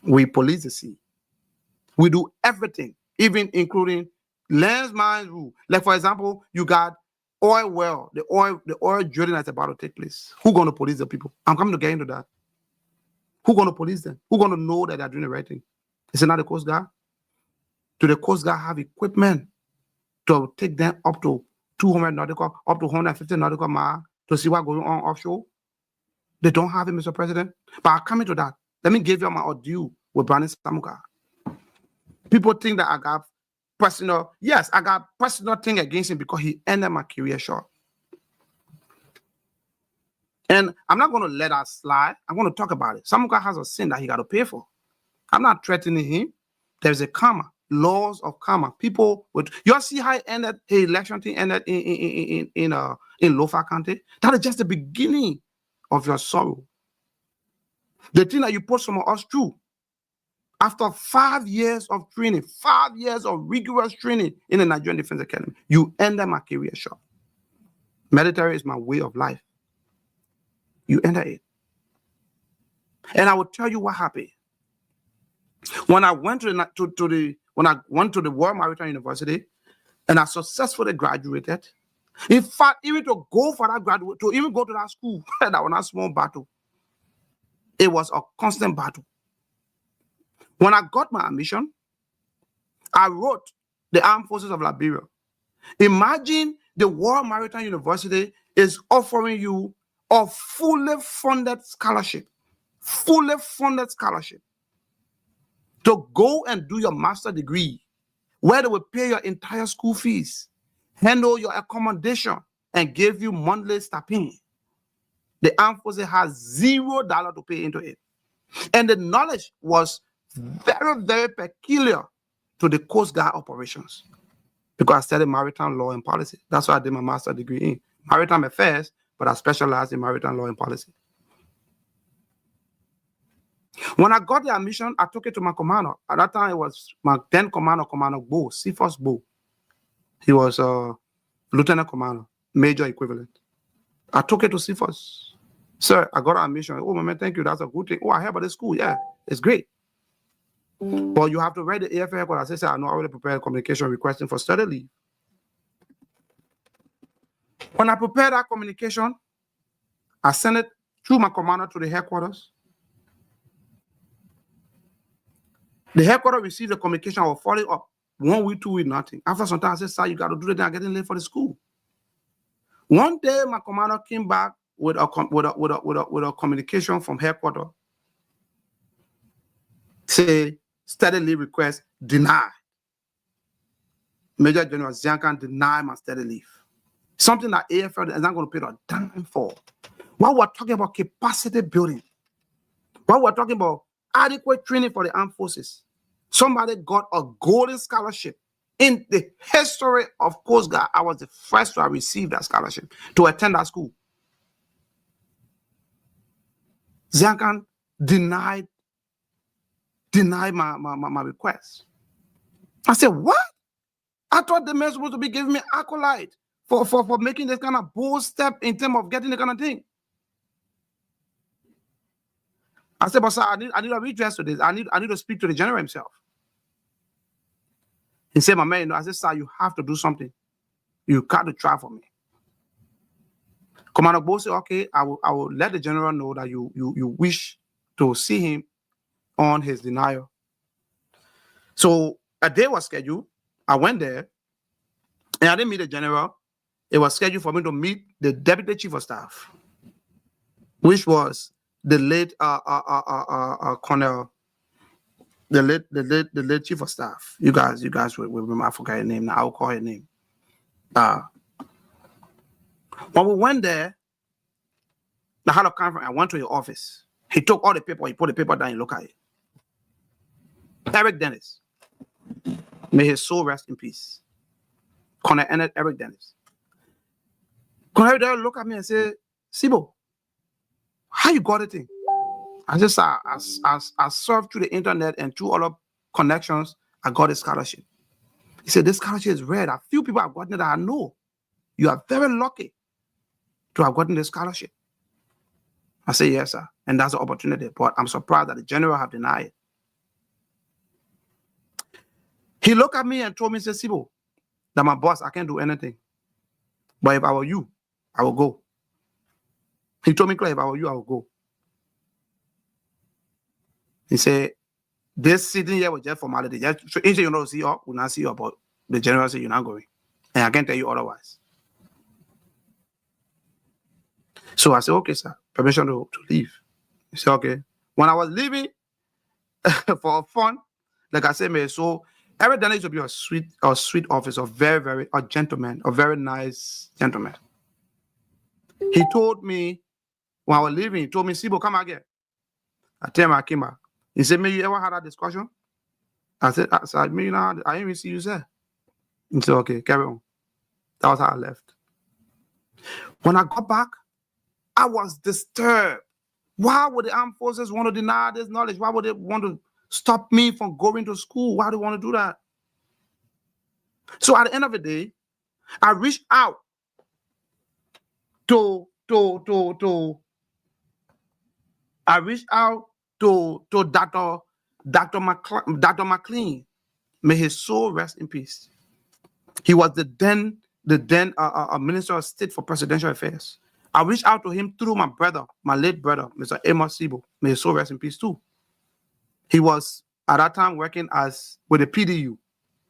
We police the sea. We do everything, even including Landsman's rule. Like, for example, you got oil well, the oil drilling that's about to take place. Who's going to police the people? I'm coming to get into that. Who's going to police them? Who's going to know that they're doing the right thing? Is it not the Coast Guard? Do the Coast Guard have equipment to take them up to 200 nautical, up to 150 nautical miles to see what's going on offshore? They don't have it, Mr. President. But I'm coming to that. Let me give you my audio with Brandon Samuka. People think that I got personal thing against him because he ended my career short. And I'm not going to let that slide. I'm going to talk about it. Samuka has a sin that he got to pay for. I'm not threatening him. There's a karma, laws of karma. People would, you see how it ended, the election thing ended in Lofa County? That is just the beginning of your sorrow. The thing that you put some of us through. After 5 years of training, 5 years of rigorous training in the Nigerian Defense Academy, you ended my career short. Military is my way of life. You enter it. And I will tell you what happened. When I went to the World Maritime University and I successfully graduated, in fact, even to go for that graduate, to even go to that school, that was not a small battle. It was a constant battle. When I got my admission, I wrote the Armed Forces of Liberia. Imagine the World Maritime University is offering you a fully funded scholarship to go and do your master's degree, where they will pay your entire school fees, handle your accommodation, and give you monthly stipend. The Armed Forces has $0 to pay into it. And the knowledge was very, very peculiar to the Coast Guard operations because I studied maritime law and policy. That's why I did my master's degree in maritime affairs, but I specialized in maritime law and policy. When I got the admission, I took it to my commander. At that time, it was my then commander, Commander Bo, Cephas Bo. He was a lieutenant commander, major equivalent. I took it to Cephas. Sir, I got an admission. Oh, man, thank you. That's a good thing. Oh, I heard about this school. Yeah, it's great. But you have to write the AFL headquarters. I said, I know I already prepared a communication requesting for study leave. When I prepared that communication, I sent it through my commander to the headquarters. The headquarters received the communication. I was following up 1 week, 2 weeks, nothing. After some time, I said, sir, you got to do the thing. I'm getting late for the school. One day, my commander came back with a communication from headquarters. Say, study leave request denied. Major General Ziankan denied my study leave. Something that AFL is not going to pay a dime for. While we're talking about capacity building, while we're talking about adequate training for the armed forces, somebody got a golden scholarship. In the history of Coast Guard, I was the first to have received that scholarship to attend that school. Ziankan denied my request. I said, what? I thought the man was supposed to be giving me accolade for making this kind of bold step in terms of getting the kind of thing. I said, but sir, I need a redress to this. I need to speak to the general himself. He said, my man, I said, sir, you have to do something. You got to try for me. Commander Bo said, okay, I will let the general know that you wish to see him on his denial. So a day was scheduled. I went there, and I didn't meet the general. It was scheduled for me to meet the deputy chief of staff, which was the late Colonel, the late chief of staff. You guys will remember. I forgot his name now. I'll call his name. When we went there, the head of conference, I went to his office. He took all the paper. He put the paper down and looked at it. Eric Dennis. May his soul rest in peace. Colonel Eric Dennis. Colonel Dennis looked at me and said, Sibo, how you got it in? I just I surfed through the internet and through all of connections, I got a scholarship. He said, this scholarship is rare. A few people have gotten it that I know. You are very lucky to have gotten this scholarship. I said, yes, sir. And that's the opportunity. But I'm surprised that the general have denied it. He looked at me and told me, said, Sibo, that my boss, I can't do anything. But if I were you, I will go. He told me, Clay, if I were you, I will go. He said, this sitting here was just formality. Just you know, see you, will not see you, but the general said you're not going. And I can't tell you otherwise. So I said, okay, sir, permission to leave. He said, okay. When I was leaving for fun, like I said, man, so every day used to be a sweet officer, a gentleman, a very nice gentleman. He told me, when I was leaving, he told me, Sibo, come again. I tell him I came back. He said, "Me, you ever had that discussion?" I said, "Me, you know, I didn't even see you there." He said, "Okay, carry on." That was how I left. When I got back, I was disturbed. Why would the armed forces want to deny this knowledge? Why would they want to stop me from going to school? Why do they want to do that? So at the end of the day, I reached out to Dr. McLean. May his soul rest in peace. He was the then Minister of State for Presidential Affairs. I reached out to him through my brother, my late brother, Mr. Amos Sibo. May his soul rest in peace too. He was at that time working with the PDU,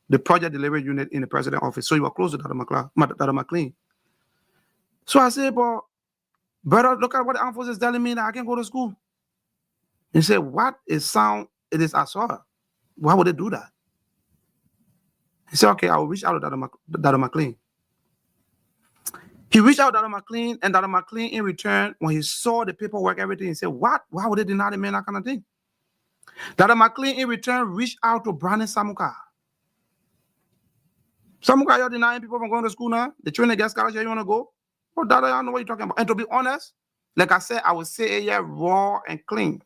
the Project Delivery Unit in the President's office. So he was close to Dr. McLean. So I said, but brother, look at what the armed forces is telling me that I can't go to school. He said, what is sound? It is assault. Why would they do that? He said, okay, I will reach out to Dr. McLean. He reached out to Dr. McLean, and Dr. McLean, in return, when he saw the paperwork, everything, he said, what? Why would they deny the man that kind of thing? Dr. McLean, in return, reached out to Brandon Samuka. Samuka, you're denying people from going to school now? The training get scholarship, you want to go? Oh, Dada, I don't know what you're talking about. And to be honest, like I said, I would say it here raw and clean.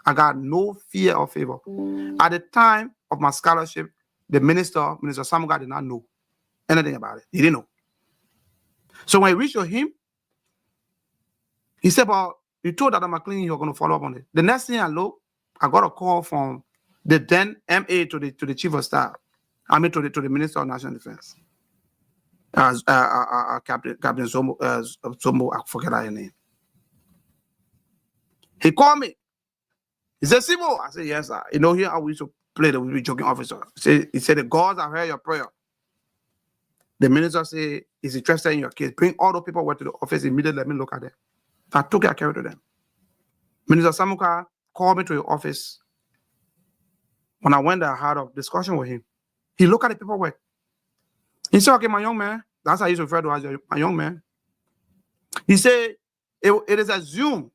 I got no fear or favor. At the time of my scholarship, the Minister Samuka, did not know anything about it. He didn't know. So when I reached to him, he said, well, you told Dr. McLean you're going to follow up on it. The next thing I looked, I got a call from the then MA to the Chief of Staff. I mean, to the Minister of National Defense. Captain Zombo, I forget her name. He called me. He said, Sibo. I said, yes, sir. You know, here how we used to play the joking officer. He said, the gods have heard your prayer. The minister said, he's interested in your case. Bring all the paperwork to the office immediately. Let me look at it. I took it, I carried it to them. Minister Samuka called me to the office. When I went there, I had a discussion with him. He looked at the paperwork. He said, okay, my young man, that's how I used to refer to as my young man. He said, it is assumed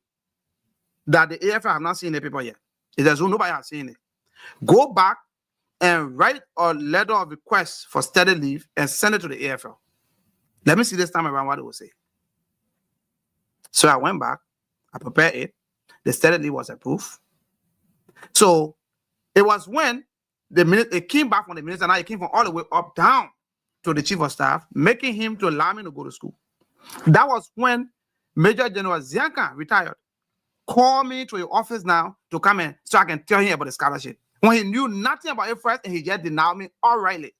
that the AFL have not seen the paper yet. It's assumed nobody has seen it. Go back and write a letter of request for study leave and send it to the AFL. Let me see this time around what it will say. So I went back, I prepared it. The study leave was approved. So it was when it came back from the minister, now it came from all the way up down to the Chief of Staff, making him to allow me to go to school. That was when Major General Zianka retired. Call me to your office now to come in so I can tell him about the scholarship. When he knew nothing about it first and he just denied me outrightly.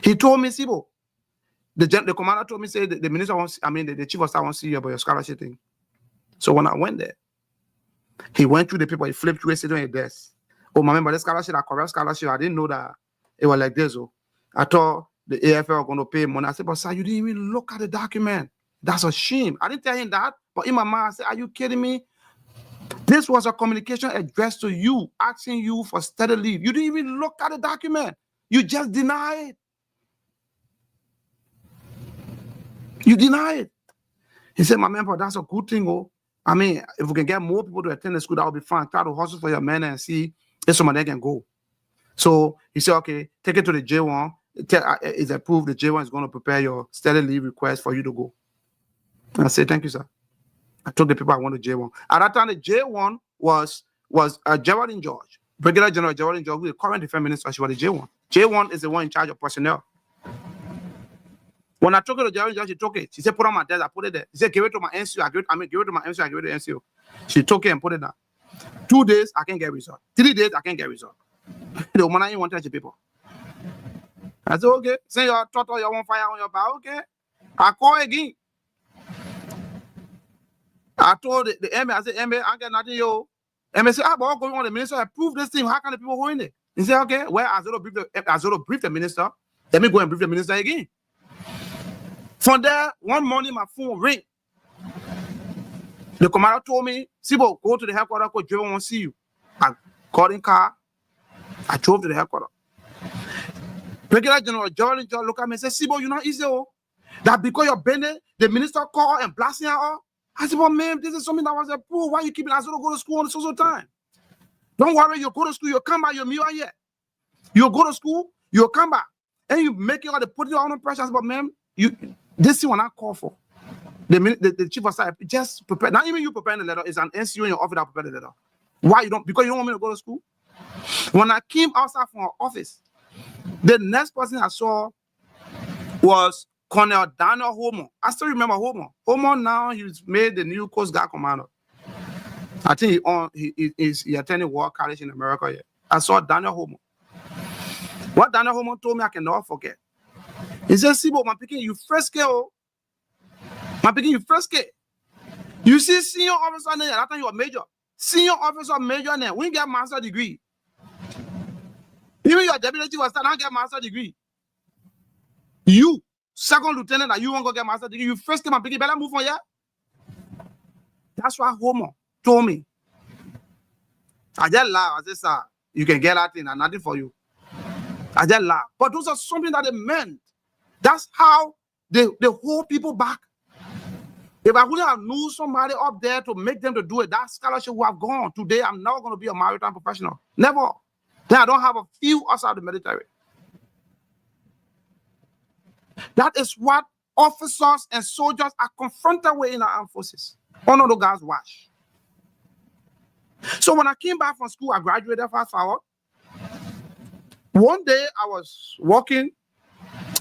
He told me, Sibo, the commander told me, say the minister wants, the Chief of Staff wants to see you about your scholarship thing. So when I went there, he went through the paper, he flipped through it, sitting on his desk. Oh, my member, this scholarship, that correct scholarship, I didn't know that it was like this. Oh. I thought the AFL were going to pay money. I said, but sir, you didn't even look at the document. That's a shame. I didn't tell him that, but in my mind, I said, are you kidding me? This was a communication addressed to you, asking you for study leave. You didn't even look at the document. You just deny it. You deny it. He said, my member, that's a good thing. Oh, I mean, if we can get more people to attend the school, that would be fine. Try to hustle for your men and see if some of them can go. So he said, okay, take it to the J1. It's approved. The J1 is going to prepare your study leave request for you to go. And I said, thank you, sir. I told the people I went to J1. At that time, the J1 was Geraldine George, Brigadier General Geraldine George, who is the current defense minister. She was the J1. J1 is the one in charge of personnel. When I took it to Geraldine George, she took it. She said, put on my desk. I put it there. She said, give it to my NCO. Give it to my NCO. I give it to the NCO. She took it and put it down. 2 days, I can't get result. 3 days, I can't get result. The woman I didn't want to touch the paper. I said, okay. Say your turtle, you want fire on your back. Okay. I call again. I told the MA, I said, MA, I get nothing, yo. MA said, but what's going on? The minister approve this thing. How can the people go in there? He said, okay, well, I brief the minister. Let me go and brief the minister again. From there, one morning, my phone ring. The commander told me, Sibo, go to the headquarters, because Joe won't see you. I got in car. I drove to the headquarters. Brigadier General John looked at me and said, Sibo, you're not easy, oh. That because you're bending, the minister called and blasting her off. I said, well, man, this is something that was approved. Why you keeping us to go to school on the social time? Don't worry, you go to school, you'll come back, you'll meet her here. You'll go to school, you'll come back. And you make it all, they put it on pressure. But man, this thing will not call for. The chief of staff just prepare. Not even you preparing the letter, it's an NCO in your office that prepared the letter. Why you don't? Because you don't want me to go to school? When I came outside from our office, the next person I saw was Colonel Daniel Homo. I still remember Homo. Homo now, he's made the new Coast Guard commander. I think he attended War College in America here. I saw Daniel Homo. What Daniel Homo told me I can never forget. He said, Sibo, my picking, you first care. My picking, you first care. You see senior officer there, that time you were major. Senior officer, major there, we get master degree. Even your deputy chief was not get master degree. You, second lieutenant, that you won't go get master degree, you first came and pick it, better move on here. That's what Homo told me. I just laugh. I said, sir, you can get that thing and nothing for you. I just laugh. But those are something that they meant. That's how they hold people back. If I wouldn't have known somebody up there to make them to do it, that scholarship would have gone. Today, I'm not going to be a maritime professional. Never. Then I don't have a few outside the military. That is what officers and soldiers are confronted with in our armed forces. Honor the guys watch. So when I came back from school, I graduated fast forward. One day I was walking,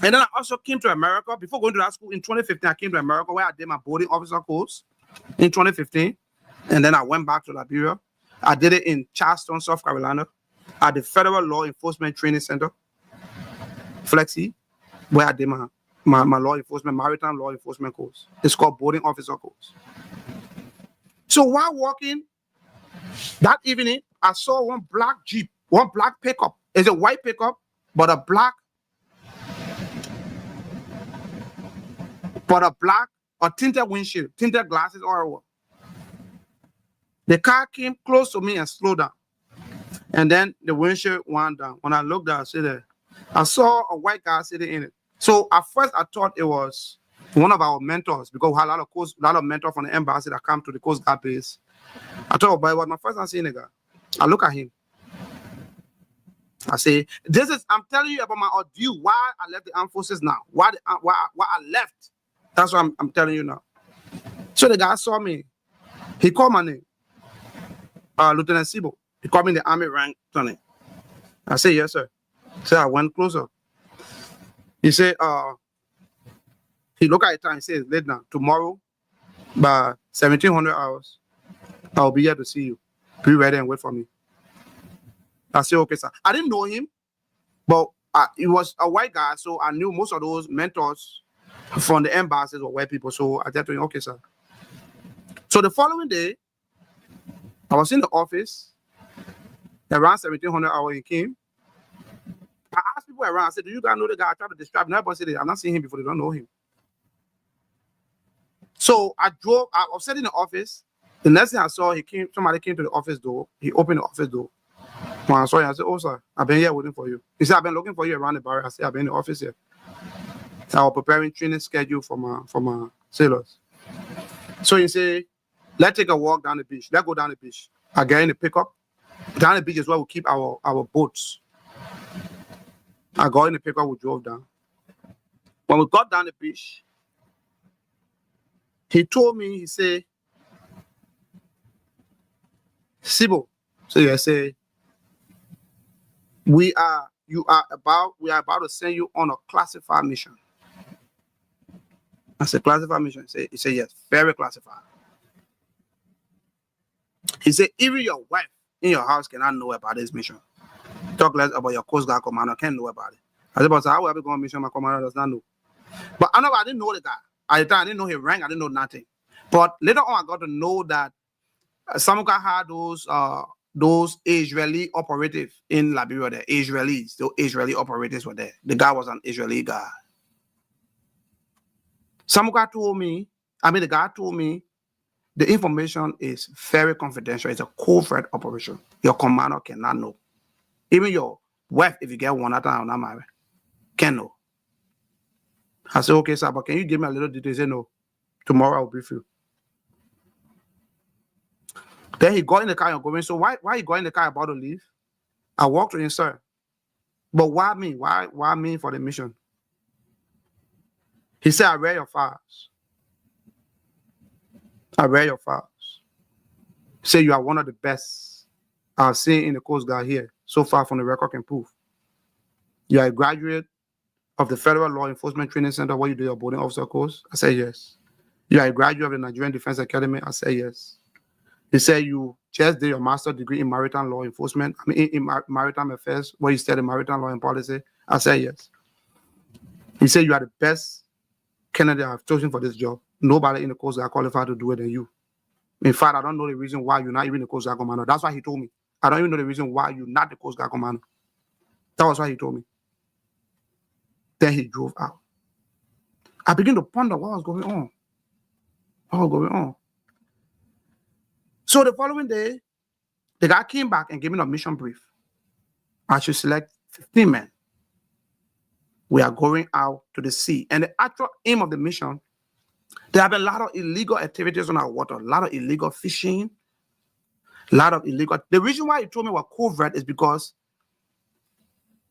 and then I also came to America. Before going to that school in 2015, I came to America where I did my boarding officer course in 2015. And then I went back to Liberia. I did it in Charleston, South Carolina, at the Federal Law Enforcement Training Center, Flexi, where I did my law enforcement, maritime law enforcement course. It's called boarding officer course. So while walking that evening, I saw one black Jeep, one black pickup. It's a white pickup, but a black or tinted windshield, tinted glasses or what. The car came close to me and slowed down. And then the windshield went down. When I looked at it, I saw a white guy sitting in it. So at first I thought it was one of our mentors, because we had a lot of mentors from the embassy that come to the Coast Guard base. I thought, but it was my first time seeing the guy. I look at him. I say, I'm telling you about my ordeal, why I left the armed forces now, why I left. That's what I'm telling you now. So the guy saw me. He called my name, Lieutenant Sibo. He called me in the army rank, Tony. I said, yes, sir. So I went closer. He said, he looked at the time. He said, late now. Tomorrow, by 1700 hours, I'll be here to see you. Be ready and wait for me. I said, okay, sir. I didn't know him, but he was a white guy, so I knew most of those mentors from the embassies were white people. So I said to him, okay, sir. So the following day, I was in the office. Around 1700 hours, he came. I asked people around, I said, do you guys know the guy? I tried to describe him. Everybody said, I'm not seeing him before, they don't know him. So I was sitting in the office. The next thing I saw, somebody came to the office door. He opened the office door. When I saw him, I said, oh, sir, I've been here waiting for you. He said, I've been looking for you around the barracks. I said, I've been in the office here. So I was preparing training schedule for my sailors. So he said, let's take a walk down the beach. Let's go down the beach. I get in the pickup. Down the beach is where we keep our boats. I got in the pickup, we drove down. When we got down the beach, he told me, he said, Sibo, so I say, we are about to send you on a classified mission. I said, classified mission? He said, yes, very classified. He said, even your wife in your house cannot know about this mission. Talk less about your Coast Guard commander, can't know about it. I said, but how will I be going on mission? My commander does not know. But I didn't know the guy. At the time, I didn't know his rank. I didn't know nothing. But later on, I got to know that Samuka had those Israeli operatives in Liberia. The Israelis, the Israeli operatives were there. The guy was an Israeli guy. Samuka told me, the guy told me, the information is very confidential. It's a covert operation. Your commander cannot know. Even your wife, if you get one at time, not married, can know. I said, okay, sir, but can you give me a little detail? He said, no. Tomorrow I'll brief you. Then he got in the car and going, so why he got in the car about to leave? I walked to him, sir. But why me? Why me for the mission? He said, I read your files. I read your files. He said, you are one of the best I've seen in the Coast Guard here. So far from the record can prove. You are a graduate of the Federal Law Enforcement Training Center where you do your boarding officer course? I said, yes. You are a graduate of the Nigerian Defense Academy? I said, yes. He said, you just did your master's degree in maritime law enforcement, in maritime affairs, where you studied maritime law and policy? I said, yes. He said, you are the best candidate I've chosen for this job. Nobody in the Coast Guard qualified to do it than you. In fact, I don't know the reason why you're not even the Coast Guard commander. That's why he told me. I don't even know the reason why you're not the Coast Guard commander. That was why he told me. Then he drove out. I began to ponder what was going on. What was going on? So the following day, the guy came back and gave me a mission brief. I should select 15 men. We are going out to the sea. And the actual aim of the mission, there have been a lot of illegal activities on our water, a lot of illegal fishing, a lot of illegal. The reason why he told me what covert is because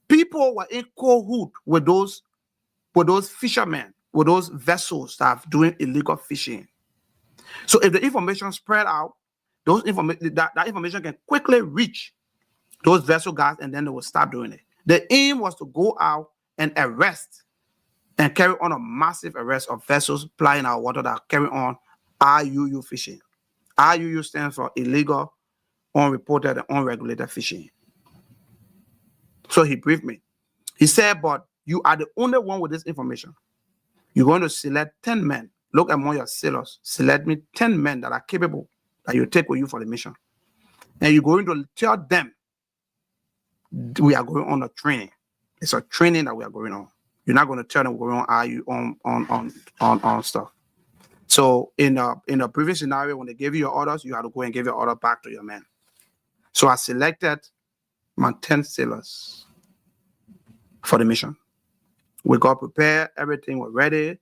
people were in cohoot with those fishermen, with those vessels that are doing illegal fishing. So if the information spread out, that information can quickly reach those vessel guys, and then they will start doing it. The aim was to go out and arrest and carry on a massive arrest of vessels plying our water that carry on IUU fishing. IUU stands for illegal, unreported, and unregulated fishing. So he briefed me. He said, but you are the only one with this information. You're going to select 10 men. Look among your sailors. Select me 10 men that are capable, that you take with you for the mission. And you're going to tell them we are going on a training. It's a training that we are going on. You're not going to tell them we're going on stuff. So in a previous scenario, when they gave you your orders, you have to go and give your order back to your men. So I selected my 10 sailors for the mission. We got prepared, everything was ready.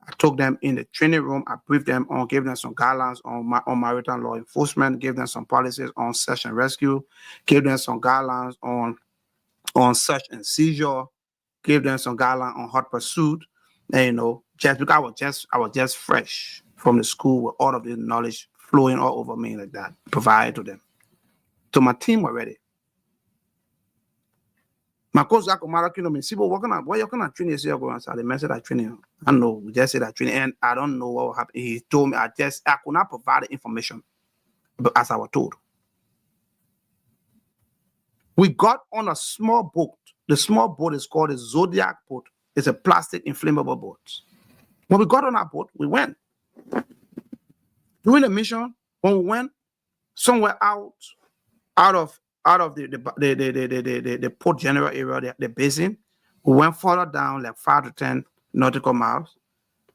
I took them in the training room, I briefed them on, gave them some guidelines on maritime law enforcement, gave them some policies on search and rescue, gave them some guidelines on search and seizure, gave them some guidelines on hot pursuit. And just because I was just fresh from the school with all of this knowledge flowing all over me like that, provided to them. So my team were ready. My coach got commander came to me, see, but what kind of training is you going on? So the message that training. I know, we just said that training, and I don't know what happened. He told me I could not provide the information, but as I was told. We got on a small boat. The small boat is called a Zodiac boat. It's a plastic inflammable boat. When we got on our boat, we went. During the mission, when we went somewhere out of the port general area, the basin, we went further down like 5 to 10 nautical miles.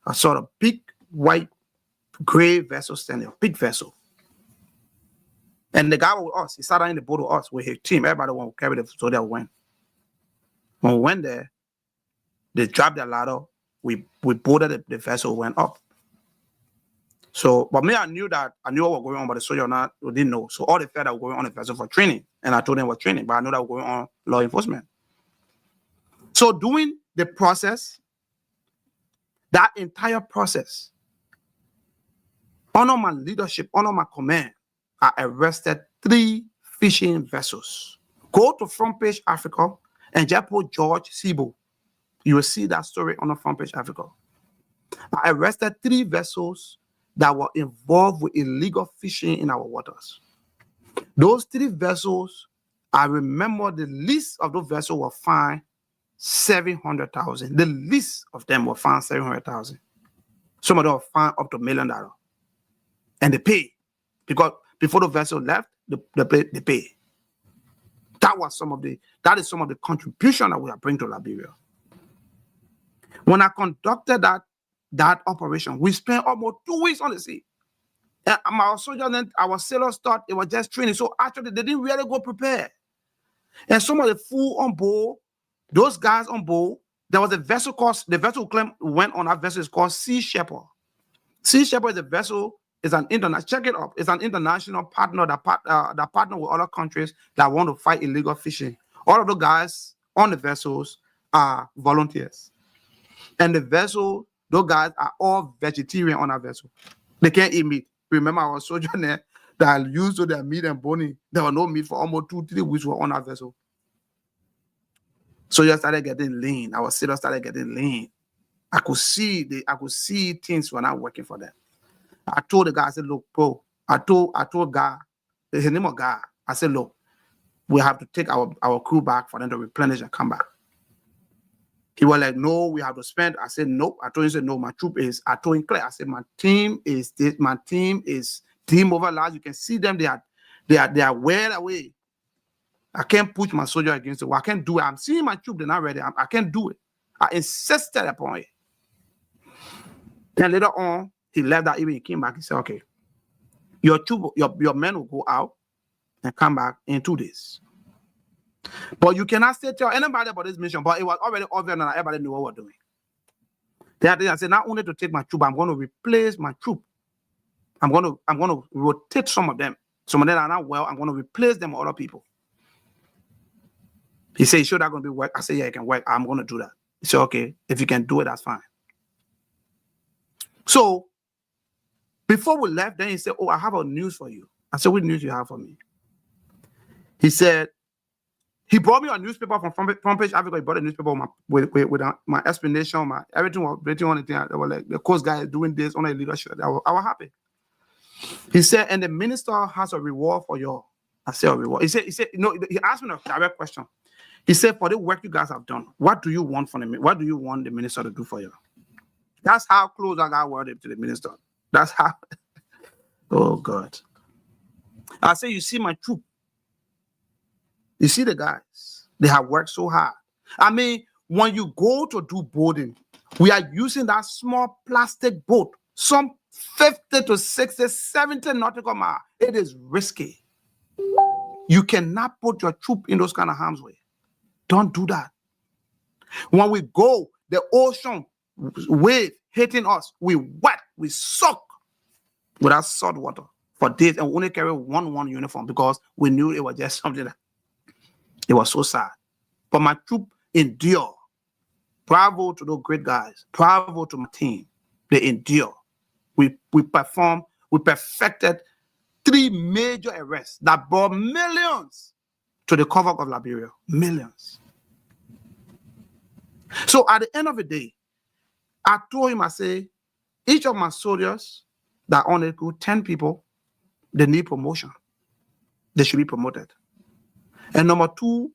I saw a big white gray vessel standing, a big vessel. And the guy with us, he sat down in the boat with us with his team. Everybody wanted to carry the Zodiac went. When we went there, they dropped the ladder. We boarded the vessel, went up. So, but me, I knew what was going on, but the soldier didn't know. So all they felt that were going on the vessel for training, and I told them what training, but I knew that was going on law enforcement. So during the process, that entire process, under my leadership, under my command, I arrested 3 fishing vessels. Go to Front Page Africa and just put George Sibo. You will see that story on the Front Page Africa. I arrested 3 vessels that were involved with illegal fishing in our waters. Those 3 vessels, I remember the list of those vessels were fined $700,000. The least of them were found $700,000. Some of them were found up to $1 million. And they pay. Because before the vessel left, they pay. That is some of the contribution that we are bringing to Liberia. When I conducted that operation, we spent almost 2 weeks on the sea. And our soldiers and our sailors thought it was just training. So actually, they didn't really go prepared. And some of the food on board, those guys on board, there was a vessel called, the vessel claim went on that vessel is called Sea Shepherd. Sea Shepherd is a vessel, is an international, check it up, it's an international partner that partner with other countries that want to fight illegal fishing. All of the guys on the vessels are volunteers. And the vessel, those guys are all vegetarian on that vessel. They can't eat meat. Remember our soldier there that used to their meat and bone. There was no meat for almost 2-3 weeks were on that vessel. So you started getting lean. Our sailors started getting lean. I could see things were not working for them. I told the guy, I said, look, bro, I told God, his name was God. I said, look, we have to take our crew back for them to replenish and come back. He was like, no, we have to spend. I said, nope. I told him, said, no, my troop is. I told him clear. I said, my team is this. My team is demobilized. You can see them. They are well away. I can't push my soldier against the wall. I can't do it. I'm seeing my troop. They're not ready. I can't do it. I insisted upon it. Then later on, he left that evening. He came back. He said, okay, your troop, your men will go out and come back in 2 days. But you cannot still tell anybody about this mission, but it was already obvious and everybody knew what we're doing. Then I said, not only to take my troop, I'm going to replace my troop. I'm going to rotate some of them. Some of them are not well. I'm going to replace them with other people. He said, sure, that's going to be work. I said, yeah, it can work. I'm going to do that. He said, okay, if you can do it, that's fine. So before we left, then he said, oh, I have a news for you. I said, what news you have for me? He said, he brought me a newspaper from Front Page Africa. He brought a newspaper with my explanation, my everything was written on it. They were like, the coast guy is doing this on a leadership. I was happy. He said, and the minister has a reward for you. I said, a reward. He said, he asked me a direct question. He said, for the work you guys have done, what do you want from the? What do you want the minister to do for you? That's how close I got worded to the minister. That's how. Oh God. I said, you see my troop. You see the guys, they have worked so hard. I mean, when you go to do boating, we are using that small plastic boat, some 50 to 60, 70 nautical miles. It is risky. You cannot put your troop in those kind of harm's way. Don't do that. When we go, the ocean wave hitting us, we wet, we soak with that salt water for days, and we only carry one uniform because we knew it was just something that it was so sad. But my troop endure. Bravo to those great guys. Bravo to my team. They endure. We perfected 3 major arrests that brought millions to the cover of Liberia. Millions. So at the end of the day, I told him, I say, each of my soldiers that on the crew, 10 people, they need promotion. They should be promoted. And number 2,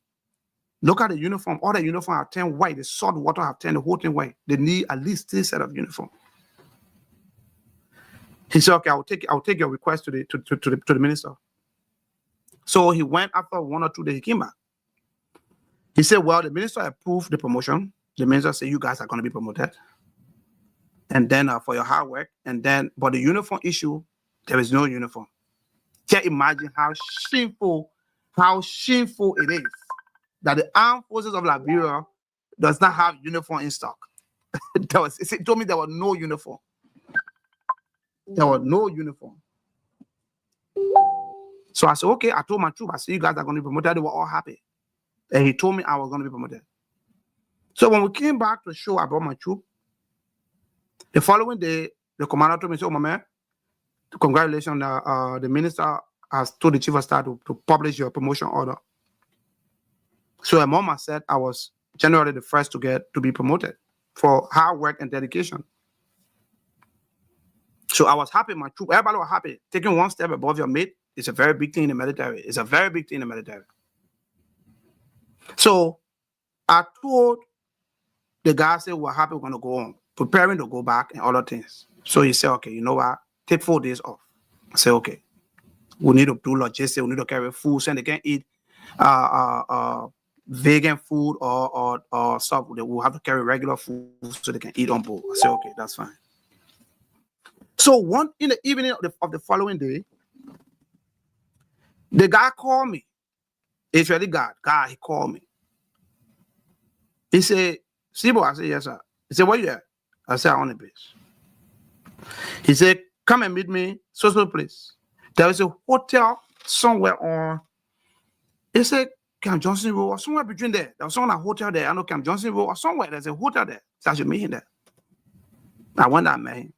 look at the uniform. All the uniform have 10 white. The salt water have 10, the whole thing white. They need at least 3 sets of uniform. He said, okay, I'll take your request to the minister. So he went after 1 or 2 days, he came back. He said, well, the minister approved the promotion. The minister said, you guys are going to be promoted. And then for your hard work. And then, but the uniform issue, there is no uniform. Can't imagine how shameful it is that the armed forces of Liberia does not have uniform in stock. It told me there was no uniform. There was no uniform. So I said, okay, I told my troop, I said, you guys are going to be promoted. They were all happy. And he told me I was going to be promoted. So when we came back to show about my troop, the following day, the commander told me, so, my man, congratulations, the minister has told the chief of staff to publish your promotion order. So a mama said I was generally the first to be promoted for hard work and dedication. So I was happy, my troop, everybody was happy. Taking one step above your mate is a very big thing in the military. It's a very big thing in the military. So I told the guy said, we're happy we're going to go on, preparing to go back and other things. So he said, okay, you know what? Take 4 days off. I said, okay. We need to do logistics. We need to carry food so they can eat vegan food or stuff. They will have to carry regular food so they can eat on board. I said, okay, that's fine. So in the evening of the following day, the guy called me. It's really God, he called me. He said, Sibo, I said, yes, sir. He said, where you at? I said, I'm on the base. He said, come and meet me, so place. There is a hotel somewhere on, he said, Camp Johnson Road, or somewhere between there. There was someone at a hotel there. I know Camp Johnson Road, or somewhere. There's a hotel there. So I should meet him there. I went there and met him.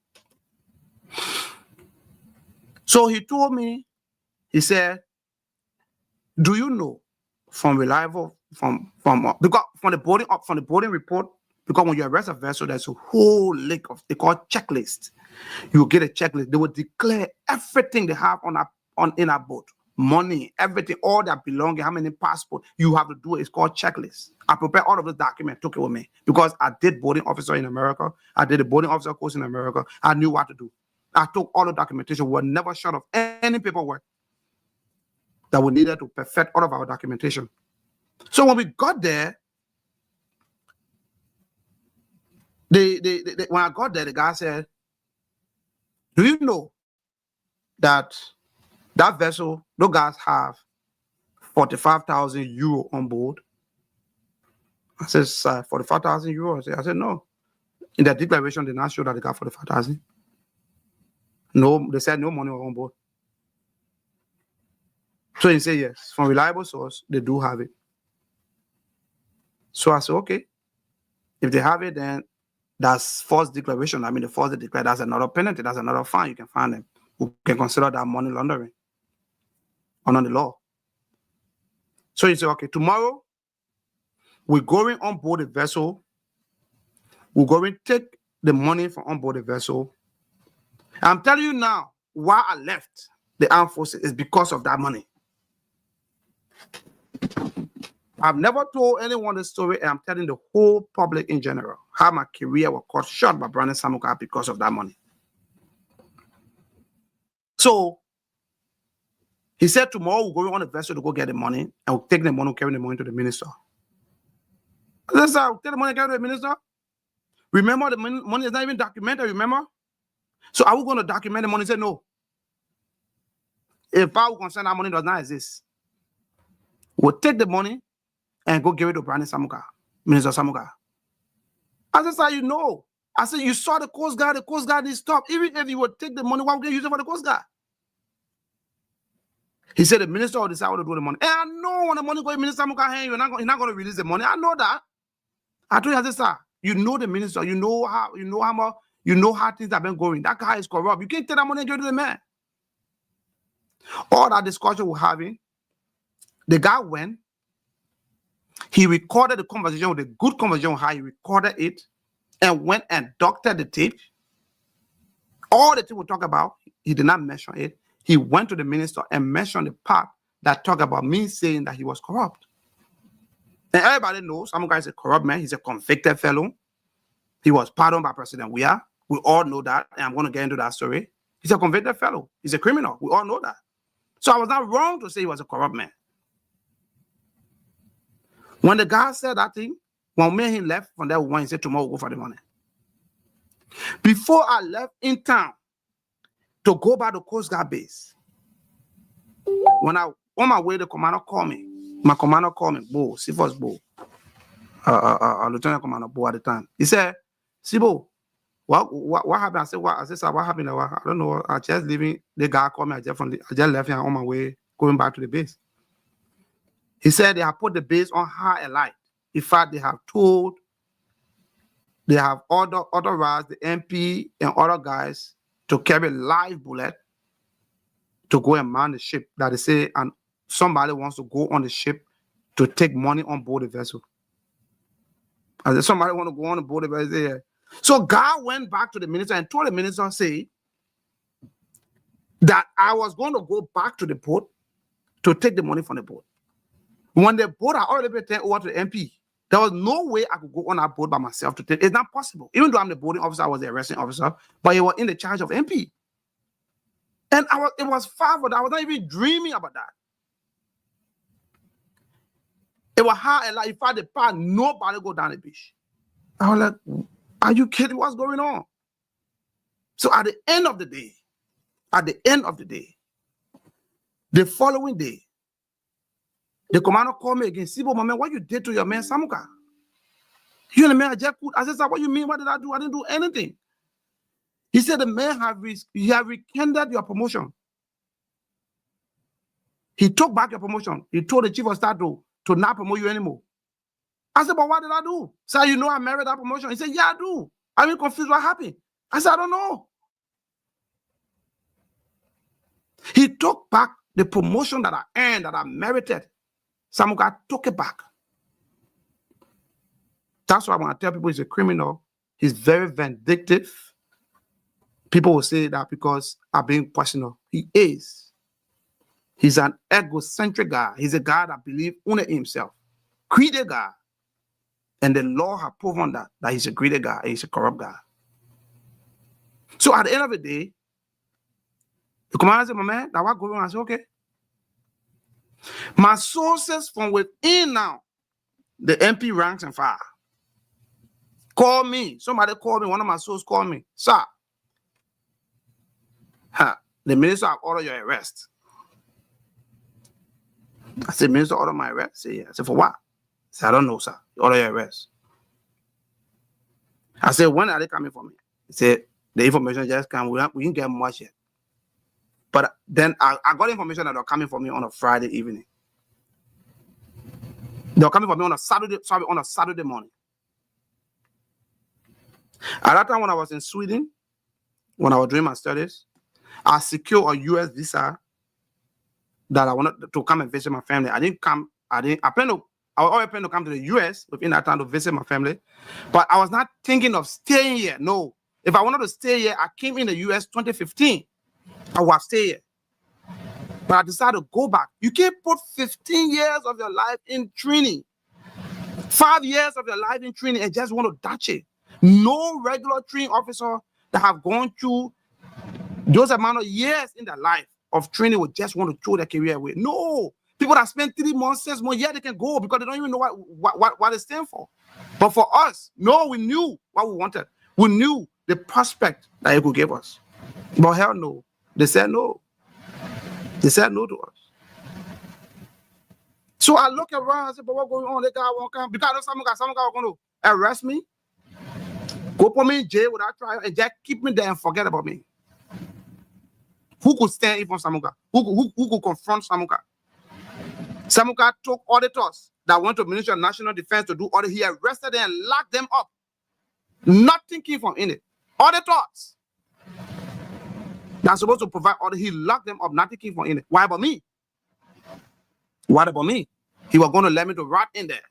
So he told me, he said, do you know from reliable, because from the boarding report, because when you arrest a vessel, there's a whole list of, they call checklist. You get a checklist. They will declare everything they have in a boat. Money, everything, all that belonging, how many passports you have to do it. It's called checklist. I prepared all of the documents, took it with me because I did boarding officer in America. I did a boarding officer course in America. I knew what to do. I took all the documentation. We were never short of any paperwork that we needed to perfect all of our documentation. So when we got there, when I got there, the guy said, do you know that vessel, those guys have 45,000 euro on board? I said, 45,000 euros. I said, no. In the declaration, they not show that they got 45,000. No, they said no money on board. So he said, yes, from reliable source, they do have it. So I said, okay. If they have it, then that's false declaration. I mean, the false declaration, that's another penalty, that's another fine. You can find them. We can consider that money laundering under the law. So he said, okay, tomorrow, we're going on board the vessel. We're going to take the money from on board the vessel. I'm telling you now, why I left the armed forces is because of that money. I've never told anyone the story, and I'm telling the whole public in general how my career was cut short by Brandon Samuka because of that money. So he said tomorrow we're going on a vessel to go get the money, and we'll take the money, carry the money to the minister. I said, sir, we'll take the money, carry to the minister. Remember, the money is not even documented, remember? So are we going to document the money? He said, no. If our concern, that money does not exist. We'll take the money and go give it to Brandon Samuka, Minister Samuka. I said, sir, you know. I said, you saw the Coast Guard didn't stop. Even if you would take the money, why would you use it for the Coast Guard? He said, the minister will decide what to do with the money. And I know when the money goes in Minister Samuka's hand, you're not going to release the money. I know that. I told you, I said, sir, you know the minister, you know how things have been going. That guy is corrupt. You can't take that money and give it to the man. All that discussion we're having, the guy went, he recorded the conversation with a good conversation, how he recorded it, and went and doctored the tape. All the thing we talk about, he did not mention it. He went to the minister and mentioned the part that talked about me saying that he was corrupt. And everybody knows some guy is a corrupt man. He's a convicted fellow. He was pardoned by President Weah. We all know that, and I'm going to get into that story. He's a convicted fellow. He's a criminal. We all know that. So I was not wrong to say he was a corrupt man. When the guy said that thing, when me and him left from there, he said, tomorrow we'll go for the money. Before I left in town to go by the Coast Guard base, when I on my way, the commander called me. My commander called me, Bo, Sifos Bo, Lieutenant Commander Bo at the time. He said, Sibo, what happened? I said, sir, what happened? I don't know. I just leaving. The guy called me. I just left here on my way, going back to the base. He said they have put the base on high alert. In fact, they have authorized the MP and other guys to carry live bullet to go and man the ship. That they say, and somebody wants to go on the ship to take money on board the vessel. I said, somebody want to go on board the vessel. Yeah. So God went back to the minister and told the minister, say, that I was going to go back to the boat to take the money from the boat. When the boat had already been turned over to the MP, There was no way I could go on that boat by myself to take. It's not possible. Even though I'm the boarding officer, I was the arresting officer, but he was in the charge of MP. And it was far from that. I was not even dreaming about that. It was hard. Like if I had the park, nobody go down the beach. I was like, are you kidding? What's going on? So at the end of the day, the following day, the commander called me again. Sibo, my man, what you did to your man Samuka? You and the man, I said, sir, what you mean? What did I do? I didn't do anything. He said the man have rekindled your promotion. He took back your promotion. He told the chief of staff to not promote you anymore. I said, but what did I do? Sir, you know I married that promotion. He said, yeah, I do. I'm even confused what happened. I said, I don't know. He took back the promotion that I earned, that I merited. Samuka took it back. That's why when I tell people he's a criminal, he's very vindictive. People will say that because I'm being personal. He is. He's an egocentric guy. He's a guy that believes only in himself. Greedy guy. And the law has proven that he's a greedy guy. He's a corrupt guy. So at the end of the day, the commander said, my man, that what going on? I said, okay. My sources from within now, the MP ranks and file, call me. Somebody called me. One of my sources called me. Sir, the minister have ordered your arrest. I said, minister ordered my arrest? I said, yeah. I said, for what? I said, I don't know, sir. You order your arrest. I said, when are they coming for me? He said, the information just came. We didn't get much yet. But then I got information that they're coming for me on a Friday evening. They're coming for me on a Saturday morning. At that time when I was in Sweden, when I was doing my studies, I secured a U.S. visa that I wanted to come and visit my family. I was always planning to come to the U.S. within that time to visit my family. But I was not thinking of staying here. No. If I wanted to stay here, I came in the U.S. 2015. I would stay here. But I decided to go back. You can't put 15 years of your life in training, 5 years of your life in training, and just want to ditch it. No regular training officer that have gone through those amount of years in their life of training would just want to throw their career away. No. People that spend 3 months, 6 months, yeah, they can go because they don't even know what they stand for. But for us, no, we knew what we wanted. We knew the prospect that it could give us. But hell no. They said no. They said no to us. So I look around and say, but what's going on? That guy won't come. Because someone was going to arrest me, go put me in jail without trial, and just keep me there and forget about me. Who could stand in for Samuka? Who could confront Samuka? Samuka took auditors that went to the Ministry of National Defense to do audit. He arrested them and locked them up. Nothing came from in it. Auditors that's supposed to provide audit, he locked them up. Nothing came from in it. Why about me? What about me? He was going to let me to rot in there.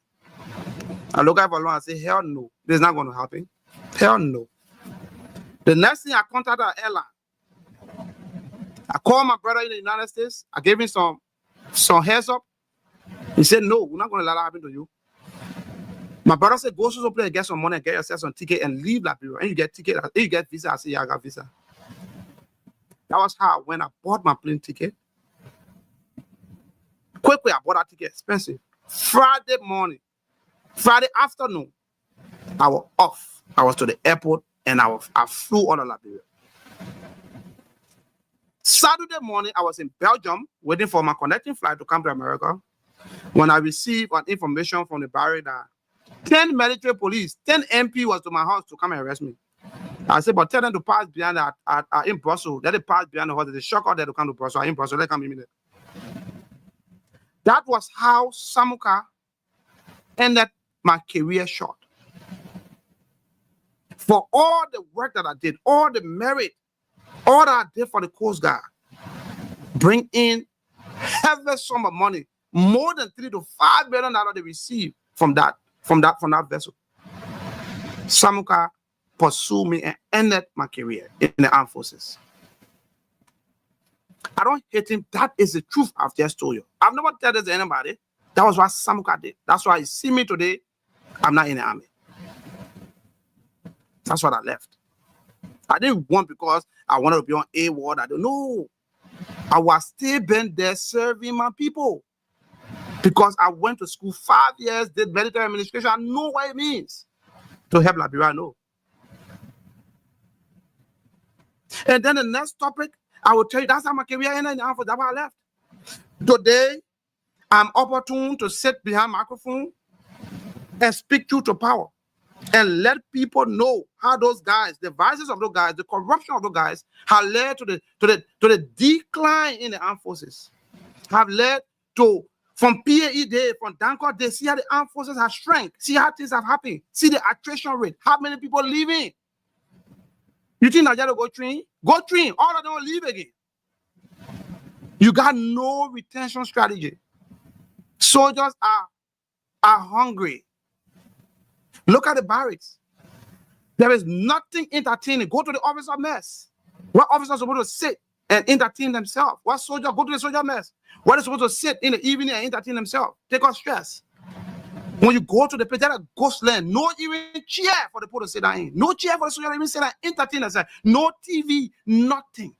I look at Valon and say, hell no. This is not going to happen. Hell no. The next thing I contacted an airline. I called my brother in the United States. I gave him some heads up. He said, no, we're not going to let that happen to you. My brother said, go to some place and get some money and get yourself some ticket and leave Liberia. And you get ticket, and you get visa. I said, yeah, I got visa. That was how when I bought my plane ticket. Quickly, I bought that ticket, expensive. Friday Friday afternoon, I was off. I was to the airport and I flew out of Liberia. Saturday morning, I was in Belgium waiting for my connecting flight to come to America. When I received an information from the barrier that 10 military police, 10 MP was to my house to come and arrest me. I said, but tell them to pass behind that in Brussels. Let it pass behind the house. They shock out there to come to Brussels. I'm in Brussels. Let them come in there. That was how Samuka ended my career short. For all the work that I did, all the merit, all that I did for the Coast Guard, bring in heavy sum of money, more than $3 to $5 billion they received from that vessel. Samuka pursued me and ended my career in the armed forces. I don't hate him. That is the truth I've just told you. I've never told this to anybody. That was what Samuka did. That's why you see me today I'm not in the army. That's what I left. I didn't want because I wanted to be on a ward. I don't know. I was still been there serving my people. Because I went to school 5 years, did military administration. I know what it means to help Liberia. I know. And then the next topic, I will tell you, that's how my career ended in the armed forces. That's why I left. Today, I'm opportune to sit behind microphone and speak truth to power and let people know how those guys, the vices of those guys, the corruption of those guys have led to the decline in the armed forces, have led to from PAE day, from Danko day, see how the armed forces have shrank, see how things have happened, see the attrition rate, how many people leaving. You think Nigeria go train? Go train, all of them will leave again. You got no retention strategy. Soldiers are hungry. Look at the barracks. There is nothing entertaining. Go to the office of mess. What officers are supposed to sit and entertain themselves? What soldier go to the soldier mess? What is supposed to sit in the evening and entertain themselves? Take off stress. When you go to the place, that's a ghost land. No even chair for the people to sit down in. No chair for the soldier to even sit down and entertain themselves. No TV, nothing.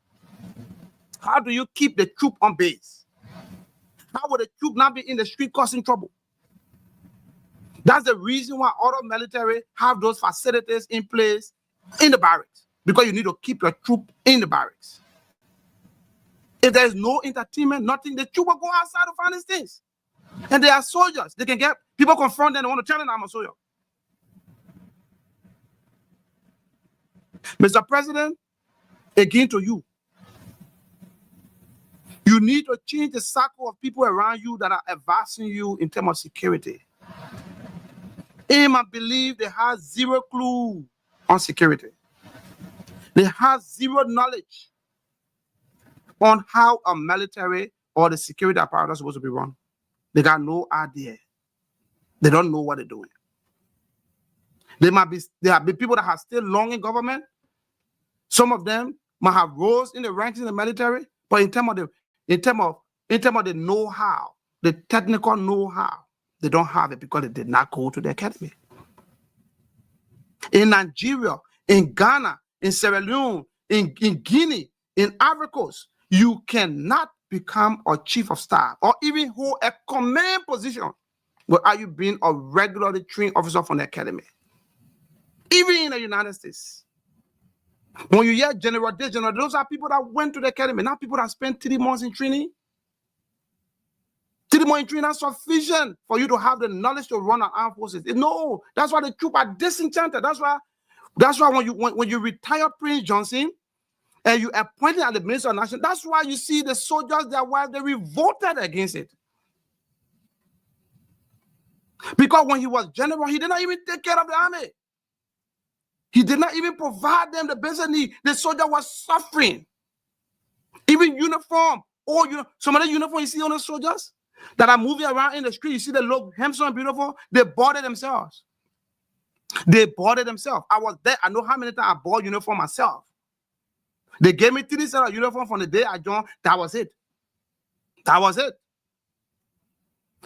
How do you keep the troop on base? How would the troop not be in the street causing trouble? That's the reason why other military have those facilities in place in the barracks. Because you need to keep your troop in the barracks. If there is no entertainment, nothing, the troop will go outside to find these things. And they are soldiers. They can get people confront them. They want to tell them I'm a soldier. Mr. President, again to you. You need to change the circle of people around you that are advancing you in terms of security. Aim and believe they have zero clue on security. They have zero knowledge on how a military or the security apparatus is supposed to be run. They got no idea. They don't know what they're doing. There have been people that have stayed long in government. Some of them might have rose in the ranks in the military, but in terms of the know-how, the technical know-how, they don't have it because they did not go to the academy. In Nigeria, in Ghana, in Sierra Leone, in Guinea, in Ivory Coast, you cannot become a chief of staff or even hold a command position without you being a regularly trained officer from the academy. Even in the United States. When you hear general, those are people that went to the academy, not people that spent 3 months in training. 3 months in training is sufficient for you to have the knowledge to run an armed forces. No, that's why the troops are disenchanted. That's why when you retire Prince Johnson and you appointed as the Minister of National, that's why you see the soldiers, their wives, they revolted against it. Because when he was general, he did not even take care of the army. He did not even provide them the basic need. The soldier was suffering. Even uniform. Some of the uniform you see on the soldiers that are moving around in the street, you see they look handsome and beautiful, they bought it themselves. They bought it themselves. I was there. I know how many times I bought uniform myself. They gave me 3 sets of uniform from the day I joined. That was it. That was it.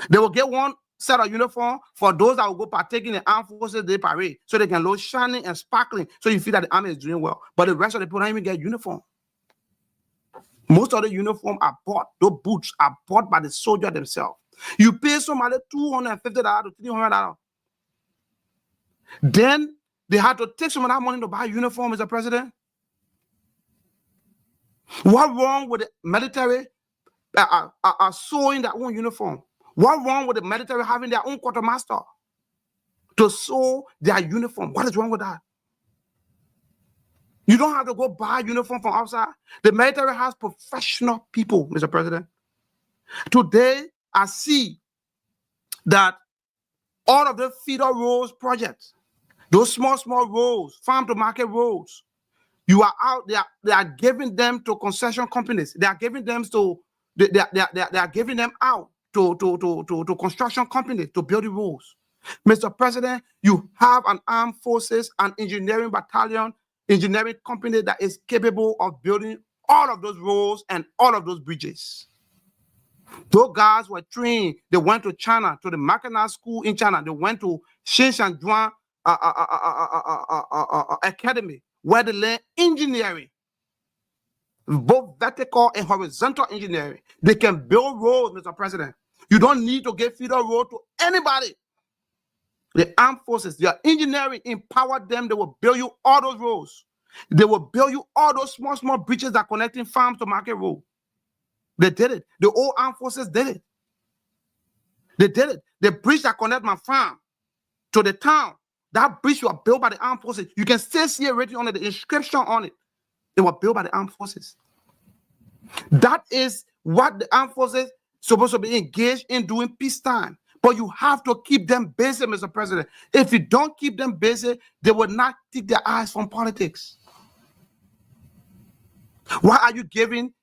They will get 1 set of uniform for those that will go partake in the armed forces day parade, so they can look shining and sparkling, so you feel that the army is doing well. But the rest of the people don't even get uniform. Most of the uniform are bought. Those boots are bought by the soldier themselves. You pay somebody $250 to $300. Then they had to take some of that money to buy uniform, Mr. President. What wrong with the military sewing their own uniform? What wrong with the military having their own quartermaster to sew their uniform? What is wrong with that? You don't have to go buy uniform from outside. The military has professional people, Mr. President. Today, I see that all of the feeder roads projects, those small roads, farm to market roads, you are out there. They are giving them to concession companies. They are giving them to they are giving them out to construction companies to build the roads. Mr. President, you have an armed forces and engineering battalion, engineering company that is capable of building all of those roads and all of those bridges. Those guys were trained. They went to China, to the Mackinac School in China. They went to Shinshanjuan Academy, where they learn engineering, both vertical and horizontal engineering. They can build roads, Mr. President. You don't need to give feeder road to anybody. The armed forces, their engineering empowered them. They will build you all those roads. They will build you all those small bridges that are connecting farms to market road. They did it. The old armed forces did it. They did it. The bridge that connect my farm to the town, that bridge was built by the armed forces. You can still see it written on it, the inscription on it. They were built by the armed forces. That is what the armed forces supposed to be engaged in doing peacetime. But you have to keep them busy, Mr. President. If you don't keep them busy, they will not take their eyes from politics. Why are you giving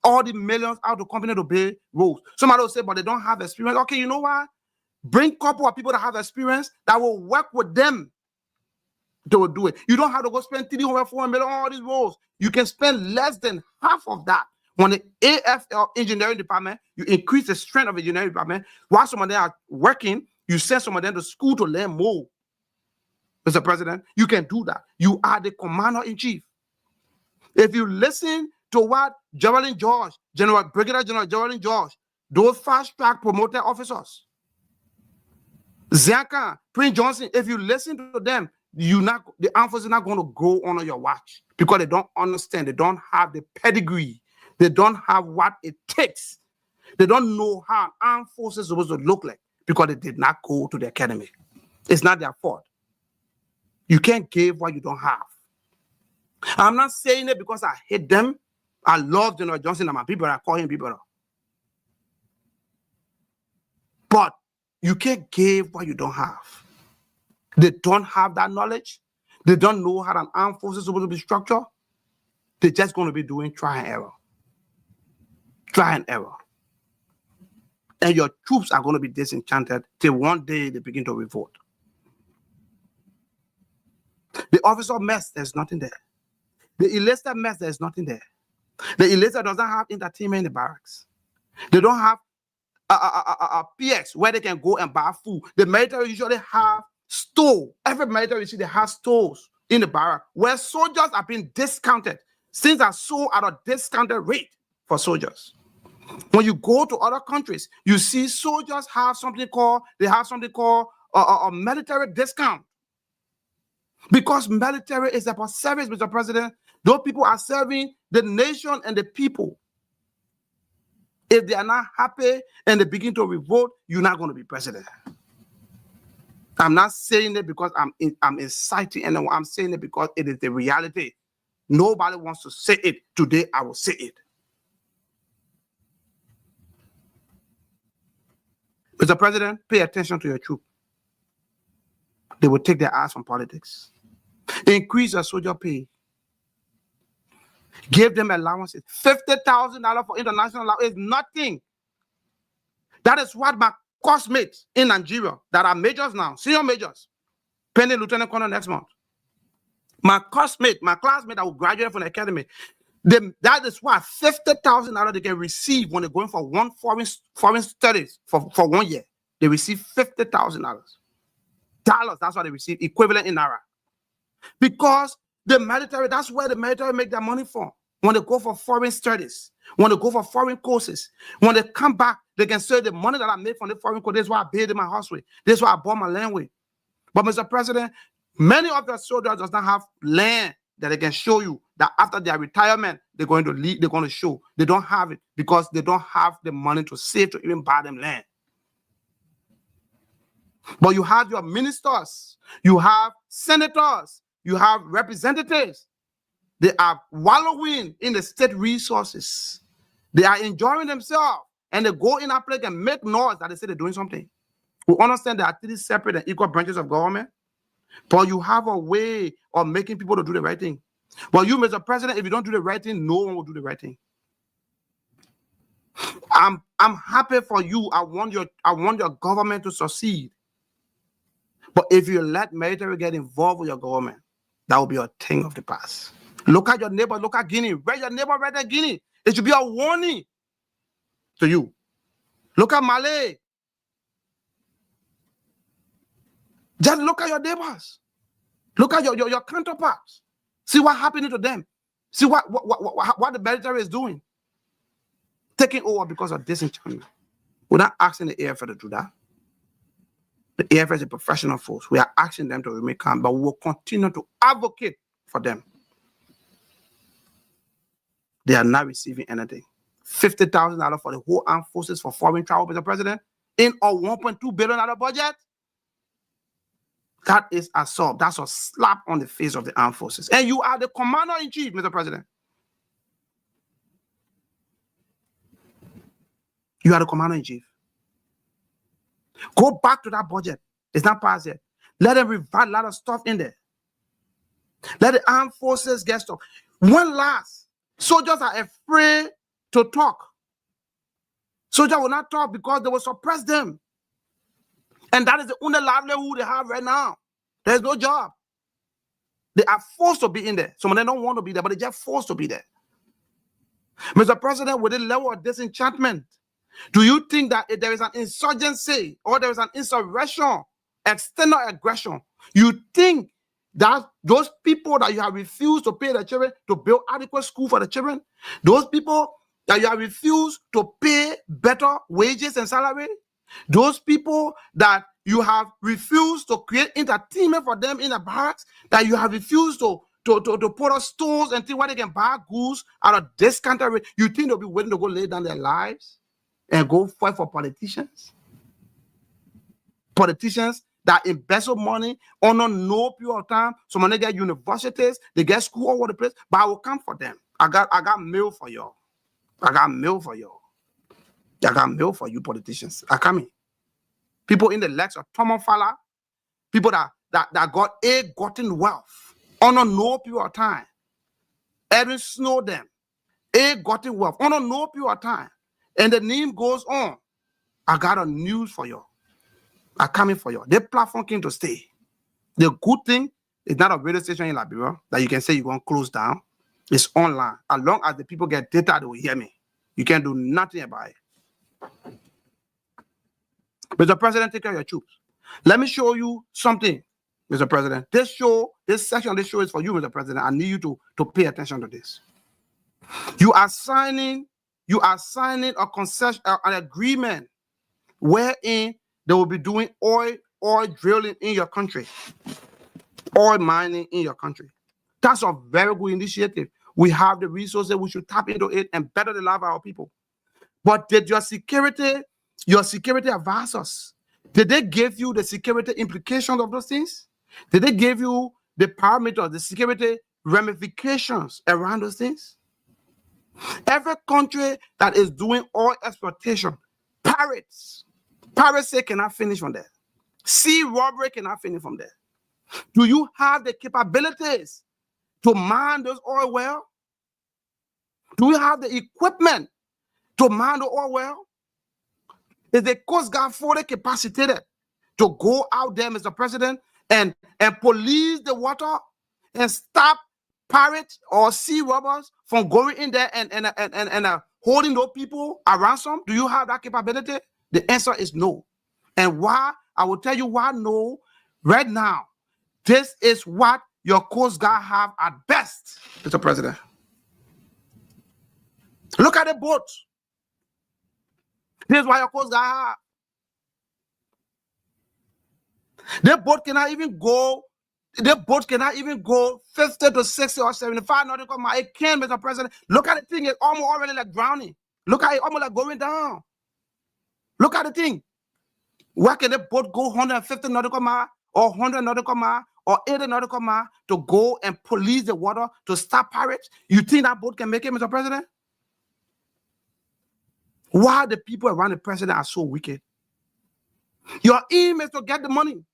all the millions out to company to build roads? Somebody will say, but they don't have experience. Okay, you know what? Bring a couple of people that have experience that will work with them. They will do it. You don't have to go spend $300, $400 million on all these roads. You can spend less than half of that. When the AFL engineering department, you increase the strength of the engineering department. While some of them are working, you send some of them to school to learn more. Mr. President, you can do that. You are the commander-in-chief. If you listen to what Geraldine George, Brigadier General Geraldine George, those fast-track promoted officers, Zianka, Prince Johnson, if you listen to them, the armed forces are not going to go on your watch because they don't understand. They don't have the pedigree. They don't have what it takes. They don't know how armed forces are supposed to look like because they did not go to the academy. It's not their fault. You can't give what you don't have. I'm not saying it because I hate them. I love General Johnson and my people. I call him people. But you can't give what you don't have. They don't have that knowledge. They don't know how an armed force is supposed to be structured. They're just going to be doing try and error. Try and error. And your troops are going to be disenchanted till one day they begin to revolt. The officer mess, there's nothing there. The enlisted mess, there's nothing there. The enlisted doesn't have entertainment in the barracks. They don't have a PX where they can go and buy food. The military usually have store. Every military you see, they have stores in the barrack where soldiers are being discounted. Things are sold at a discounted rate for soldiers. When you go to other countries, you see soldiers have something called a military discount. Because military is about service, Mr. President. Those people are serving the nation and the people. If they are not happy and they begin to revolt, you're not going to be president. I'm not saying it because I'm inciting anyone. I'm saying it because it is the reality. Nobody wants to say it. Today, I will say it. Mr. President, pay attention to your troops. They will take their eyes from politics. Increase your soldier pay. Give them allowances. $50,000 for international allowance is nothing. That is what my classmates in Nigeria that are majors now, senior majors, pending lieutenant colonel next month. My classmate that will graduate from the academy, that is what $50,000 they can receive when they're going for one foreign studies for 1 year. They receive $50,000. That's what they receive, equivalent in Naira. Because the military, that's where the military make their money from. When they go for foreign studies, when they go for foreign courses, when they come back, they can say the money that I made from the foreign course, this is why I built my house with. This is why I bought my land with. But Mr. President, many of the soldiers does not have land that they can show you that after their retirement, they're going to leave, they're going to show. They don't have it because they don't have the money to save to even buy them land. But you have your ministers, you have senators, you have representatives. They are wallowing in the state resources. They are enjoying themselves. And they go in that place and make noise that they say they're doing something. We understand there are 3 separate and equal branches of government. But you have a way of making people to do the right thing. But you, Mr. President, if you don't do the right thing, no one will do the right thing. I'm happy for you. I want your government to succeed. But if you let military get involved with your government, that will be a thing of the past. Look at your neighbor, look at Guinea. Where your neighbor right at Guinea? It should be a warning to you. Look at Mali. Just look at your neighbors. Look at your counterparts. See what happening to them. See what the military is doing. Taking over because of disenchantment. We're not asking the AFL to do that. The AFL is a professional force. We are asking them to remain calm, but we will continue to advocate for them. They are not receiving anything. $50,000 for the whole armed forces for foreign travel, Mr. President, in a $1.2 billion budget. That is assault. That's a slap on the face of the armed forces. And you are the commander-in-chief, Mr. President. You are the commander-in-chief. Go back to that budget. It's not passed yet. Let them revive a lot of stuff in there. Let the armed forces get stuff. One last. Soldiers are afraid to talk. Soldiers will not talk because they will suppress them. And that is the only livelihood they have right now. There's no job. They are forced to be in there. Some of them don't want to be there, but they're just forced to be there. Mr. President, with the level of disenchantment, do you think that if there is an insurgency or there is an insurrection, external aggression, you think that those people that you have refused to pay the children to build adequate school for the children, those people that you have refused to pay better wages and salary, those people that you have refused to create entertainment for them in the barracks, that you have refused to put up stores and things where they can buy goods at a discounted rate, you think they'll be willing to go lay down their lives and go fight for politicians? Politicians that embezzle money under no period of time. Some of them get universities, they get school all over the place, but I will come for them. I got mail for y'all. I got mail for y'all. I got mail for you politicians. I come in. People in the likes of Tom Fowler, people that got gotten wealth under no period of time. Edwin Snowden, gotten wealth under no period of time. And the name goes on. I got a news for you. I'm coming for you. The platform came to stay. The good thing is not a radio station in Liberia that you can say you're going to close down. It's online. As long as the people get data, they will hear me. You can't do nothing about it. Mr. President, take care of your troops. Let me show you something, Mr. President. This section of this show is for you, Mr. President. I need you to pay attention to this. You are signing a concession, an agreement wherein they will be doing oil drilling in your country, oil mining in your country. That's a very good initiative. We have the resources, we should tap into it and better the life of our people. But did your security advisors, did they give you the security implications of those things? Did they give you the parameters, the security ramifications around those things? Every country that is doing oil exploitation, pirates cannot finish from there. Sea robbery cannot finish from there. Do you have the capabilities to mine those oil wells? Do you have the equipment to mine the oil well? Is the Coast Guard fully capacitated to go out there, Mr. President, and police the water and stop pirates or sea robbers from going in there and holding those people at ransom? Do you have that capability? The answer is no. And why? I will tell you why no. Right now, this is what your Coast Guard have at best, Mr. President. Look at the boats. This is why your Coast Guard have. The boat cannot even go 50 to 60 or 75 nautical miles. It can, Mr. President. Look at the thing. It's almost already like drowning. Look at it, almost like going down. Look at the thing. Where can the boat go 150 nautical miles or 100 nautical miles or 80 nautical miles to go and police the water to stop pirates? You think that boat can make it, Mr. President? Why the people around the president are so wicked? Your aim is to get the money.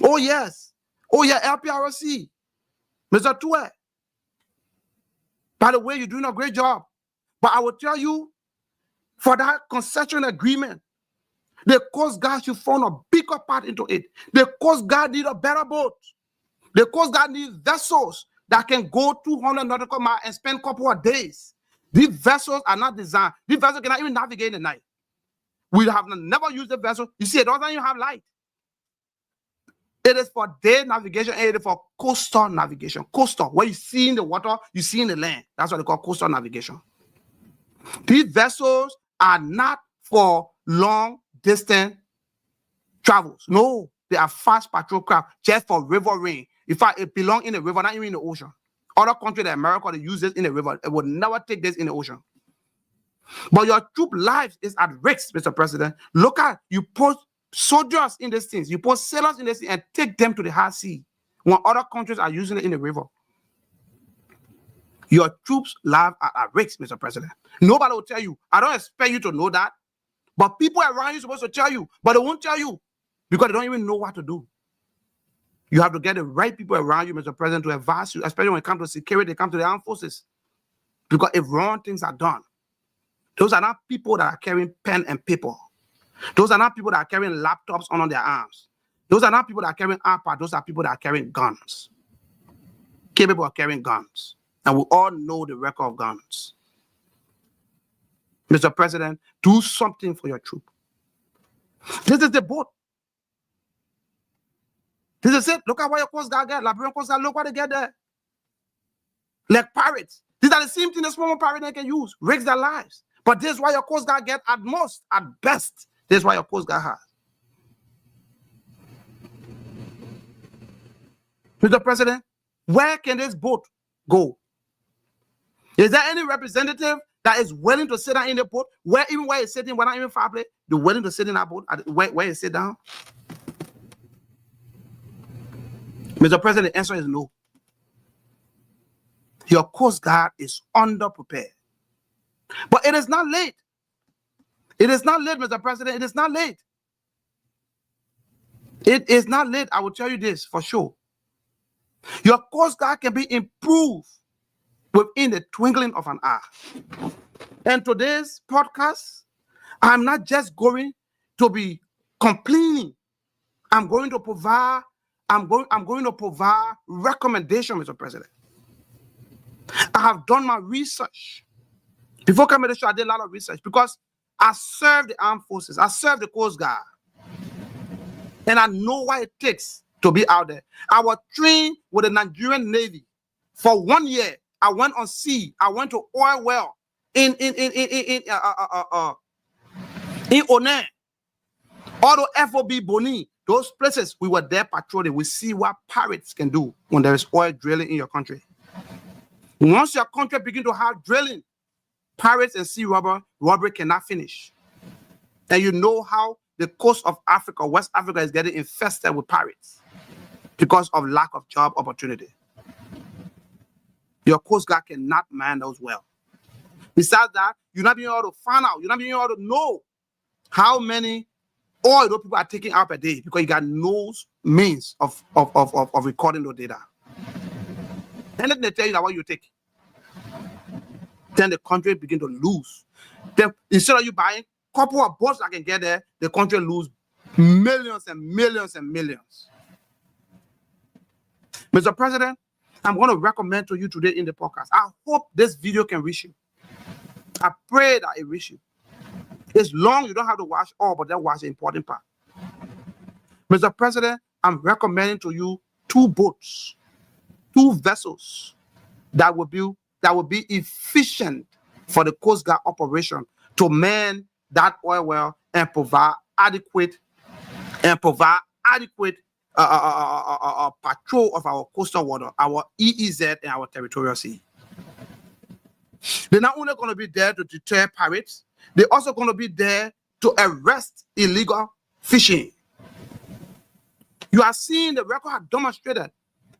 Oh, yes. Oh, yeah, LPRC. Mr. Tue. By the way, you're doing a great job. But I will tell you, for that concession agreement, the Coast Guard should form a bigger part into it. The Coast Guard need a better boat. The Coast Guard needs vessels that can go 200 nautical miles and spend a couple of days. These vessels are not designed. These vessels cannot even navigate in the night. We have never used the vessel. You see, it doesn't even have light. It is for day navigation and it is for coastal navigation. Coastal, where you see in the water, you see in the land. That's what they call coastal navigation. These vessels are not for long distance travels. No, they are fast patrol craft just for river rain. In fact, it belongs in the river, not even in the ocean. Other countries like America, they use this in the river. It would never take this in the ocean. But your troop life is at risk, Mr. President. Look at, you put soldiers in these things, you put sailors in this thing and take them to the high sea when other countries are using it in the river. Your troops' lives are at risk, Mr. President. Nobody will tell you. I don't expect you to know that. But people around you are supposed to tell you, but they won't tell you because they don't even know what to do. You have to get the right people around you, Mr. President, to advise you, especially when it comes to security, it comes to the armed forces. Because if wrong things are done, those are not people that are carrying pen and paper. Those are not people that are carrying laptops on their arms. Those are not people that are carrying iPads. Those are people that are carrying guns. Capable of carrying guns. And we all know the record of guns. Mr. President, do something for your troop. This is the boat. This is it. Look at what your Coast Guard get. Liberian Coast Guard, look what they get there. Like pirates. These are the same thing the small pirate they can use. Risk their lives. But this is why your Coast Guard get at most, at best. This is why your Coast Guard has. Mr. President, where can this boat go? Is there any representative that is willing to sit down in the boat, where even where it's sitting, we're not even far play, they're willing to sit in that boat, where you sit down? Mr. President, the answer is no. Your Coast Guard is underprepared. But it is not late. It is not late, Mr. President. It is not late. It is not late. I will tell you this for sure. Your Coast Guard can be improved within the twinkling of an eye. And today's podcast, I'm not just going to be complaining. I'm going to provide recommendation, Mr. President. I have done my research. Before coming to the show, I did a lot of research because I serve the armed forces. I serve the Coast Guard. And I know what it takes to be out there. I was trained with the Nigerian Navy for 1 year. I went on sea. I went to oil well in Onan, all the FOB Boni, those places we were there patrolling. We see what pirates can do when there is oil drilling in your country. Once your country begins to have drilling, pirates and sea robbery cannot finish. And you know how the coast of Africa, West Africa, is getting infested with pirates because of lack of job opportunity. Your Coast Guard cannot man those well. Besides that, you're not being able to find out, you're not being able to know how many oil those people are taking out per day because you got no means of recording those data. And then they tell you that what you take. Then the country begin to lose. Then instead of you buying a couple of boats that can get there, the country lose millions and millions and millions. Mr. President, I'm going to recommend to you today in the podcast. I hope this video can reach you. I pray that it reach you. It's long, you don't have to watch all, but then watch the important part. Mr. President, I'm recommending to you 2 boats, 2 vessels that will be efficient for the Coast Guard operation to man that oil well and provide adequate patrol of our coastal water, our EEZ and our territorial sea. They're not only going to be there to deter pirates, they're also going to be there to arrest illegal fishing. You are seeing the record have demonstrated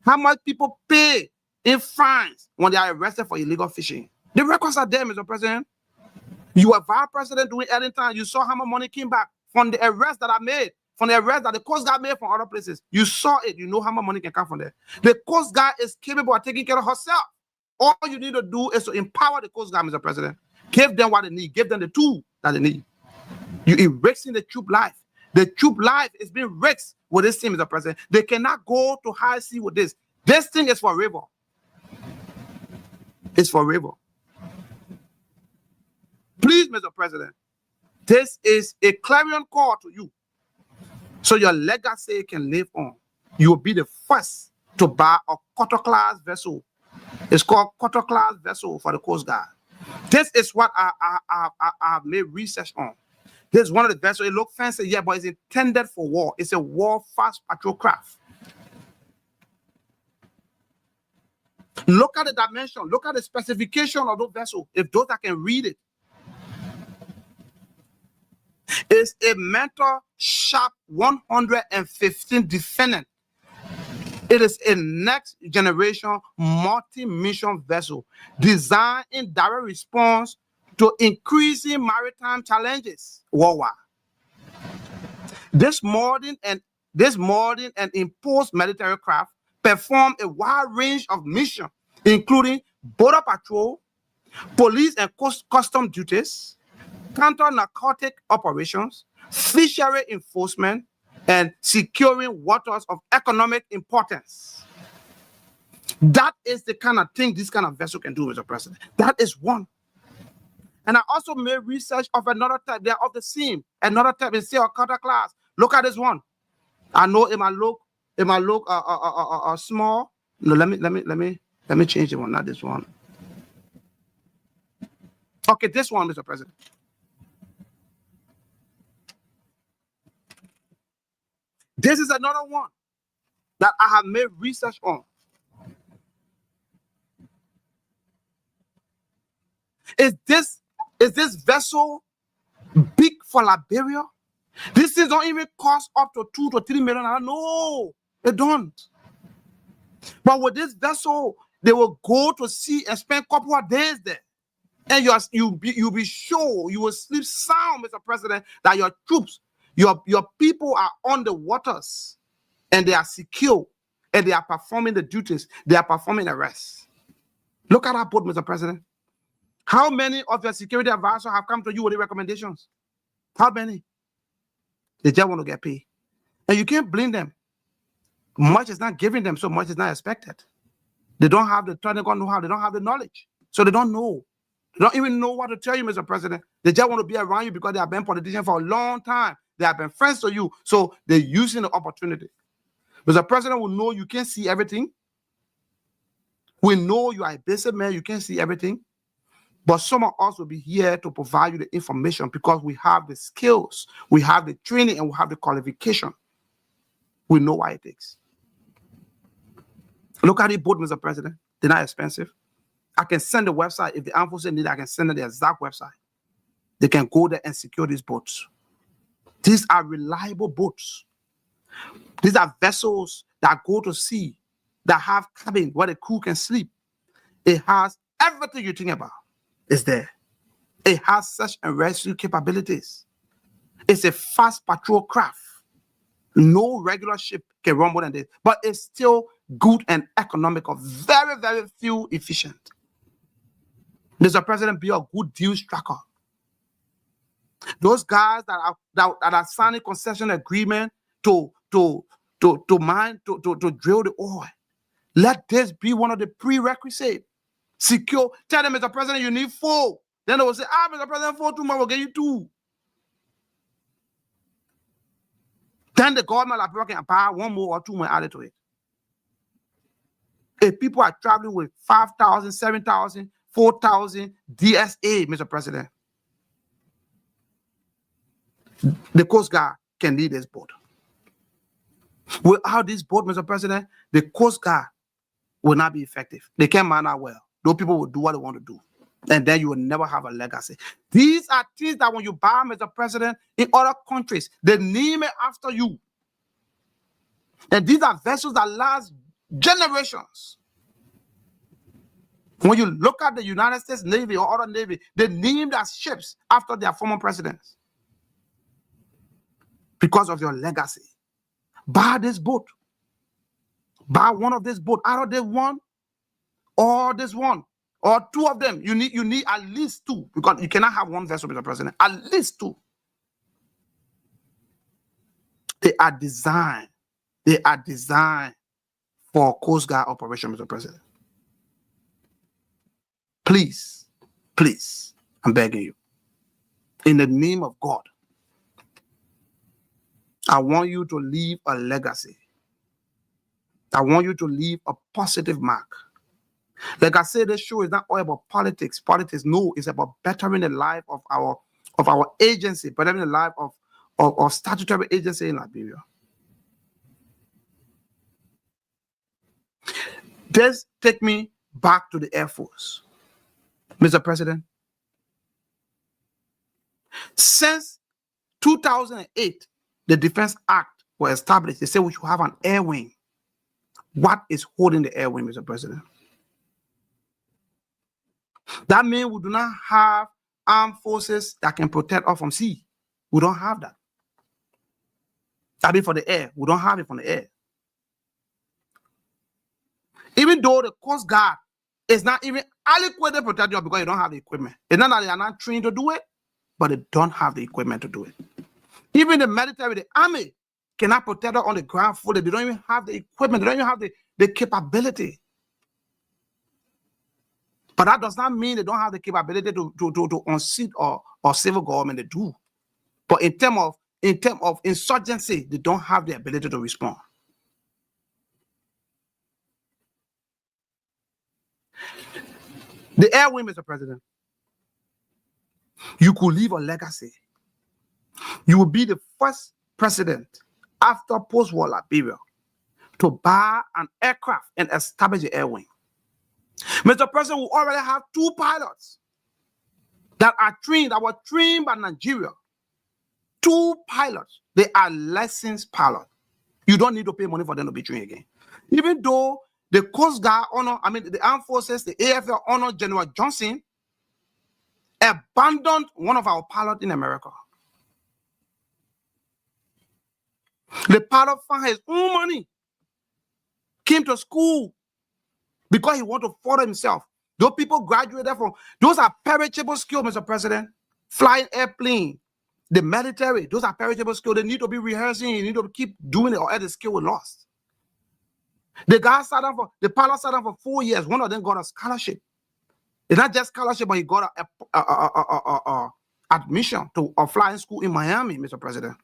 how much people pay in fines when they are arrested for illegal fishing. The records are there, Mr. President. You were vice president during Ellington. You saw how much money came back from the arrests that are made, from the arrests that the Coast Guard made from other places. You saw it. You know how much money can come from there. The Coast Guard is capable of taking care of herself. All you need to do is to empower the Coast Guard, Mr. President. Give them what they need. Give them the tool that they need. You're erasing the troop life. The troop life is being risked with this thing, Mr. President. They cannot go to high sea with this. This thing is for river. It's for river. Please, Mr. President, this is a clarion call to you so your legacy can live on. you will be the first to buy a quarter-class vessel. It's called quarter-class vessel for the Coast Guard. This is what I made research on. This is one of the vessels. It looks fancy, yeah, but it's intended for war. It's a war fast patrol craft. Look at the dimension. Look at the specification of those vessels. If those that can read it. It's a Mentor Sharp 115 Defendant. It is a next generation multi-mission vessel designed in direct response to increasing maritime challenges worldwide. This modern and imposed military craft perform a wide range of missions, including border patrol, police and custom duties, counter-narcotic operations, fishery enforcement, and securing waters of economic importance. That is the kind of thing this kind of vessel can do, Mr. President. That is one. And I also made research of another type. They are of the same. Another type is still a cutter class. Look at this one. I know it might look small. No, let me change the one, not this one. Okay, this one, Mr. President. This is another one that I have made research on. Is this vessel big for Liberia? This thing don't even cost up to $2 to $3 million. No, they don't. But with this vessel, they will go to sea and spend a couple of days there. And you'll be sure, you will sleep sound, Mr. President, that your troops, your people are on the waters and they are secure and they are performing the duties. They are performing the rest. Look at our boat, Mr. President. How many of your security advisors have come to you with the recommendations? How many? They just want to get paid. And you can't blame them. Much is not giving them, so much is not expected. They don't have the technical know-how. They don't have the knowledge. So they don't know. They don't even know what to tell you, Mr. President. They just want to be around you because they have been politicians for a long time. They have been friends to you. So they're using the opportunity. Mr. President will know you can't see everything. We know you are a basic man. You can't see everything. But some of us will be here to provide you the information because we have the skills, we have the training, and we have the qualification. We know what it takes. Look at the boat, Mr. President. They're not expensive. I can send the website. If the armed forces need, I can send them the exact website. They can go there and secure these boats. These are reliable boats. These are vessels that go to sea, that have cabin where the crew can sleep. It has everything you think about. Is there. It has search and rescue capabilities. It's a fast patrol craft. No regular ship can run more than this, but it's still good and economical. Very, very fuel efficient. Mr. President, be a good deal striker. Those guys that are signing concession agreement to mine, to drill the oil. Let this be one of the prerequisites. Secure. Tell them, Mr. President, you need 4. Then they will say, Mr. President, 4 too much, we'll get you 2. Then the government of Liberia can buy 1 more or 2 more added to it. If people are traveling with 5,000, 7,000, 4,000 DSA, Mr. President, the Coast Guard can lead this boat. Without this boat, Mr. President, the Coast Guard will not be effective. They can't man out well. Those people will do what they want to do. And then you will never have a legacy. These are things that when you buy, Mr. President, in other countries, they name it after you. And these are vessels that last generations. When you look at the United States Navy or other Navy, they name their ships after their former presidents. Because of your legacy. Buy this boat. Buy one of this boat. Either this one or this one. Or 2 of them. You need at least 2. Because you cannot have 1 vessel, Mr. President. At least 2. They are designed. They are designed for Coast Guard operation, Mr. President. Please, please, I'm begging you. In the name of God, I want you to leave a legacy. I want you to leave a positive mark. Like I said, this show is not all about politics. Politics, no, it's about bettering the life of our agency, bettering the life of statutory agency in Liberia. This take me back to the Air Force. Mr. President, since 2008, the Defense Act was established. They said we should have an air wing. What is holding the air wing, Mr. President? That means we do not have armed forces that can protect us from sea. We don't have that. That means for the air. We don't have it from the air. Even though the Coast Guard is not even adequate to protect you because you don't have the equipment. It's not that they are not trained to do it, but they don't have the equipment to do it. Even the military, the army, cannot protect us on the ground fully. They don't even have the equipment. They don't even have the capability. But that does not mean they don't have the capability to unseat or civil government. They do. But in terms of insurgency, they don't have the ability to respond. The air wing, Mr. President, you could leave a legacy. You will be the first president after post-war Liberia to buy an aircraft and establish the air wing. Mr. President, we already have 2 pilots that were trained by Nigeria. 2 pilots. They are licensed pilots. You don't need to pay money for them to be trained again. Even though the Coast Guard the Armed Forces, the AFL honor General Johnson, abandoned one of our pilots in America. The pilot found his own money, came to school because he wanted to further himself. Those people graduated from, those are perishable skills, Mr. President. Flying airplane, the military, those are perishable skills. They need to be rehearsing, you need to keep doing it or else the skill will lost. The pilot sat down for 4 years. One of them got a scholarship. It's not just scholarship, but he got a admission to a flying school in Miami, Mr. President.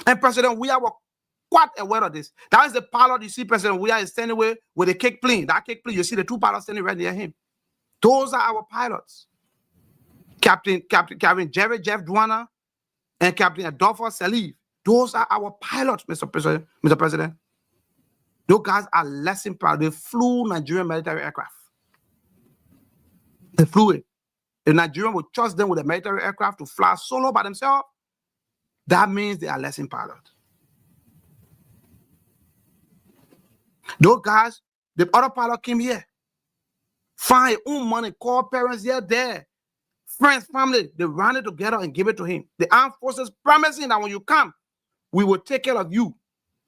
And President, we are quite aware of this. That is the pilot you see, President. We are standing with a cake plane. That cake plane, you see the 2 pilots standing right near him. Those are our pilots. Captain Jerry Jeff Dwana and Captain Adolfo Salif. Those are our pilots, Mr. President. Those guys are lesson proud. They flew Nigerian military aircraft. They flew it. If Nigeria would trust them with a military aircraft to fly solo by themselves, that means they are lesson pilots. Those guys, the other pilot came here, find his own money, call parents here, there, friends, family, they ran it together and give it to him. The armed forces promising that when you come, we will take care of you.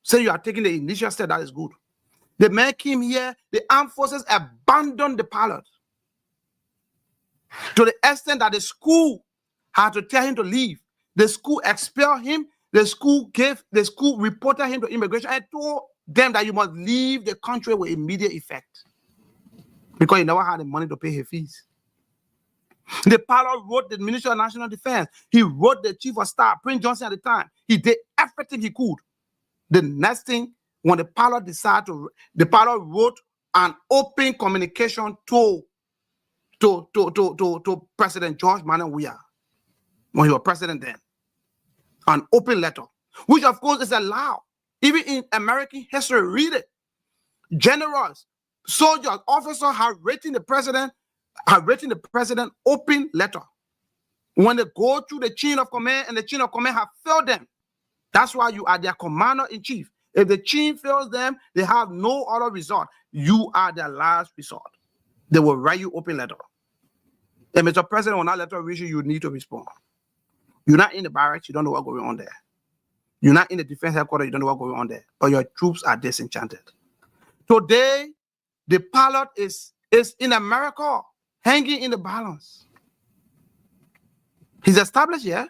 Say you are taking the initial step, that is good. The man came here, the armed forces abandoned the pilot to the extent that the school had to tell him to leave. The school expelled him. The school reported him to immigration and told them that you must leave the country with immediate effect because he never had the money to pay his fees. The pilot wrote the Ministry of National Defense. He wrote the Chief of Staff, Prince Johnson at the time. He did everything he could. The next thing, when the pilot wrote an open communication to President George Manuel Weah when he was president then. An open letter, which of course is allowed. Even in American history, read it. Generals, soldiers, officers have written the president open letter. When they go through the chain of command and the chain of command have failed them, that's why you are their commander-in-chief. If the chief fails them, they have no other resort. You are their last resort. They will write you open letter. And Mr. President, when that letter reaches you, need to respond. You're not in the barracks, you don't know what's going on there. You're not in the defense headquarters, you don't know what's going on there. But your troops are disenchanted. Today, the pilot is in America, hanging in the balance. He's established here.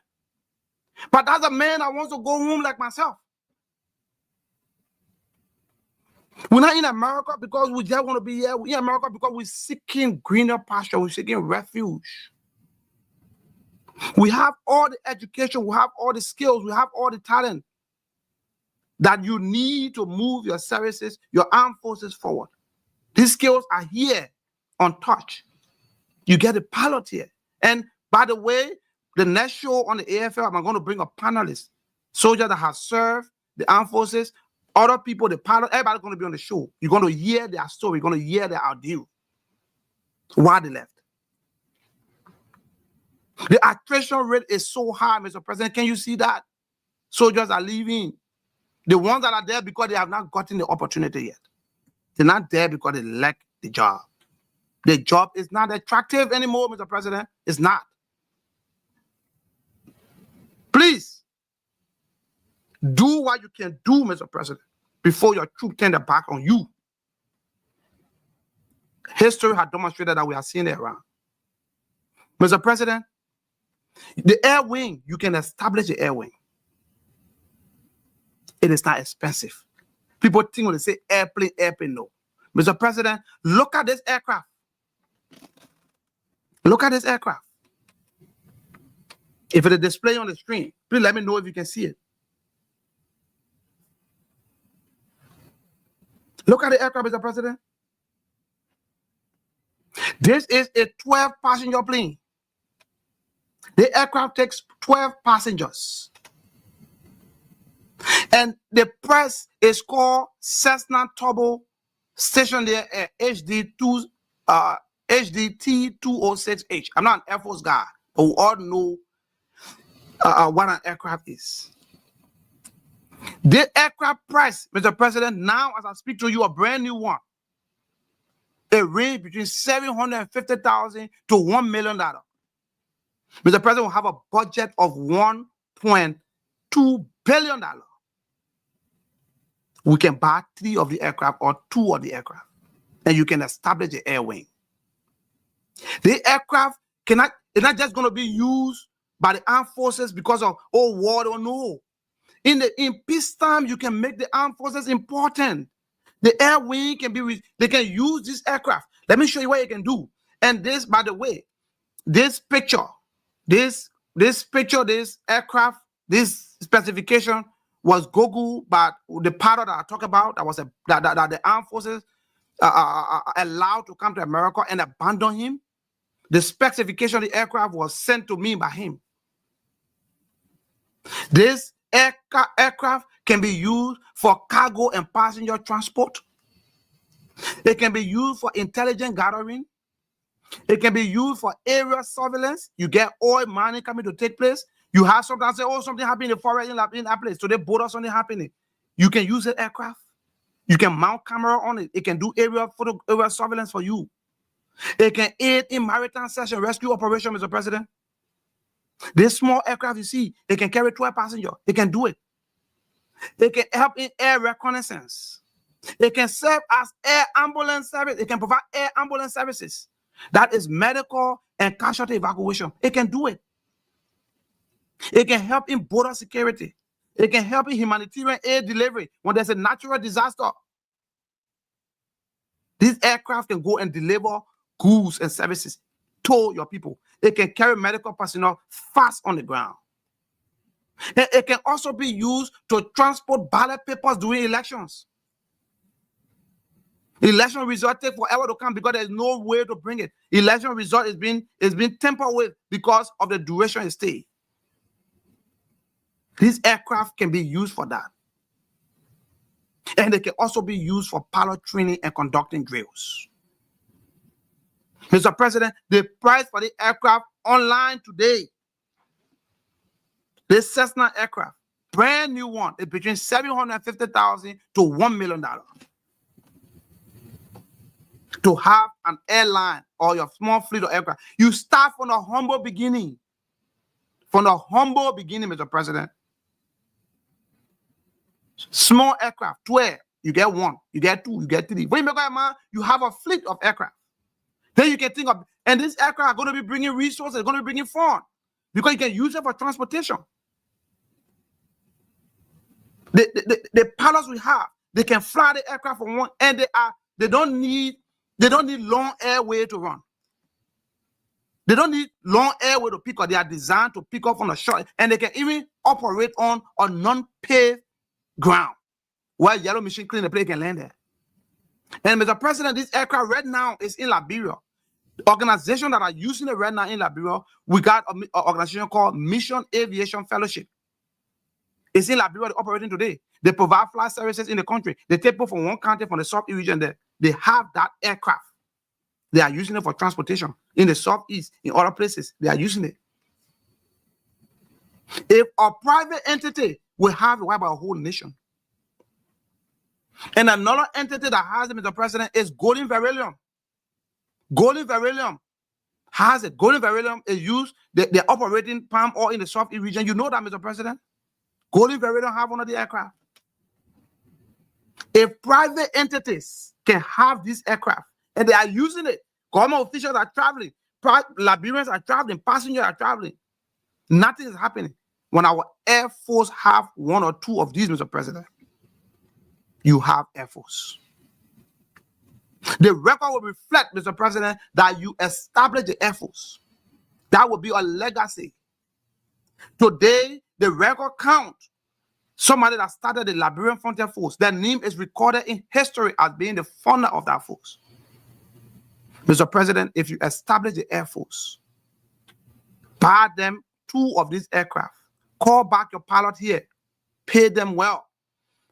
But that's a man that wants to go home like myself. We're not in America because we just want to be here. We're in America because we're seeking greener pasture. We're seeking refuge. We have all the education. We have all the skills. We have all the talent. that you need to move your services, your armed forces forward. These skills are here untouched. You get a pilot here. And by the way, the next show on the AFL, I'm going to bring a panelist, soldier that has served the armed forces, other people, the pilot, everybody's going to be on the show. You're going to hear their story. You're going to hear their ordeal. Why they left. The attrition rate is so high, Mr. President. Can you see that? Soldiers are leaving. The ones that are there because they have not gotten the opportunity yet. They're not there because they lack the job. The job is not attractive anymore, Mr. President. It's not. Please, do what you can do, Mr. President, before your troops turn their back on you. History has demonstrated that we are seeing it around. Mr. President, the air wing, you can establish the air wing. It is not expensive. People think when they say airplane, no. Mr. President, look at this aircraft. Look at this aircraft. If it is displayed on the screen, please let me know if you can see it. Look at the aircraft, Mr. President. This is a 12-passenger plane. The aircraft takes 12 passengers. And the press is called Cessna Turbo stationed there at HDT-206H. I'm not an Air Force guy, but we all know what an aircraft is. The aircraft price, Mr. President, now as I speak to you, a brand new one, it range between $750,000 to $1 million. Mr. President will have a budget of $1.2 billion. We can buy 3 of the aircraft or 2 of the aircraft, and you can establish the air wing. The aircraft is not just going to be used by the armed forces because of war or no. In peacetime, you can make the armed forces important. The air wing can be, they can use this aircraft. Let me show you what you can do. And this, by the way, this picture, this aircraft, this specification was Googled by the pilot that I talk about. That was that the armed forces allowed to come to America and abandon him. The specification of the aircraft was sent to me by him. This aircraft can be used for cargo and passenger transport. It can be used for intelligence gathering. It can be used for area surveillance. You get oil mining coming to take place. You have something say, oh, something happened in the forest in that place. So they board or something happening. You can use the aircraft. You can mount camera on it. It can do area surveillance for you. It can aid in maritime search and rescue operation, Mr. President. This small aircraft you see, it can carry 12 passengers. It can do it. It can help in air reconnaissance. It can serve as air ambulance service. It can provide air ambulance services. That is medical and casualty evacuation. It can do it. It can help in border security. It can help in humanitarian aid delivery when there's a natural disaster. This aircraft can go and deliver goods and services to your people. It can carry medical personnel fast on the ground. And it can also be used to transport ballot papers during elections. Election result take forever to come because there's no way to bring it. Election result is being tampered with because of the duration it stays. These aircraft can be used for that. And they can also be used for pilot training and conducting drills. Mr. President, the price for the aircraft online today, this Cessna aircraft, brand new one, is between $750,000 to $1 million. To have an airline or your small fleet of aircraft, you start from a humble beginning. From a humble beginning, Mr. President. Small aircraft, 12, you get 1, you get 2, you get 3. When you make a man, you have a fleet of aircraft. Then you can think of, and this aircraft are going to be bringing resources, going to be bringing fun, because you can use it for transportation. The pilots we have, they can fly the aircraft from one, and they don't need long airway to run. They don't need long airway to pick up. They are designed to pick up on a short, and they can even operate on a non-paved ground. where yellow machine clean the plane can land there. And Mr. President, this aircraft right now is in Liberia. The organization that are using it right now in Liberia, we got an organization called Mission Aviation Fellowship. It's in Liberia, they're operating today. They provide flight services in the country. They take people from one country, from the Southeast region there. They have that aircraft. They are using it for transportation. In the Southeast, in other places, they are using it. If a private entity will have it, why about a whole nation? And another entity that has it, Mr. President, is Golden Beryllium. Golden Beryllium has it. Golden Beryllium is used, they're operating palm oil in the Southeast region. You know that, Mr. President? Golden Beryllium have one of the aircraft. If private entities can have this aircraft and they are using it, government officials are traveling, Liberians are traveling, passengers are traveling, nothing is happening. When our Air Force have one or two of these, Mr. President, you have Air Force. The record will reflect, Mr. President, that you established the Air Force. That will be a legacy. Today, the record count somebody that started the Liberian Frontier Force. Their name is recorded in history as being the founder of that force. Mr. President, if you establish the Air Force, buy them 2 of these aircraft, call back your pilot here, pay them well.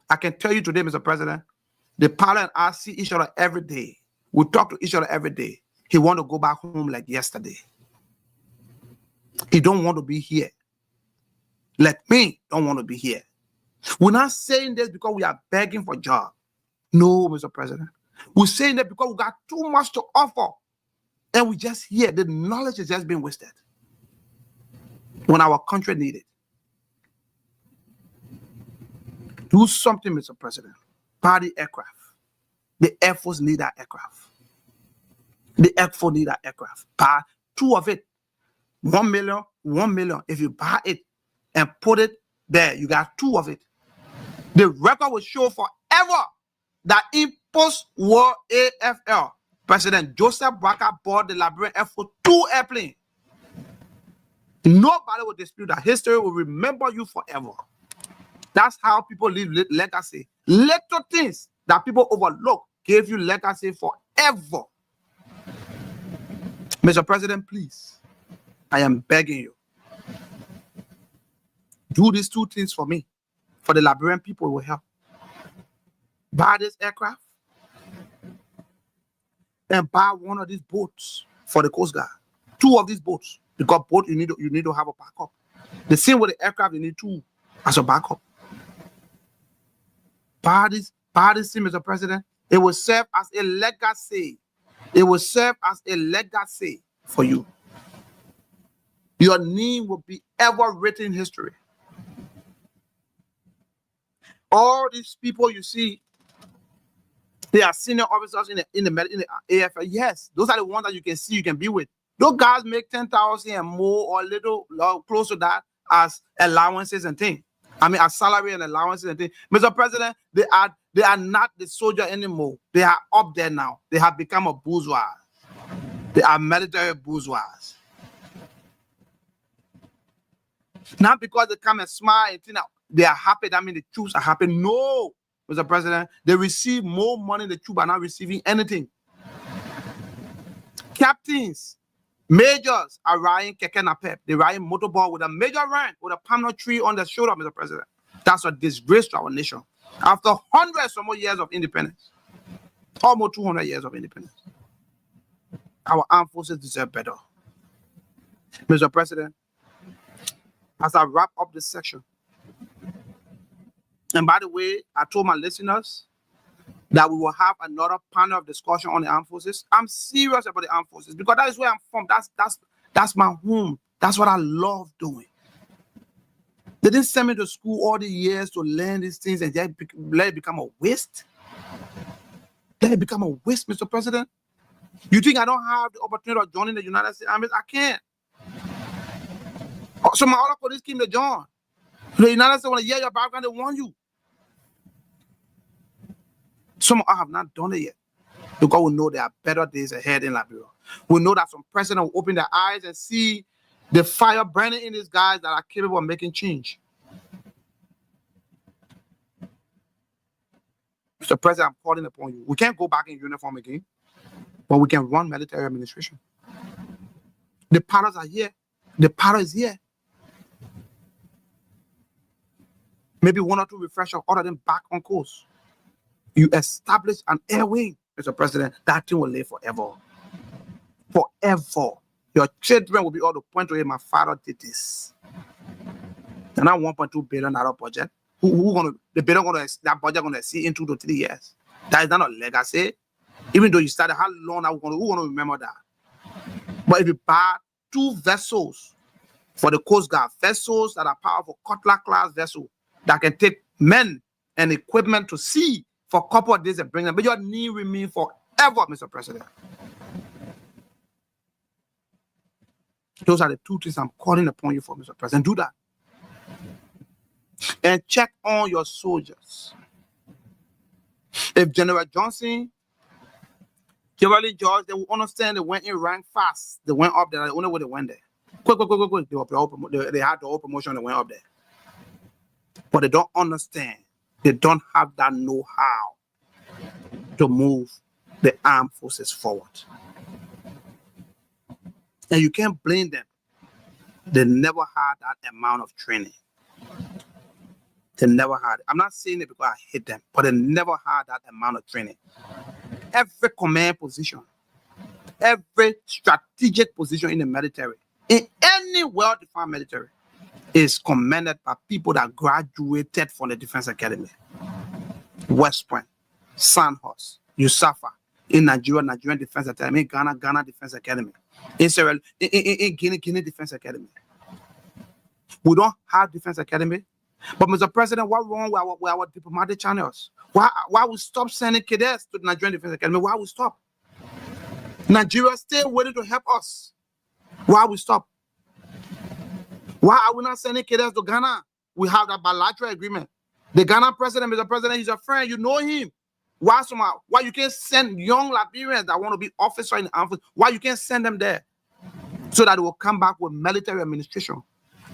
I can tell you today, Mr. President, the pilot and I see each other every day. We talk to each other every day. He want to go back home like yesterday. He don't want to be here. Like me, don't want to be here. We're not saying this because we are begging for a job. No, Mr. President. We're saying that because we got too much to offer. And we just here. The knowledge is just being wasted. When our country needs it. Do something, Mr. President. Buy the aircraft. The Air Force need that aircraft. The Air Force need that aircraft. Buy 2 of it. 1 million, 1 million. If you buy it and put it there, you got 2 of it. The record will show forever that in post-war AFL, President Joseph Barker bought the Liberian Air Force 2 airplanes. Nobody will dispute that. History will remember you forever. That's how people live legacy. Little things that people overlook gave you legacy forever. Mr. President, please, I am begging you. Do these 2 things for me. For the Liberian people, it will help. Buy this aircraft and buy 1 of these boats for the Coast Guard. 2 of these boats. Because boat, you need to have a backup. The same with the aircraft, you need 2 as a backup. Buy this thing, Mr. President. It will serve as a legacy. It will serve as a legacy for you. Your name will be ever written in history. All these people you see, they are senior officers in the AFL. Yes, those are the ones that you can see, you can be with. Those guys make 10,000 and more, or a little close to that as allowances and things. I mean, as salary and allowances and things. Mr. President, they are not the soldier anymore. They are up there now. They have become a bourgeois. They are military bourgeois. Not because they come and smile and think they are happy, that means the troops are happy. No, Mr. President, they receive more money, the troops are not receiving anything. Captains, majors are riding keke napep. They riding motorball with a major rank, with a palm nut tree on their shoulder, Mr. President. That's a disgrace to our nation. After hundreds or more years of independence, almost 200 years of independence, our armed forces deserve better. Mr. President, as I wrap up this section, and by the way, I told my listeners that we will have another panel of discussion on the armed forces. I'm serious about the armed forces because that is where I'm from. That's my home. That's what I love doing. They didn't send me to school all the years to learn these things and let it become a waste. Let it become a waste, Mr. President. You think I don't have the opportunity of joining the United States Army? I can't. So my other colleagues came to join. The United States want to hear your background, they want you. Some I have not done it yet. Because we know there are better days ahead in Liberia. We know that some president will open their eyes and see the fire burning in these guys that are capable of making change. Mr. President, I'm calling upon you. We can't go back in uniform again, but we can run military administration. The powers are here. The power is here. Maybe 1 or 2 refreshers, all of them back on course. You establish an air wing, Mr. President, that thing will live forever. Forever. Your children will be able to point to it, my father did this. And that $1.2 billion budget, the budget gonna see in 2 to 3 years. That is not a legacy. Even though you started, how long are we gonna remember that? But if you buy 2 vessels for the Coast Guard, vessels that are powerful, Cutlass class vessels that can take men and equipment to sea for a couple of days and bring them, but your need remain forever, Mr. President. Those are the 2 things I'm calling upon you for, Mr. President. Do that. And check on your soldiers. If General Johnson, General George, they will understand they went in rank fast. They went up there. The only way they went there. Quick. They had the whole promotion. They went up there. But they don't understand. They don't have that know-how to move the armed forces forward. And you can't blame them. They never had that amount of training. They never had it. I'm not saying it because I hate them, but they never had that amount of training. Every command position, every strategic position in the military, in any well-defined military, is commanded by people that graduated from the Defense Academy. West Point, Sandhurst, Yusafa, in Nigeria, Nigerian Defense Academy, in Ghana, Ghana Defense Academy, in Sierra, in Guinea, Guinea Defense Academy. We don't have Defense Academy. But Mr. President, what's wrong with our diplomatic channels? Why we stop sending cadets to the Nigerian Defense Academy? Why we stop? Nigeria still waiting to help us. Why we stop? Why are we not sending cadets to Ghana? We have that bilateral agreement. The Ghana president, Mr. President, he's a friend. You know him. Why you can't send young Liberians that want to be officers in the armed forces? Why you can't send them there so that they will come back with military administration?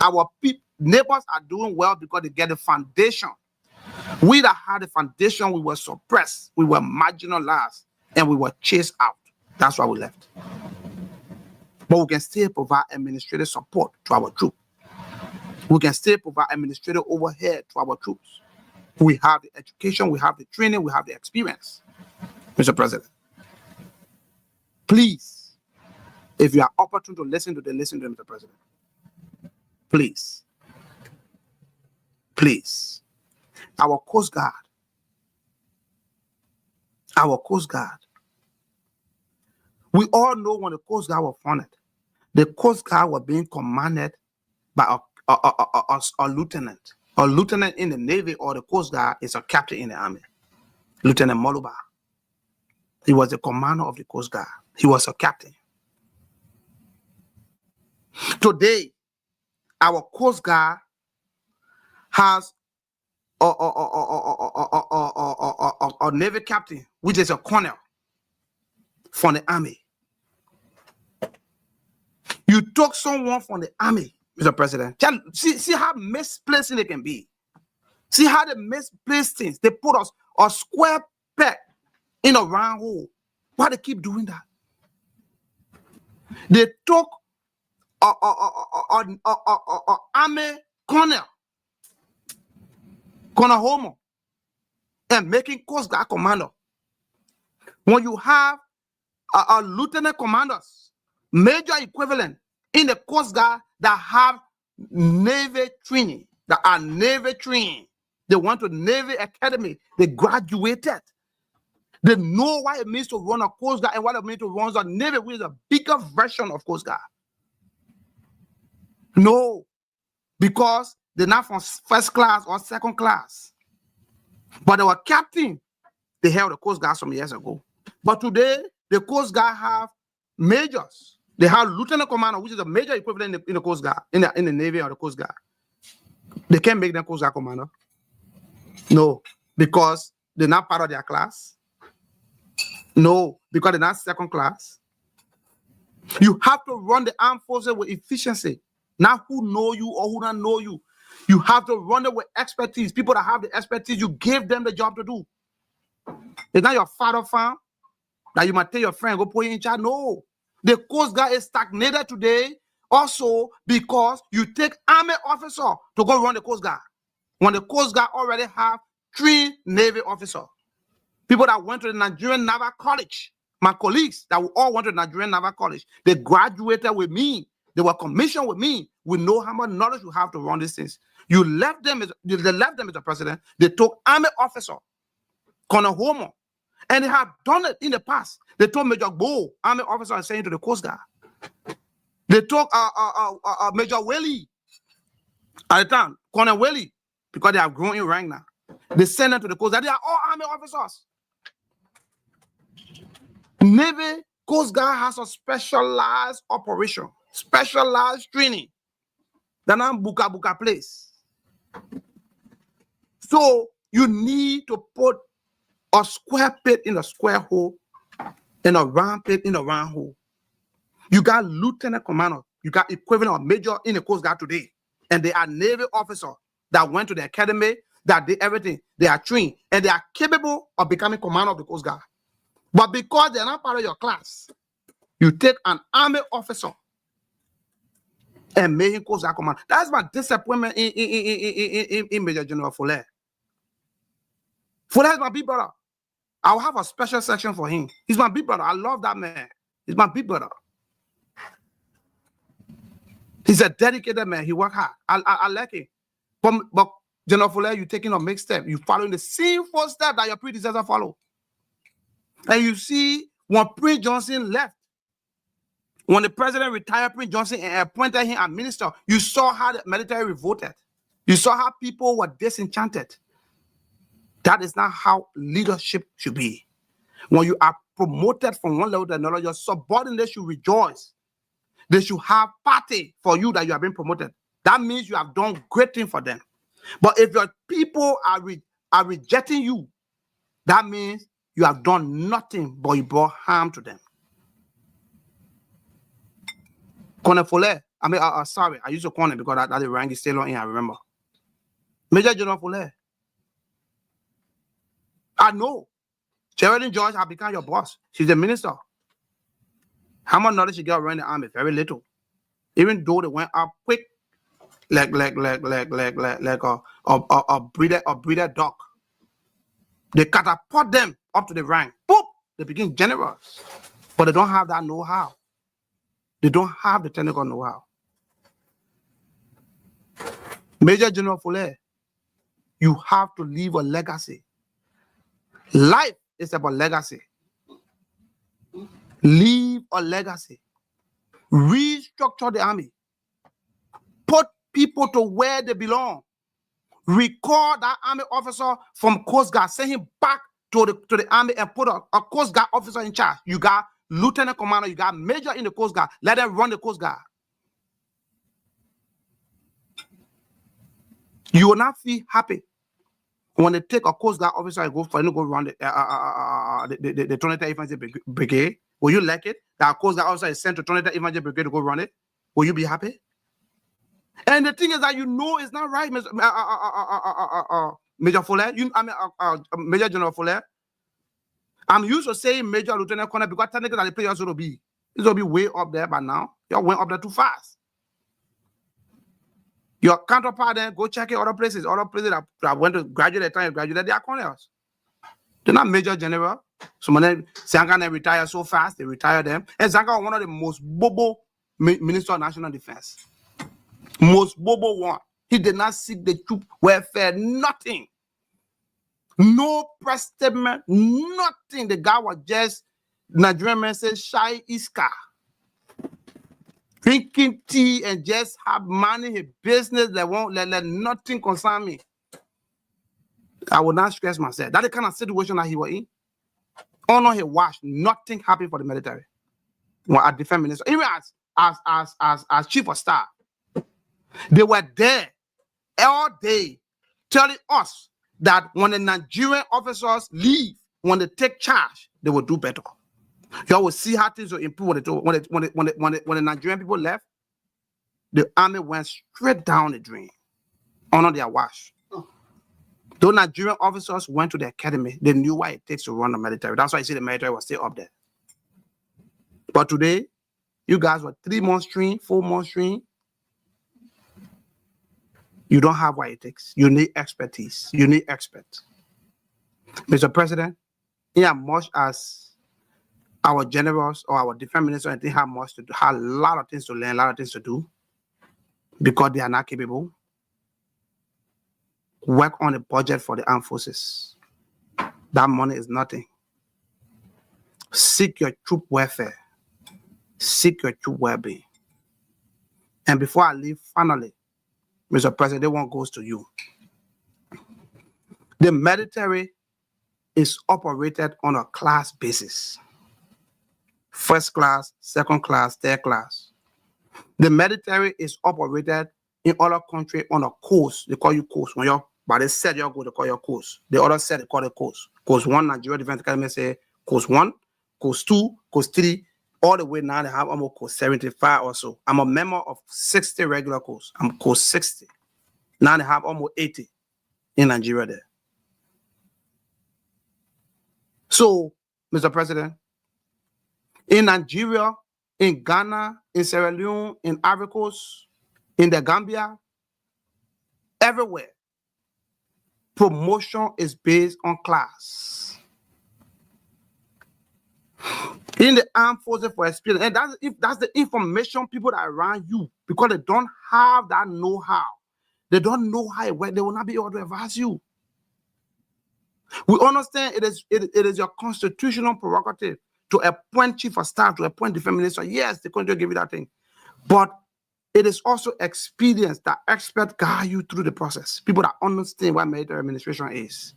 Our neighbors are doing well because they get the foundation. We that had the foundation, we were suppressed, we were marginalized, and we were chased out. That's why we left. But we can still provide administrative support to our troops. We can still provide administrative overhead to our troops. We have the education, we have the training, we have the experience. Mr. President, please, if you are opportune to listen to them, Mr. President. Please. Please. Our Coast Guard. We all know when the Coast Guard was founded, the Coast Guard was being commanded by a lieutenant. A lieutenant in the Navy or the Coast Guard is a captain in the Army. Lieutenant Moluba. He was the commander of the Coast Guard. He was a captain. Today, our Coast Guard has a Navy captain, which is a colonel from the Army. You took someone from the Army, Mr. President. See how misplaced they can be. See how they misplace things. They put us a square peg in a round hole. Why they keep doing that? They took Army colonel Homo and making Coast Guard commander. When you have a lieutenant commanders, major equivalent in the Coast Guard that have Navy training, that are Navy trained, they went to Navy Academy, they graduated. They know what it means to run a Coast Guard and what it means to run a Navy, which is a bigger version of Coast Guard. No, because they're not from first class or second class. But they were captain. They held the Coast Guard some years ago. But today, the Coast Guard have majors. They have lieutenant commander, which is a major equivalent in the Coast Guard, in the Navy or the Coast Guard. They can't make them Coast Guard commander. No, because they're not part of their class. No, because they're not second class. You have to run the armed forces with efficiency. Not who know you or who don't know you. You have to run it with expertise. People that have the expertise, you give them the job to do. It's not your father farm that you might take your friend and go put him in charge. No. The Coast Guard is stagnated today also because you take army officer to go run the Coast Guard. When the Coast Guard already have 3 Navy officers. People that went to the Nigerian Naval College. My colleagues that all went to the Nigerian Naval College. They graduated with me. They were commissioned with me. We know how much knowledge you have to run these things. They left them as a president. They took army officer, Colonel Homer, and they have done it in the past. They took Major Bo, army officer, and sent him to the Coast Guard. They took Major Willie at the time, Colonel Willie, because they have grown in rank now. They sent them to the Coast Guard. They are all army officers. Navy Coast Guard has a specialized operation, specialized training. They're not buka place. So you need to put a square peg in a square hole and a round peg in a round hole. You got lieutenant commander, you got equivalent of major in the Coast Guard today, and they are Navy officers that went to the academy, that did everything. They are trained, and they are capable of becoming commander of the Coast Guard. But because they're not part of your class, you take an army officer and make him Coast Guard commander. That's my disappointment in Major General Fuller. Fuller is my big brother. I'll have a special section for him. He's my big brother. I love that man. He's my big brother. He's a dedicated man. He work hard. I like him. But General Fuller, you're taking a mixed step. You're following the same footstep that your predecessor followed. And you see, when Prince Johnson left, when the president retired Prince Johnson and appointed him as minister, you saw how the military revolted. You saw how people were disenchanted. That is not how leadership should be. When you are promoted from one level to another, your subordinates should rejoice. They should have party for you that you have been promoted. That means you have done great things for them. But if your people are rejecting you, that means you have done nothing but you brought harm to them. Colonel Fuller, sorry, I used to call him because that the rank is still on in, I remember. Major General Fuller. I know. Sheridan George has become your boss. She's the minister. How much knowledge she got around the army? Very little. Even though they went up quick, like a breeder dog. They catapult them up to the rank. Boop! They begin generals. But they don't have that know-how. They don't have the technical know-how. Major General Fuller, you have to leave a legacy. Life is about legacy. Leave a legacy. Restructure the army. Put people to where they belong. Recall that army officer from Coast Guard. Send him back to the army and put a Coast Guard officer in charge. You got lieutenant commander, you got major in the Coast Guard. Let them run the Coast Guard. You will not feel happy when they take a Coast Guard officer and go run the 23rd Infantry Brigade. Will you like it? That Coast Guard officer is sent to 23rd Infantry Brigade to go run it. Will you be happy? And the thing is that you know it's not right, Major Fuller. Major General Fuller. I'm used to saying Major Lieutenant Colonel because technically the players will be. It's going to be way up there by now. You went up there too fast. Your counterpart then go check it other places that went to graduate at the time you graduated, they are colonels. They're not Major General. So when Zanka then retire so fast, they retire them. And Zanka was one of the most bobo Minister of National Defense. Most bobo one. He did not seek the troop welfare, nothing. No press statement, nothing. The guy was just, Nigerian man says, shy iska. Drinking tea and just have money, his business, that won't let nothing concern me. I would not stress myself. That's the kind of situation that he was in. Honor he watched, nothing happened for the military. Well, at defense minister, even as chief of staff, they were there all day telling us that when the Nigerian officers leave, when they take charge, they will do better. Y'all will see how things will improve when the Nigerian people left. The army went straight down the drain. Honor their watch. Those Nigerian officers went to the academy. They knew what it takes to run the military. That's why you see the military was still up there. But today, you guys were 3 months trained, 4 months trained. You don't have what it takes. You need expertise. You need experts. Mr. President, in as much as our generals or our defense minister have much to do, have a lot of things to learn, a lot of things to do, because they are not capable, work on a budget for the armed forces. That money is nothing. Seek your troop welfare. Seek your troop well-being. And before I leave, finally, Mr. President, this one goes to you. The military is operated on a class basis. First class, second class, third class. The military is operated in other countries on a course. They call you course. When you're, but they said you go, they call your course. The other said they call it course. Course 1, Nigeria Defense Academy say course 1, course 2, course 3, all the way now they have almost course 75 or so. I'm a member of 60 regular course. I'm course 60. Now they have almost 80 in Nigeria there. So, Mr. President, in Nigeria, in Ghana, in Sierra Leone, in Ivory Coast, in the Gambia, everywhere, promotion is based on class. In the armed forces for experience, and that's the information people that are around you, because they don't have that know-how. They don't know how it works. They will not be able to advise you. We understand it is your constitutional prerogative to appoint chief of staff, to appoint defense minister. Yes, the country will give you that thing. But it is also experience that experts guide you through the process. People that understand what military administration is.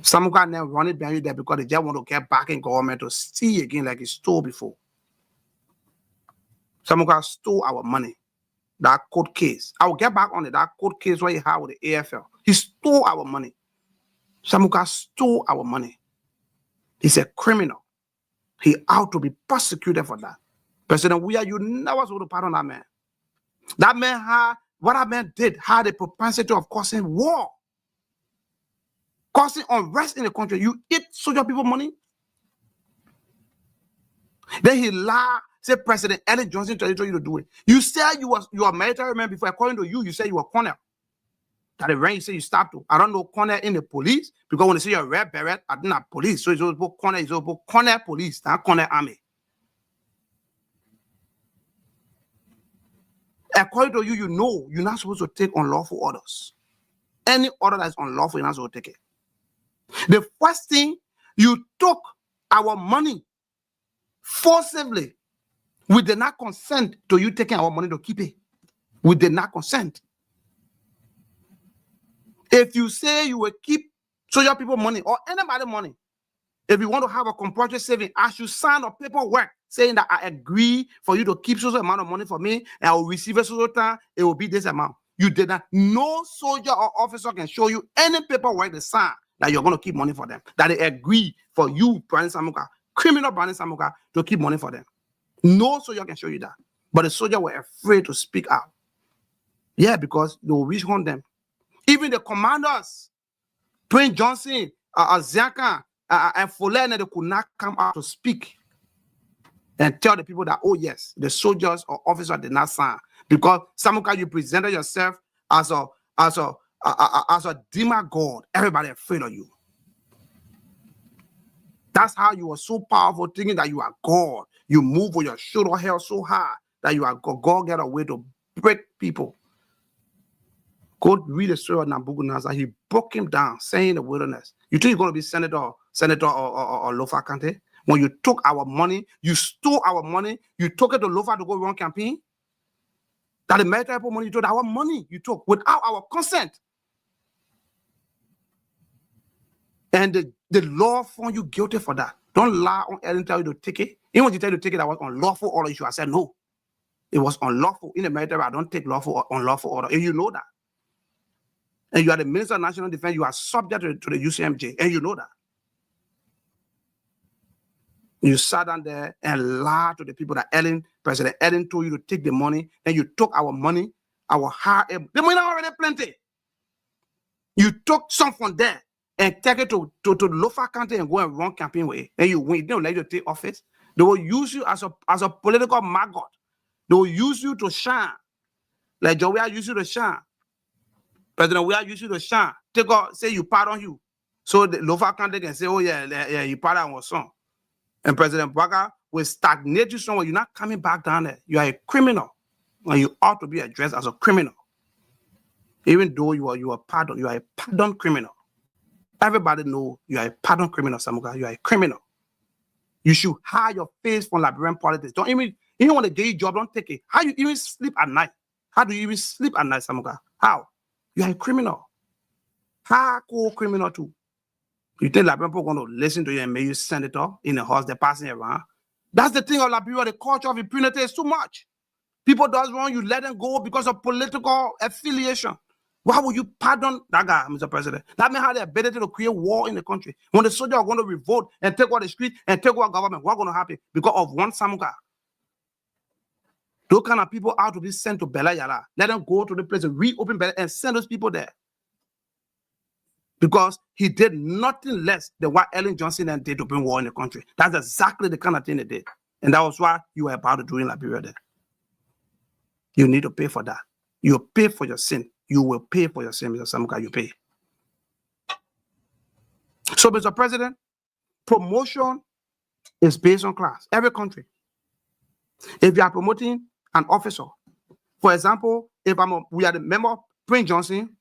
Some can now run it behind you there because they just want to get back in government to steal again like it stole before. Some can stole our money. That court case. I will get back on it. That court case where he had with the AFL. He stole our money. Samuka stole our money. He's a criminal. He ought to be prosecuted for that. President Weah, you never supposed to pardon that man. That man had, what that man did, had a propensity of causing war. Causing unrest in the country. You eat soldier people money. Then he lied, said President Ellen Johnson told you to do it. You said you are a military man before. According to you, you said you were colonel. That the rank you say you start to. I don't know colonel in the police, because when they say you're a red beret, I think not police. So it's all colonel, it's all colonel police, not colonel army. According to you, you know you're not supposed to take unlawful orders. Any order that's unlawful, you're not supposed to take it. The first thing, you took our money forcibly. We did not consent to you taking our money to keep it. We did not consent. If you say you will keep soldier people money or anybody money, if you want to have a compulsory saving, I should sign a paperwork saying that I agree for you to keep such amount of money for me, and I will receive a social time, it will be this amount. You did not. No soldier or officer can show you any paperwork they sign that you're going to keep money for them, that they agree for you, Brandon Samuka, criminal Brandon Samuka, to keep money for them. No soldier can show you that. But the soldiers were afraid to speak out. Yeah, because they will reach on them. Even the commanders, Prince Johnson, Ziaka, and Folene, they could not come out to speak and tell the people that, oh yes, the soldiers or officers did not sign. Because Samuka, you presented yourself as a demagogue. Everybody afraid of you. That's how you are so powerful, thinking that you are God. You move with your shoulder held so high that you are God. God get a way to break people. Go read the story of Nabucodonosor. He broke him down, saying in the wilderness. You think you're going to be senator or Lofa Kante? When you took our money, you stole our money, you took it to Lofa to go run campaign? That the military money you took, our money you took without our consent. And the law found you guilty for that. Don't lie on Ellen tell you to take it. Even when you tell you to take it, that was unlawful order issue. I said no. It was unlawful. In the military, I don't take lawful or unlawful order. And you know that. And you are the Minister of National Defense, you are subject to the UCMJ, and you know that. You sat down there and lied to the people that President Ellen told you to take the money, and you took our money, our high, the money already plenty. You took some from there and take it to Lofa County and go and run campaign with it, and you win. They don't let you take office. They will use you as a political maggot. They will use you to shine. Like Joe, we are used you to shine. President, we are used you to shine. Take off, say you pardon you. So the Lofa County can say, oh yeah, you pardon our son. And President Baga will stagnate you somewhere. You're not coming back down there. You are a criminal. And you ought to be addressed as a criminal. Even though you are a pardon criminal. Everybody know you are a pardon criminal, Samuka. You are a criminal. You should hide your face from Liberian politics. Don't even want to get your job, don't take it. How you even sleep at night? How do you even sleep at night, Samuka? How? You are a criminal. Hardcore criminal too. You think Liberian people are going to listen to you and make you senator in the horse they're passing around? That's the thing of Liberia. The culture of impunity is too much. People does wrong, you let them go because of political affiliation. Why would you pardon that guy, Mr. President? That may have the ability to create war in the country. When the soldiers are going to revolt and take over the street and take over government, what's going to happen? Because of one Samuka. Those kind of people are to be sent to Bela Yara. Let them go to the place and reopen Bela and send those people there. Because he did nothing less than what Ellen Johnson and did to bring war in the country. That's exactly the kind of thing they did. And that was what you were about to do in Liberia there. You need to pay for that. You pay for your sin. You will pay for your sin, Mr. Samuka, you pay. So, Mr. President, promotion is based on class. Every country. If you are promoting an officer, for example, if we are the member of Prince Johnson,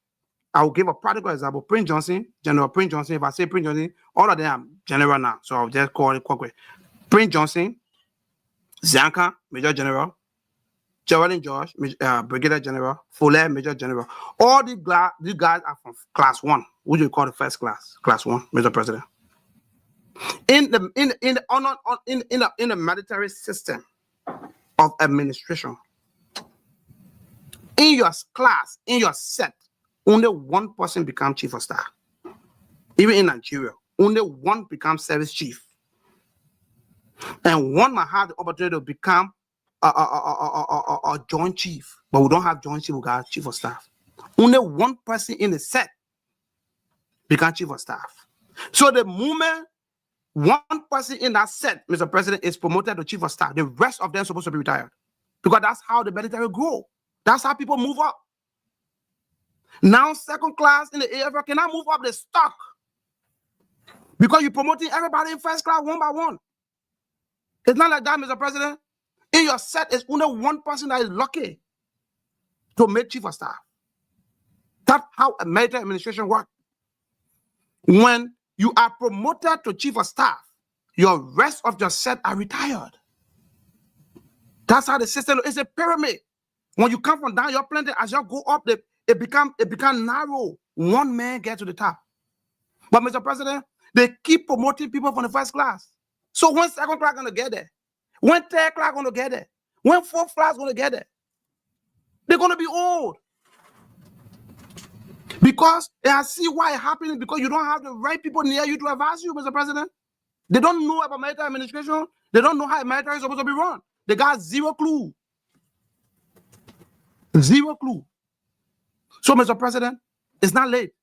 I will give a practical example. Prince Johnson, General Prince Johnson. If I say Prince Johnson, all of them are general now. So I'll just call it quickly. Prince Johnson, Zanka, Major General, Geraldine George, Brigadier General, Fuller, Major General. All these guys are from class 1, which we call the first class, class 1, Mr. President. In the military system of administration, in your class, in your set, only one person becomes chief of staff. Even in Nigeria, only one becomes service chief, and one might have the opportunity to become a joint chief, but we don't have joint chief, we got chief of staff. Only one person in the set becomes chief of staff. So the moment one person in that set, Mr. President, is promoted to chief of staff, the rest of them are supposed to be retired. Because that's how the military grow. That's how people move up. Now second class in the AFL cannot move up the stock. Because you're promoting everybody in first class one by one. It's not like that, Mr. President. In your set, it's only one person that is lucky to make chief of staff. That's how a military administration works. When you are promoted to chief of staff, your rest of your set are retired. That's how the system is. A pyramid. When you come from down, you're planted. As you go up, it become narrow. One man gets to the top. But Mr. President, they keep promoting people from the first class. So when second class gonna get there? When third class gonna get there? When fourth class gonna get there? They're gonna be old. Because I see why it happening, because you don't have the right people near you to advise you, Mr. President. They don't know about military administration. They don't know how military is supposed to be run. They got zero clue. Zero clue. So, Mr. President, it's not late.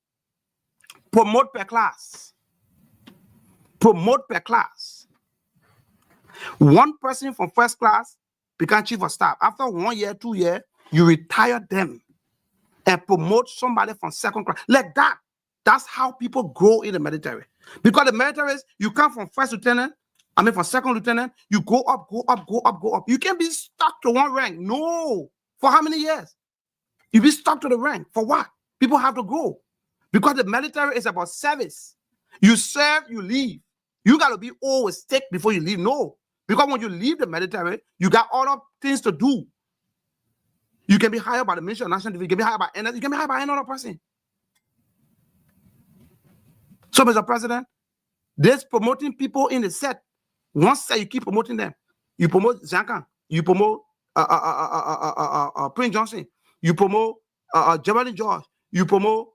Promote per class. Promote per class. One person from first class become chief of staff. After 1 year, 2 years, you retire them and promote somebody from second class. Like that. That's how people grow in the military. Because the military is, you come from first lieutenant, from second lieutenant, you go up, go up, go up, go up. You can't be stuck to one rank. No. For how many years? You be stuck to the rank. For what? People have to grow. Because the military is about service. You serve, you leave. You got to be old with stick before you leave. No. Because when you leave the military, you got other things to do. You can be hired by the Ministry of National Defense. You can be hired by NS. You can be hired by another person. So, Mr. President, this promoting people in the set. Once set, you keep promoting them. You promote Zanka. You promote Prince Johnson. You promote Geraldine George. You promote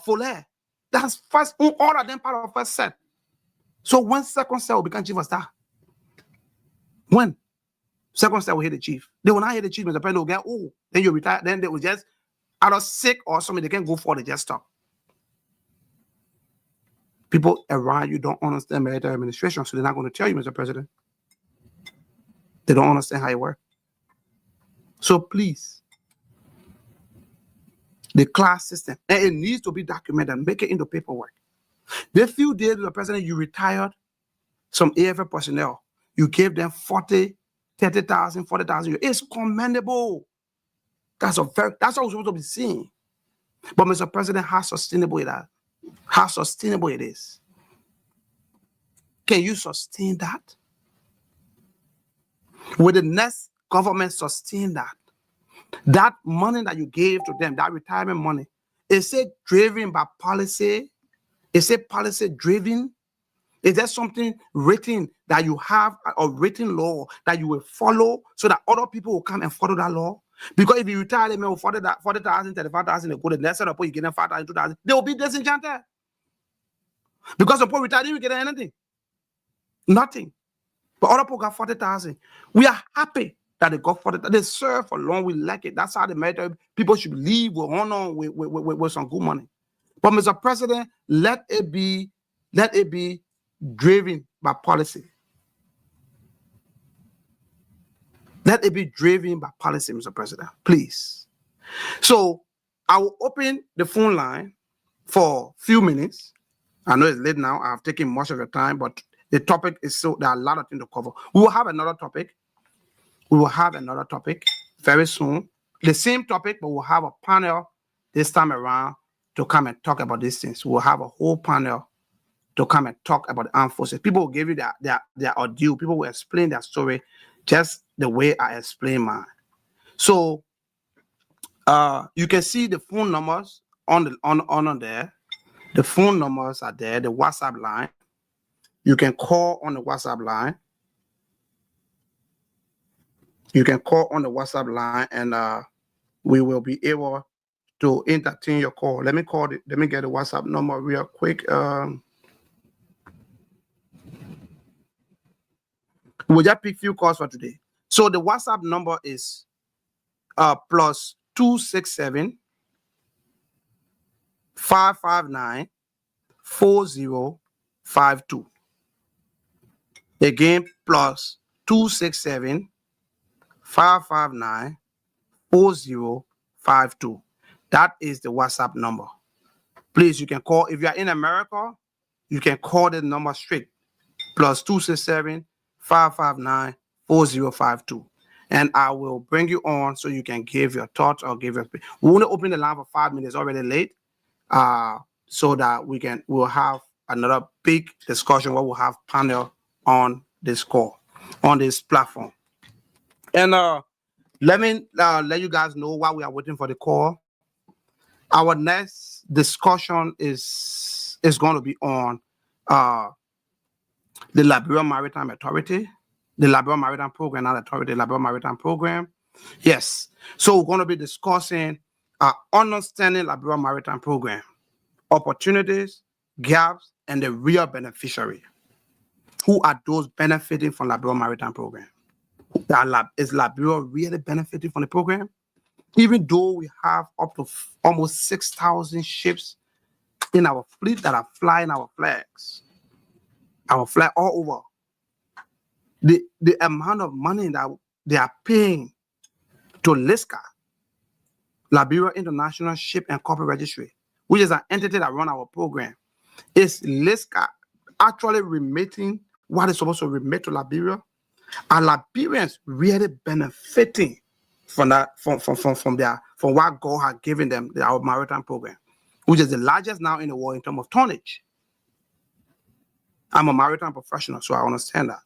Fuller. That's first, all of them part of first set. So when second set will become chief of staff? When? Second set will hit the chief. They will not hit the chief, Mr. President, will get old. Then you retire. Then they will just, out of sick or something, they can't go for, they just stop. People around you don't understand military administration, so they're not going to tell you, Mr. President. They don't understand how it works. So please, the class system, and it needs to be documented, make it into paperwork. The few days, Mr. President, you retired some AFL personnel. You gave them 40, 30,000, 40,000. It's commendable. That's what we're supposed to be seeing. But Mr. President, how sustainable it is? How sustainable it is? Can you sustain that? Will the next government sustain that? That money that you gave to them, that retirement money, is it driven by policy? Is it policy driven? Is there something written that you have, a written law that you will follow so that other people will come and follow that law? Because if you retire them with 40,000, 35,000, they go to the next set up, you get them 5,000, 2,000, they will be disenchanted. Because the poor retired, you get anything. Nothing. But other people got 40,000. We are happy that they got 40,000. They serve for long. We like it. That's how the military people should leave with honor, with some good money. But Mr. President, let it be driven by policy. Let it be driven by policy, Mr. President, please. So I will open the phone line for a few minutes. I know it's late now. I've taken much of your time, but the topic is so there are a lot of things to cover. We will have another topic. We will have another topic very soon. The same topic, but we'll have a panel this time around to come and talk about these things. We'll have a whole panel to come and talk about the armed forces. People will give you their audio. People will explain their story just the way I explain mine. So you can see the phone numbers on there. The phone numbers are there, the WhatsApp line. You can call on the WhatsApp line. You can call on the WhatsApp line and we will be able to entertain your call. Let me get the WhatsApp number real quick. We'll just pick a few calls for today. So the WhatsApp number is plus 267 559 4052. Again, plus 267 559 4052. That is the WhatsApp number. Please, you can call. If you are in America, you can call the number straight. Plus 267 559 4052. And I will bring you on so you can give your thoughts or give your. We want to open the line for 5 minutes, already late. So that we'll have another big discussion where we'll have panel on this call, on this platform. And let me let you guys know while we are waiting for the call. Our next discussion is going to be on the Liberia Maritime Authority, the Liberia Maritime Program, not Authority, the Liberia Maritime Program. Yes. So we're going to be discussing understanding Liberia Maritime Program, opportunities, gaps, and the real beneficiary. Who are those benefiting from Liberia Maritime Program? Is Liberia really benefiting from the program? Even though we have up to almost 6,000 ships in our fleet that are flying our flags all over. The amount of money that they are paying to LISCA, Liberia International Ship and Corporate Registry, which is an entity that runs our program, is LISCA actually remitting what is supposed to remit to Liberia? Are Liberians really benefiting from that, from what God has given them, our maritime program, which is the largest now in the world in terms of tonnage? I'm a maritime professional, so I understand that.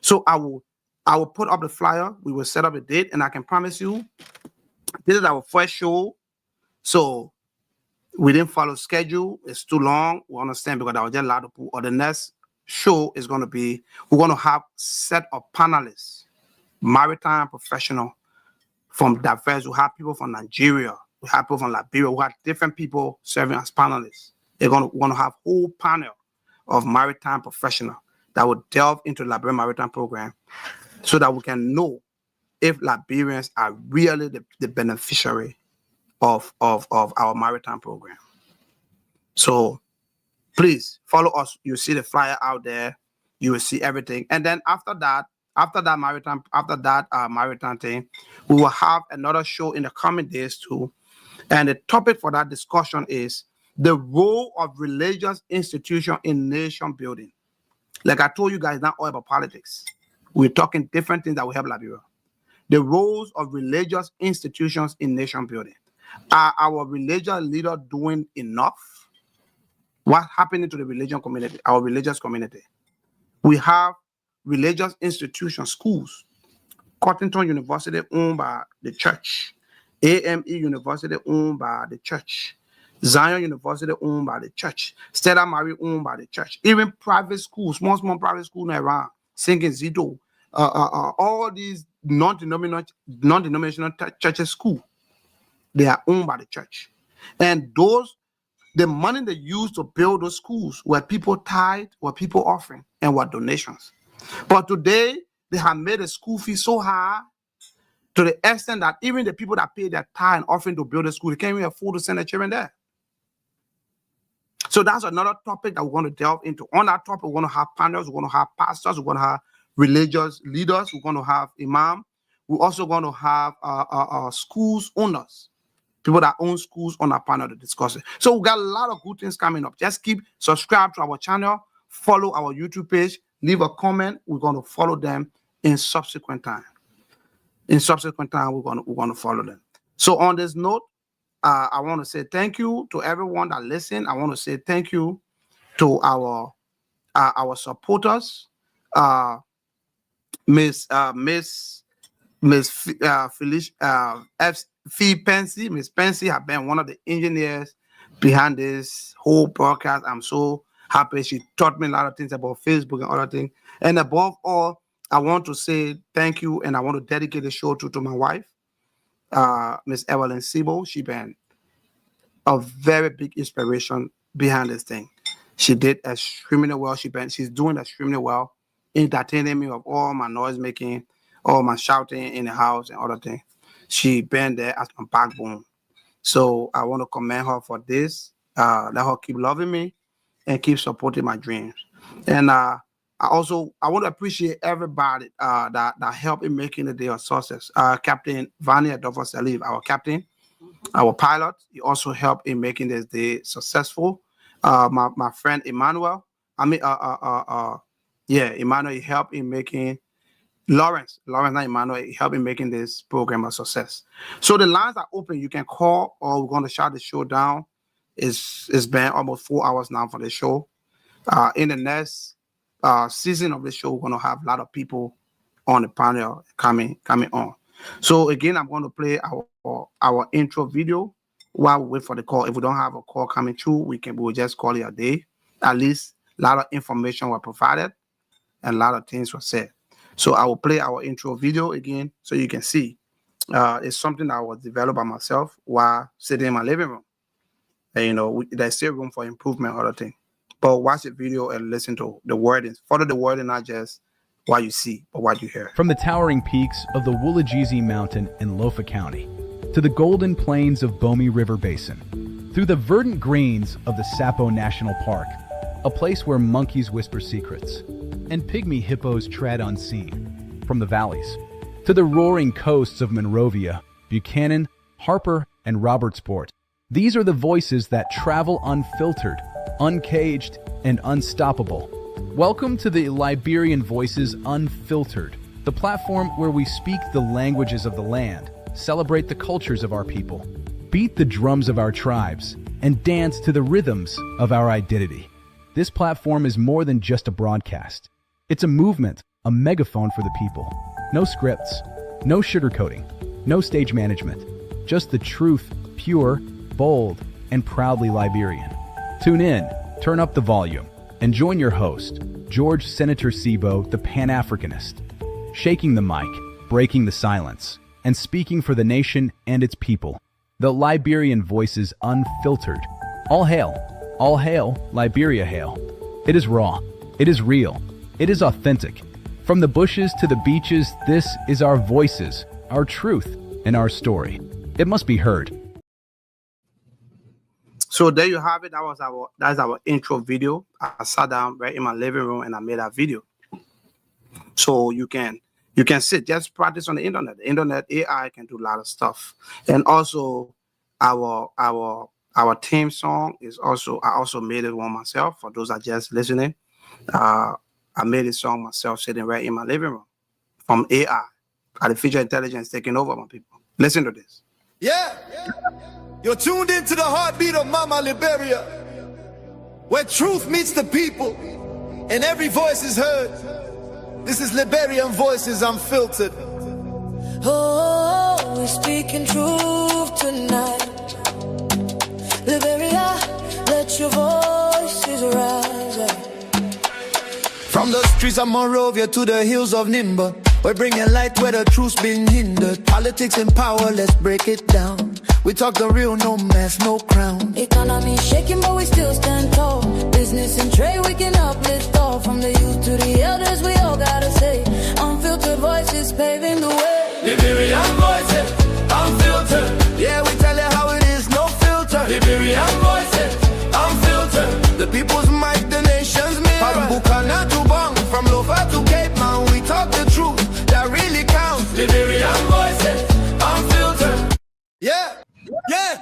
So I will put up the flyer. We will set up a date, and I can promise you, this is our first show. So we didn't follow schedule. It's too long. We understand because I was just a lot of people. Or the next show is going to be, we're going to have set of panelists, maritime professional from diverse. We have people from Nigeria. We have people from Liberia. We have different people serving as panelists. We're going to have a whole panel of maritime professional that will delve into the Liberian Maritime Program so that we can know if Liberians are really the beneficiary of our maritime program. So Please follow us. You see the flyer out there. You will see everything. And then after that maritime thing, we will have another show in the coming days too. And the topic for that discussion is the role of religious institution in nation building. Like I told you guys, not all about politics. We're talking different things that will help Liberia. The roles of religious institutions in nation building. Are our religious leaders doing enough? What's happening to the religion community, our religious community? We have religious institutions, schools. Cottington University owned by the church. AME University owned by the church. Zion University owned by the church. Stella Marie owned by the church. Even private schools, small private schools around, Singing Zido, all these non-denominational churches school, they are owned by the church. And the money they use to build those schools were people tithe, were people offering, and were donations. But today, they have made the school fee so high to the extent that even the people that pay their tithe and offering to build a school, they can't even afford to send their children there. So that's another topic that we're going to delve into. On that topic, we're going to have panels, we're going to have pastors, we're going to have religious leaders, we're going to have imam. We're also going to have schools owners. People that own schools on our panel to discuss it. So we got a lot of good things coming up. Just keep subscribe to our channel, follow our YouTube page, leave a comment. We're going to follow them in subsequent time. In subsequent time, we're going to follow them. So on this note, I want to say thank you to everyone that listened. I want to say thank you to our supporters, Miss Felicia Fee Pensy. Miss Pensy has been one of the engineers behind this whole broadcast. I'm so happy. She taught me a lot of things about Facebook and other things. And above all, I want to say thank you, and I want to dedicate the show to my wife, Miss Evelyn Sibo. She's been a very big inspiration behind this thing. She did extremely well. She's doing extremely well, entertaining me of all my noise making, all my shouting in the house and other things. She been there as my backbone. So I want to commend her for this. Let her keep loving me and keep supporting my dreams. And I want to appreciate everybody that helped in making the day a success. Captain Vania Dover-Saliv, our captain, our pilot, he also helped in making this day successful. My friend Emmanuel, Emmanuel, he helped in making Lawrence, not Emmanuel, he helped in making this program a success. So the lines are open. You can call, or we're going to shut the show down. It's been almost 4 hours now for the show. In the next season of the show, we're going to have a lot of people on the panel coming on. So again, I'm going to play our intro video while we wait for the call. If we don't have a call coming through, we'll just call it a day. At least a lot of information was provided and a lot of things were said. So I will play our intro video again so you can see. It's something that was developed by myself while sitting in my living room. And, there's still room for improvement, other thing. But watch the video and listen to the wording. Follow the wording, not just what you see, but what you hear. From the towering peaks of the Woolajezi Mountain in Lofa County to the golden plains of Bomi River Basin, through the verdant greens of the Sapo National Park, a place where monkeys whisper secrets and pygmy hippos tread unseen, from the valleys to the roaring coasts of Monrovia, Buchanan, Harper, and Robertsport. These are the voices that travel unfiltered, uncaged, and unstoppable. Welcome to the Liberian Voices Unfiltered, the platform where we speak the languages of the land, celebrate the cultures of our people, beat the drums of our tribes, and dance to the rhythms of our identity. This platform is more than just a broadcast. It's a movement, a megaphone for the people. No scripts, no sugarcoating, no stage management, just the truth, pure, bold, and proudly Liberian. Tune in, turn up the volume, and join your host, George Senator Sibo, the Pan-Africanist, shaking the mic, breaking the silence, and speaking for the nation and its people. The Liberian Voices Unfiltered. All hail, Liberia hail. It is raw, it is real, it is authentic. From the bushes to the beaches, this is our voices, our truth, and our story. It must be heard. So there you have it. That's our intro video. I sat down right in my living room and I made that video. So you can sit, just practice on the internet. The internet AI can do a lot of stuff. And also our theme song is also, I also made it one myself. For those that are just listening, I made a song myself sitting right in my living room from AI, artificial intelligence taking over my people. Listen to this. Yeah. You're tuned into the heartbeat of Mama Liberia, where truth meets the people and every voice is heard. This is Liberian Voices Unfiltered. Oh, we're speaking truth tonight. Liberia, let your voices rise. From the streets of Monrovia to the hills of Nimba, we're bringing light where the truth's been hindered. Politics and power, let's break it down. We talk the real, no mask, no crown. Economy shaking, but we still stand tall. Business and trade, we can uplift all. From the youth to the elders, we all gotta say. Unfiltered voices paving the way. Liberian Voices, unfiltered. Yeah, we tell you how it is, no filter. Liberian Voices, unfiltered. The people's mic, the nation's mirror. From Bukana to Bong, from Lofa to Cape Town, we talk the truth that really counts. Liberian Voices, unfiltered. Yeah. Yeah.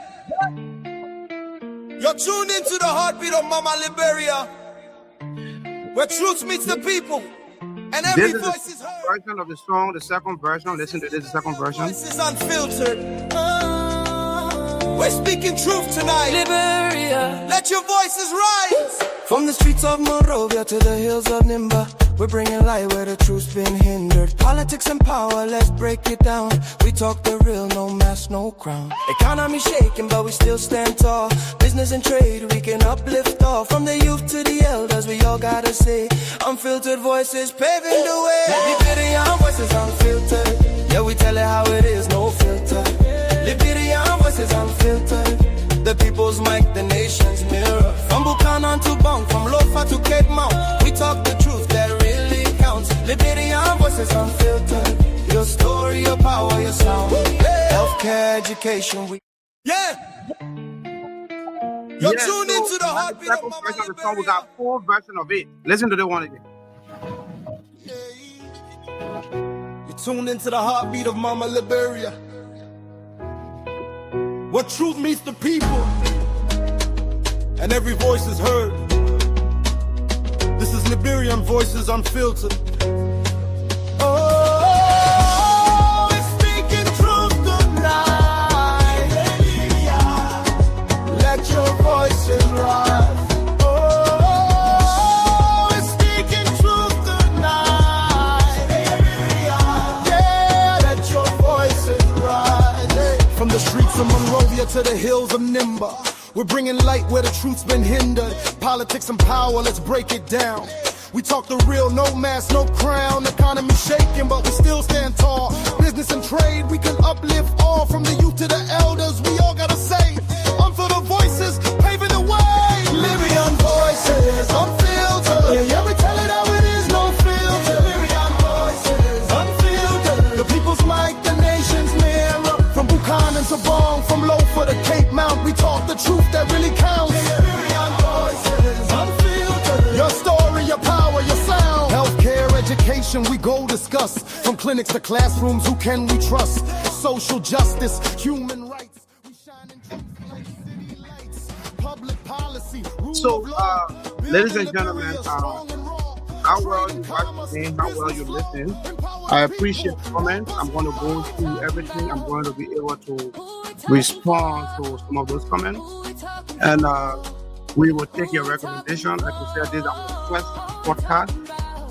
You're tuned into the heartbeat of Mama Liberia, where truth meets the people and every voice is heard. Version of the song, the second version. Listen to this, the second version. Voice is unfiltered. We're speaking truth tonight. Liberia, let your voices rise. From the streets of Monrovia to the hills of Nimba, we're bringing light where the truth's been hindered. Politics and power, let's break it down. We talk the real, no mask, no crown. Economy shaking, but we still stand tall. Business and trade, we can uplift all. From the youth to the elders, we all gotta say. Unfiltered voices paving the way. Liberian Voices unfiltered. Yeah, we tell it how it is, no filter. Liberian Voices unfiltered. The people's mic, the nation's mirror. From Buchanan to Bong, from Lofa to Cape Mount, we talk the truth that really counts. Liberian Voices unfiltered. Your story, your power, your sound. Healthcare, education, we... Yeah! You're tuned into the heartbeat of Mama version of the song. We got full version of it. Listen to the one again. You're tuned into the heartbeat of Mama Liberia, where truth meets the people and every voice is heard. This is Liberian Voices Unfiltered. Oh, we're speaking truth tonight. Let your voices rise. Oh, we're speaking truth tonight. Yeah, let your voices rise. From the streets of Monrovia to the hills of Nimba, we're bringing light where the truth's been hindered. Politics and power, let's break it down. We talk the real, no mask, no crown. Economy shaking, but we still stand tall. Business and trade, we can uplift all. From the youth to the elders, we all gotta say. Unfiltered voices, paving the way. Liberian Voices, unfiltered. Yeah, we tell it how it is, no filter. Liberian Voices, unfiltered. The people's mic, the nation's mirror. From Buchanan to Bong, from Lofa to Cape Mount, we talk the truth that really counts. Liberian Voices, unfiltered. Your story, your power, your sound. Healthcare, education, we go discuss. From clinics to classrooms, who can we trust? Social justice, human rights. We shine in truth like city lights. Public policy, So, ladies and gentlemen, how well you watch the game, how well you listen. I appreciate the comments. I'm going to go through everything. I'm going to be able to respond to some of those comments. And we will take your recommendation. Like we said, this is our first podcast.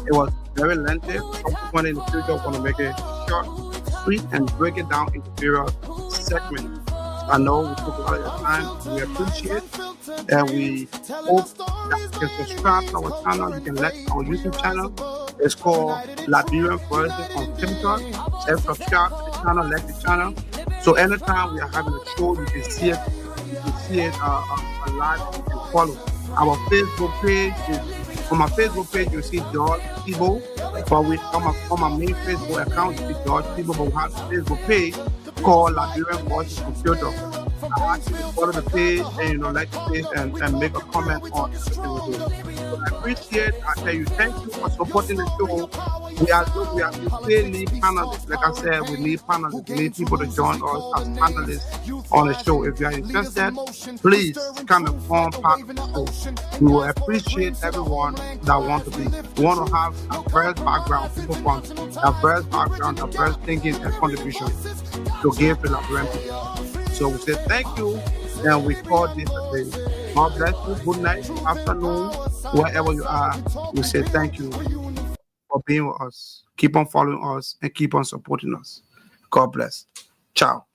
It was very lengthy. Someone in the future going to make it short, sweet, and break it down into various segments. I know we took a lot of your time. We appreciate it. And we hope that you can subscribe to our channel. You can like our YouTube channel. It's called Liberian Voices Unfiltered. Just subscribe to the channel, like the channel. So anytime we are having a show, you can see it. You can see it live. You can follow. Our Facebook page is on my Facebook page. You see George Thibault. But on my main Facebook account, you see George Thibault. But we have a Facebook page called Liberian Voices Unfiltered. I ask you to follow the page and like the page and make a comment on everything we do. So I appreciate. I tell you, thank you for supporting the show. We still need panelists. Like I said, we need panelists. We need people to join us as panelists on the show. If you are interested, please come and form part of the show. We will appreciate everyone that want to be. We want to have a diverse background, people from diverse background, diverse thinking and contribution to give to Liberian people. So we say thank you, and we call this a day. God bless you. Good night, afternoon, wherever you are. We say thank you for being with us. Keep on following us and keep on supporting us. God bless. Ciao.